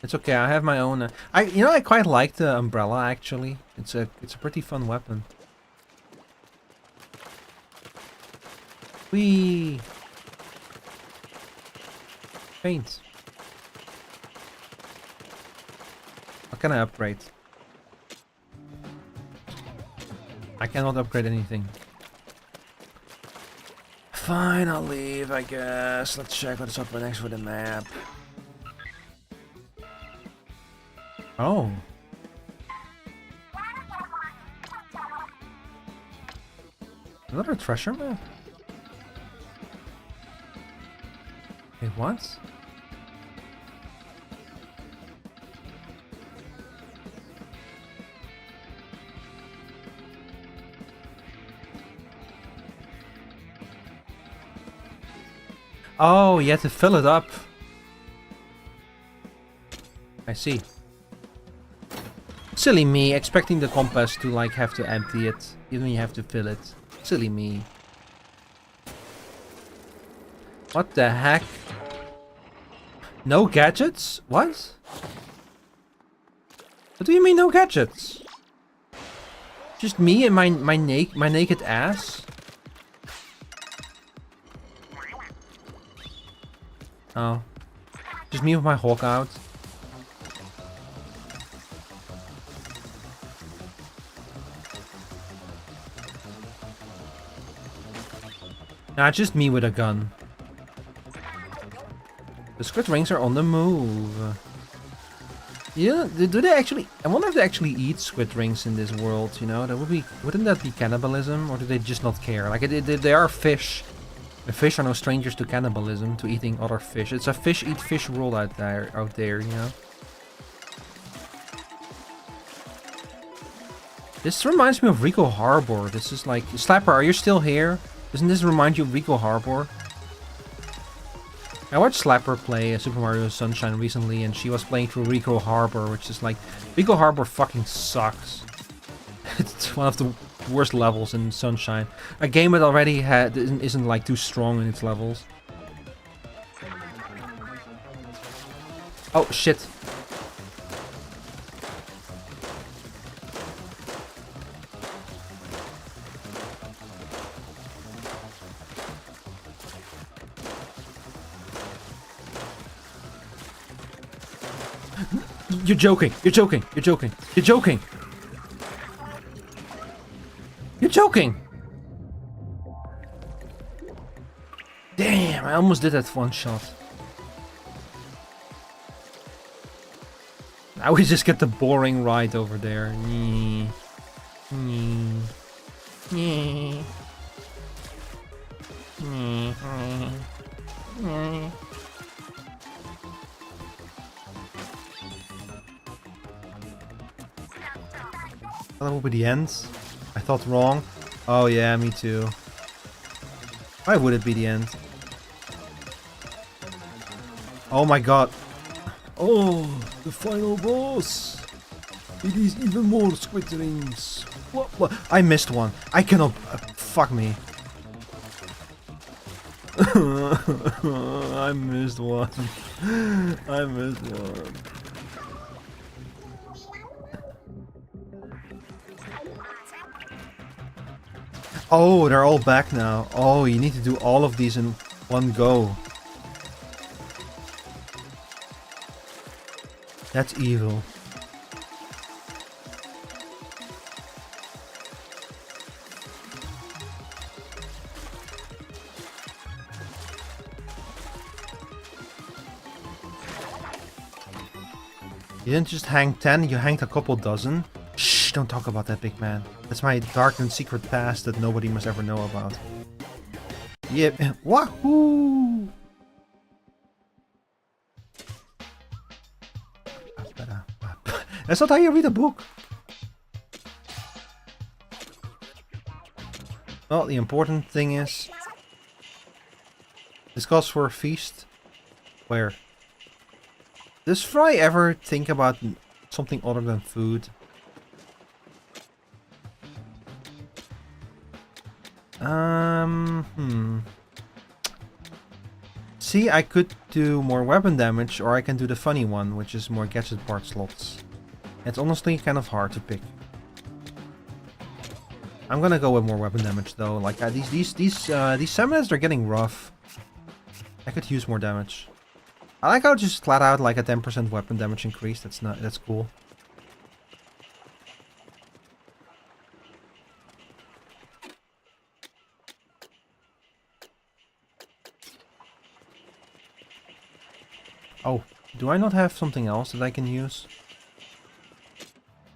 It's okay, I have my own... I quite like the umbrella, actually. It's a pretty fun weapon. Whee! Paint. What can I upgrade? I cannot upgrade anything. Fine, I'll leave, I guess. Let's check what's up next with the map. Oh. Another treasure map? Wait, what? Oh, you have to fill it up. Silly me, expecting the compass to like have to empty it. Even when you have to fill it. Silly me. What the heck? No gadgets? What? What do you mean no gadgets? Just me and my naked ass? Oh. Just me with my hawk out. Nah, just me with a gun. The squid rings are on the move. Yeah, do they actually... I wonder if they actually eat squid rings in this world, you know? That would be... Wouldn't that be cannibalism? Or do they just not care? Like, they are fish. The fish are no strangers to cannibalism, to eating other fish. It's a fish eat fish world out there, you know? This reminds me of Rico Harbor. This is like... Slapper, are you still here? Doesn't this remind you of Rico Harbor? I watched Slapper play Super Mario Sunshine recently, and she was playing through Rico Harbor, which is like... Rico Harbor fucking sucks. It's one of the worst levels in Sunshine. A game that already isn't like too strong in its levels. Oh, shit. You're joking. You're joking. You're joking. You're joking. You're joking. Damn, I almost did that one shot. Now we just get the boring ride over there. That will be the end. I thought wrong. Oh yeah, me too. Why would it be the end? Oh my god. Oh, the final boss. It is even more squid rings. What? I missed one. I cannot... fuck me. I missed one. I missed one. Oh, they're all back now. Oh, you need to do all of these in one go. That's evil. You didn't just hang 10, you hanged a couple dozen. Shh, don't talk about that, big man. That's my dark and secret past that nobody must ever know about. Yep. Wahoo! That's not how you read a book. Well, the important thing is... This calls for a feast. Where? Does Fry ever think about something other than food? See, I could do more weapon damage, or I can do the funny one, which is more gadget part slots. It's honestly kind of hard to pick. I'm gonna go with more weapon damage though. Like these 7 minutes are getting rough. I could use more damage. I like how it's just flat out like a 10% weapon damage increase. That's cool. Oh, do I not have something else that I can use?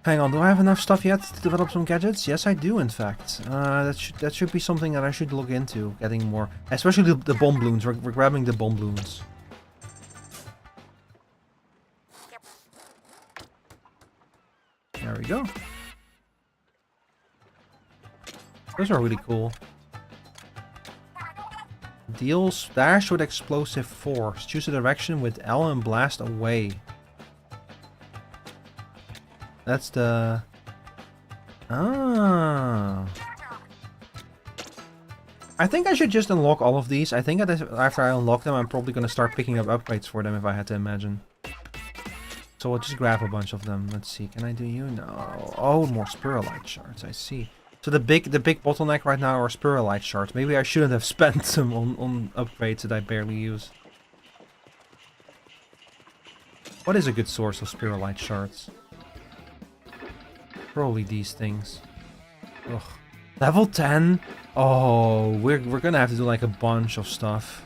Hang on, do I have enough stuff yet to develop some gadgets? Yes, I do, in fact. That should be something that I should look into, getting more. Especially the bomb balloons. We're grabbing the bomb balloons. There we go. Those are really cool. Deals dash with explosive force. Choose a direction with L and blast away. That's the... Ah. I think I should just unlock all of these. I think that after I unlock them, I'm probably going to start picking up upgrades for them if I had to imagine. So I'll just grab a bunch of them. Let's see. Can I do you? No. Oh, more spiralite shards. I see. So the big bottleneck right now are spiralite shards. Maybe I shouldn't have spent them on upgrades that I barely use. What is a good source of spiralite shards? Probably these things. Ugh. Level 10? Oh, we're gonna have to do like a bunch of stuff.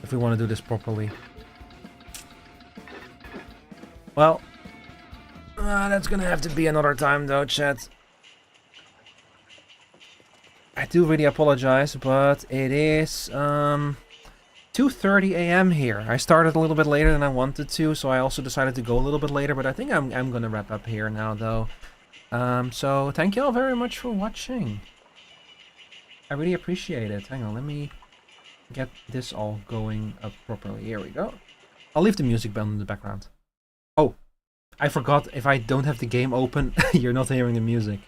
If we want to do this properly. Well, that's gonna have to be another time though, chat. I do really apologize, but it is 2:30 a.m. here. I started a little bit later than I wanted to, so I also decided to go a little bit later, but I think I'm gonna wrap up here now though. So thank you all very much for watching. I really appreciate it. Hang on, let me get this all going up properly. Here we go. I'll leave the music bell in the background. Oh, I forgot, if I don't have the game open, you're not hearing the music.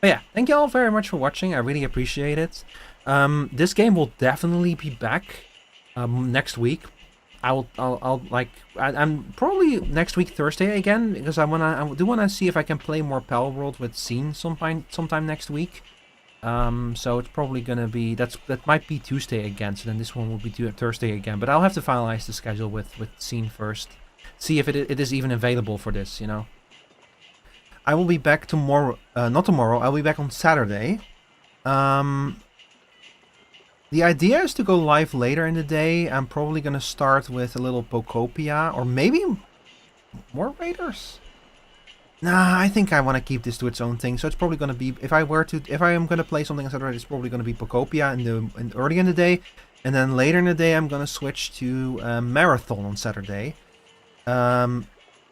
But yeah, thank you all very much for watching. I really appreciate it. This game will definitely be back next week. I'm probably next week Thursday again, because I do wanna see if I can play more Pal World with Scene sometime next week. So it's probably gonna be that might be Tuesday again. So then this one will be Thursday again. But I'll have to finalize the schedule with Scene first, see if it is even available for this. You know. I will be back tomorrow. Not tomorrow. I'll be back on Saturday. The idea is to go live later in the day. I'm probably gonna start with a little Pokopia, or maybe more Raiders. Nah, I think I want to keep this to its own thing. So it's probably gonna be, if I am gonna play something on Saturday, it's probably gonna be Pokopia early in the day, and then later in the day I'm gonna switch to Marathon on Saturday,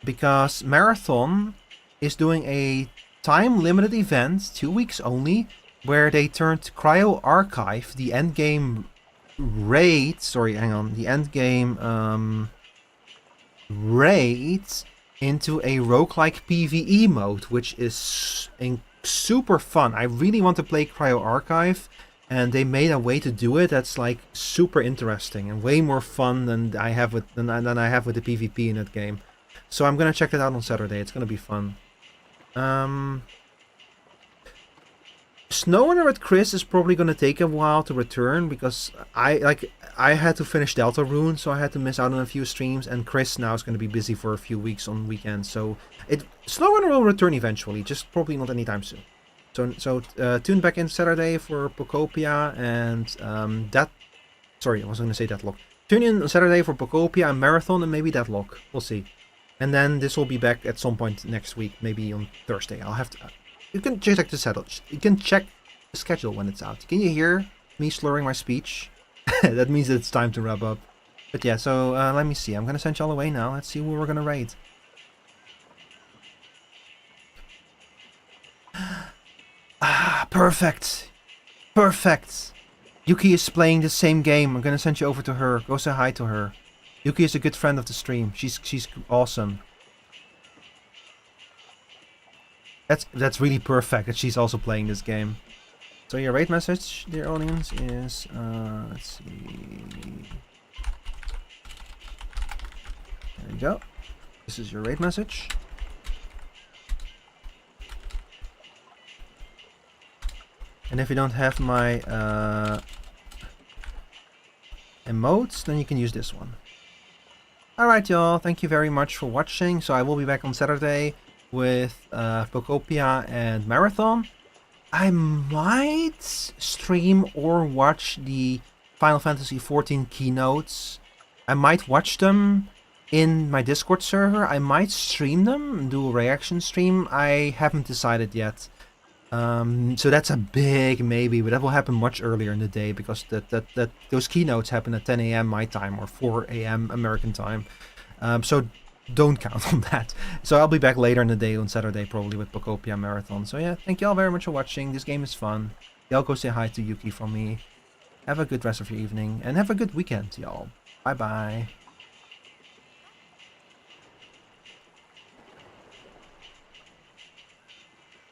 because Marathon is doing a time-limited event, 2 weeks only, where they turned Cryo Archive, the endgame raid, the endgame raid, into a roguelike PvE mode, which is super fun. I really want to play Cryo Archive, and they made a way to do it that's like super interesting and way more fun than I have with the PvP in that game. So I'm gonna check that out on Saturday. It's gonna be fun. Snowrunner with Chris is probably gonna take a while to return, because I had to finish Deltarune, so I had to miss out on a few streams, and Chris now is gonna be busy for a few weeks on weekends. So Snowrunner will return eventually, just probably not anytime soon. So tune back in Saturday for Pokopia and I was gonna say Deadlock. Tune in on Saturday for Pokopia and Marathon, and maybe Deadlock. We'll see. And then this will be back at some point next week, maybe on Thursday. I'll have to. You can check the schedule. You can check the schedule when it's out. Can you hear me slurring my speech? That means it's time to wrap up. But yeah, so let me see. I'm gonna send y'all away now. Let's see who we're gonna raid. Ah, perfect. Perfect. Yuki is playing the same game. I'm gonna send you over to her. Go say hi to her. Yuki is a good friend of the stream. She's awesome. That's really perfect that she's also playing this game. So your raid message, dear audience, is let's see. There you go. This is your raid message. And if you don't have my emotes, then you can use this one. Alright y'all, thank you very much for watching. So I will be back on Saturday with Pokopia and Marathon. I might stream or watch the Final Fantasy XIV keynotes. I might watch them in my Discord server. I might stream them and do a reaction stream. I haven't decided yet. So that's a big maybe, but that will happen much earlier in the day, because those keynotes happen at 10 a.m. my time or 4 a.m. American time. So don't count on that. So I'll be back later in the day on Saturday, probably with Pokopia Marathon. So yeah, thank you all very much for watching. This game is fun. Y'all go say hi to Yuki from me. Have a good rest of your evening, and have a good weekend, y'all. Bye bye.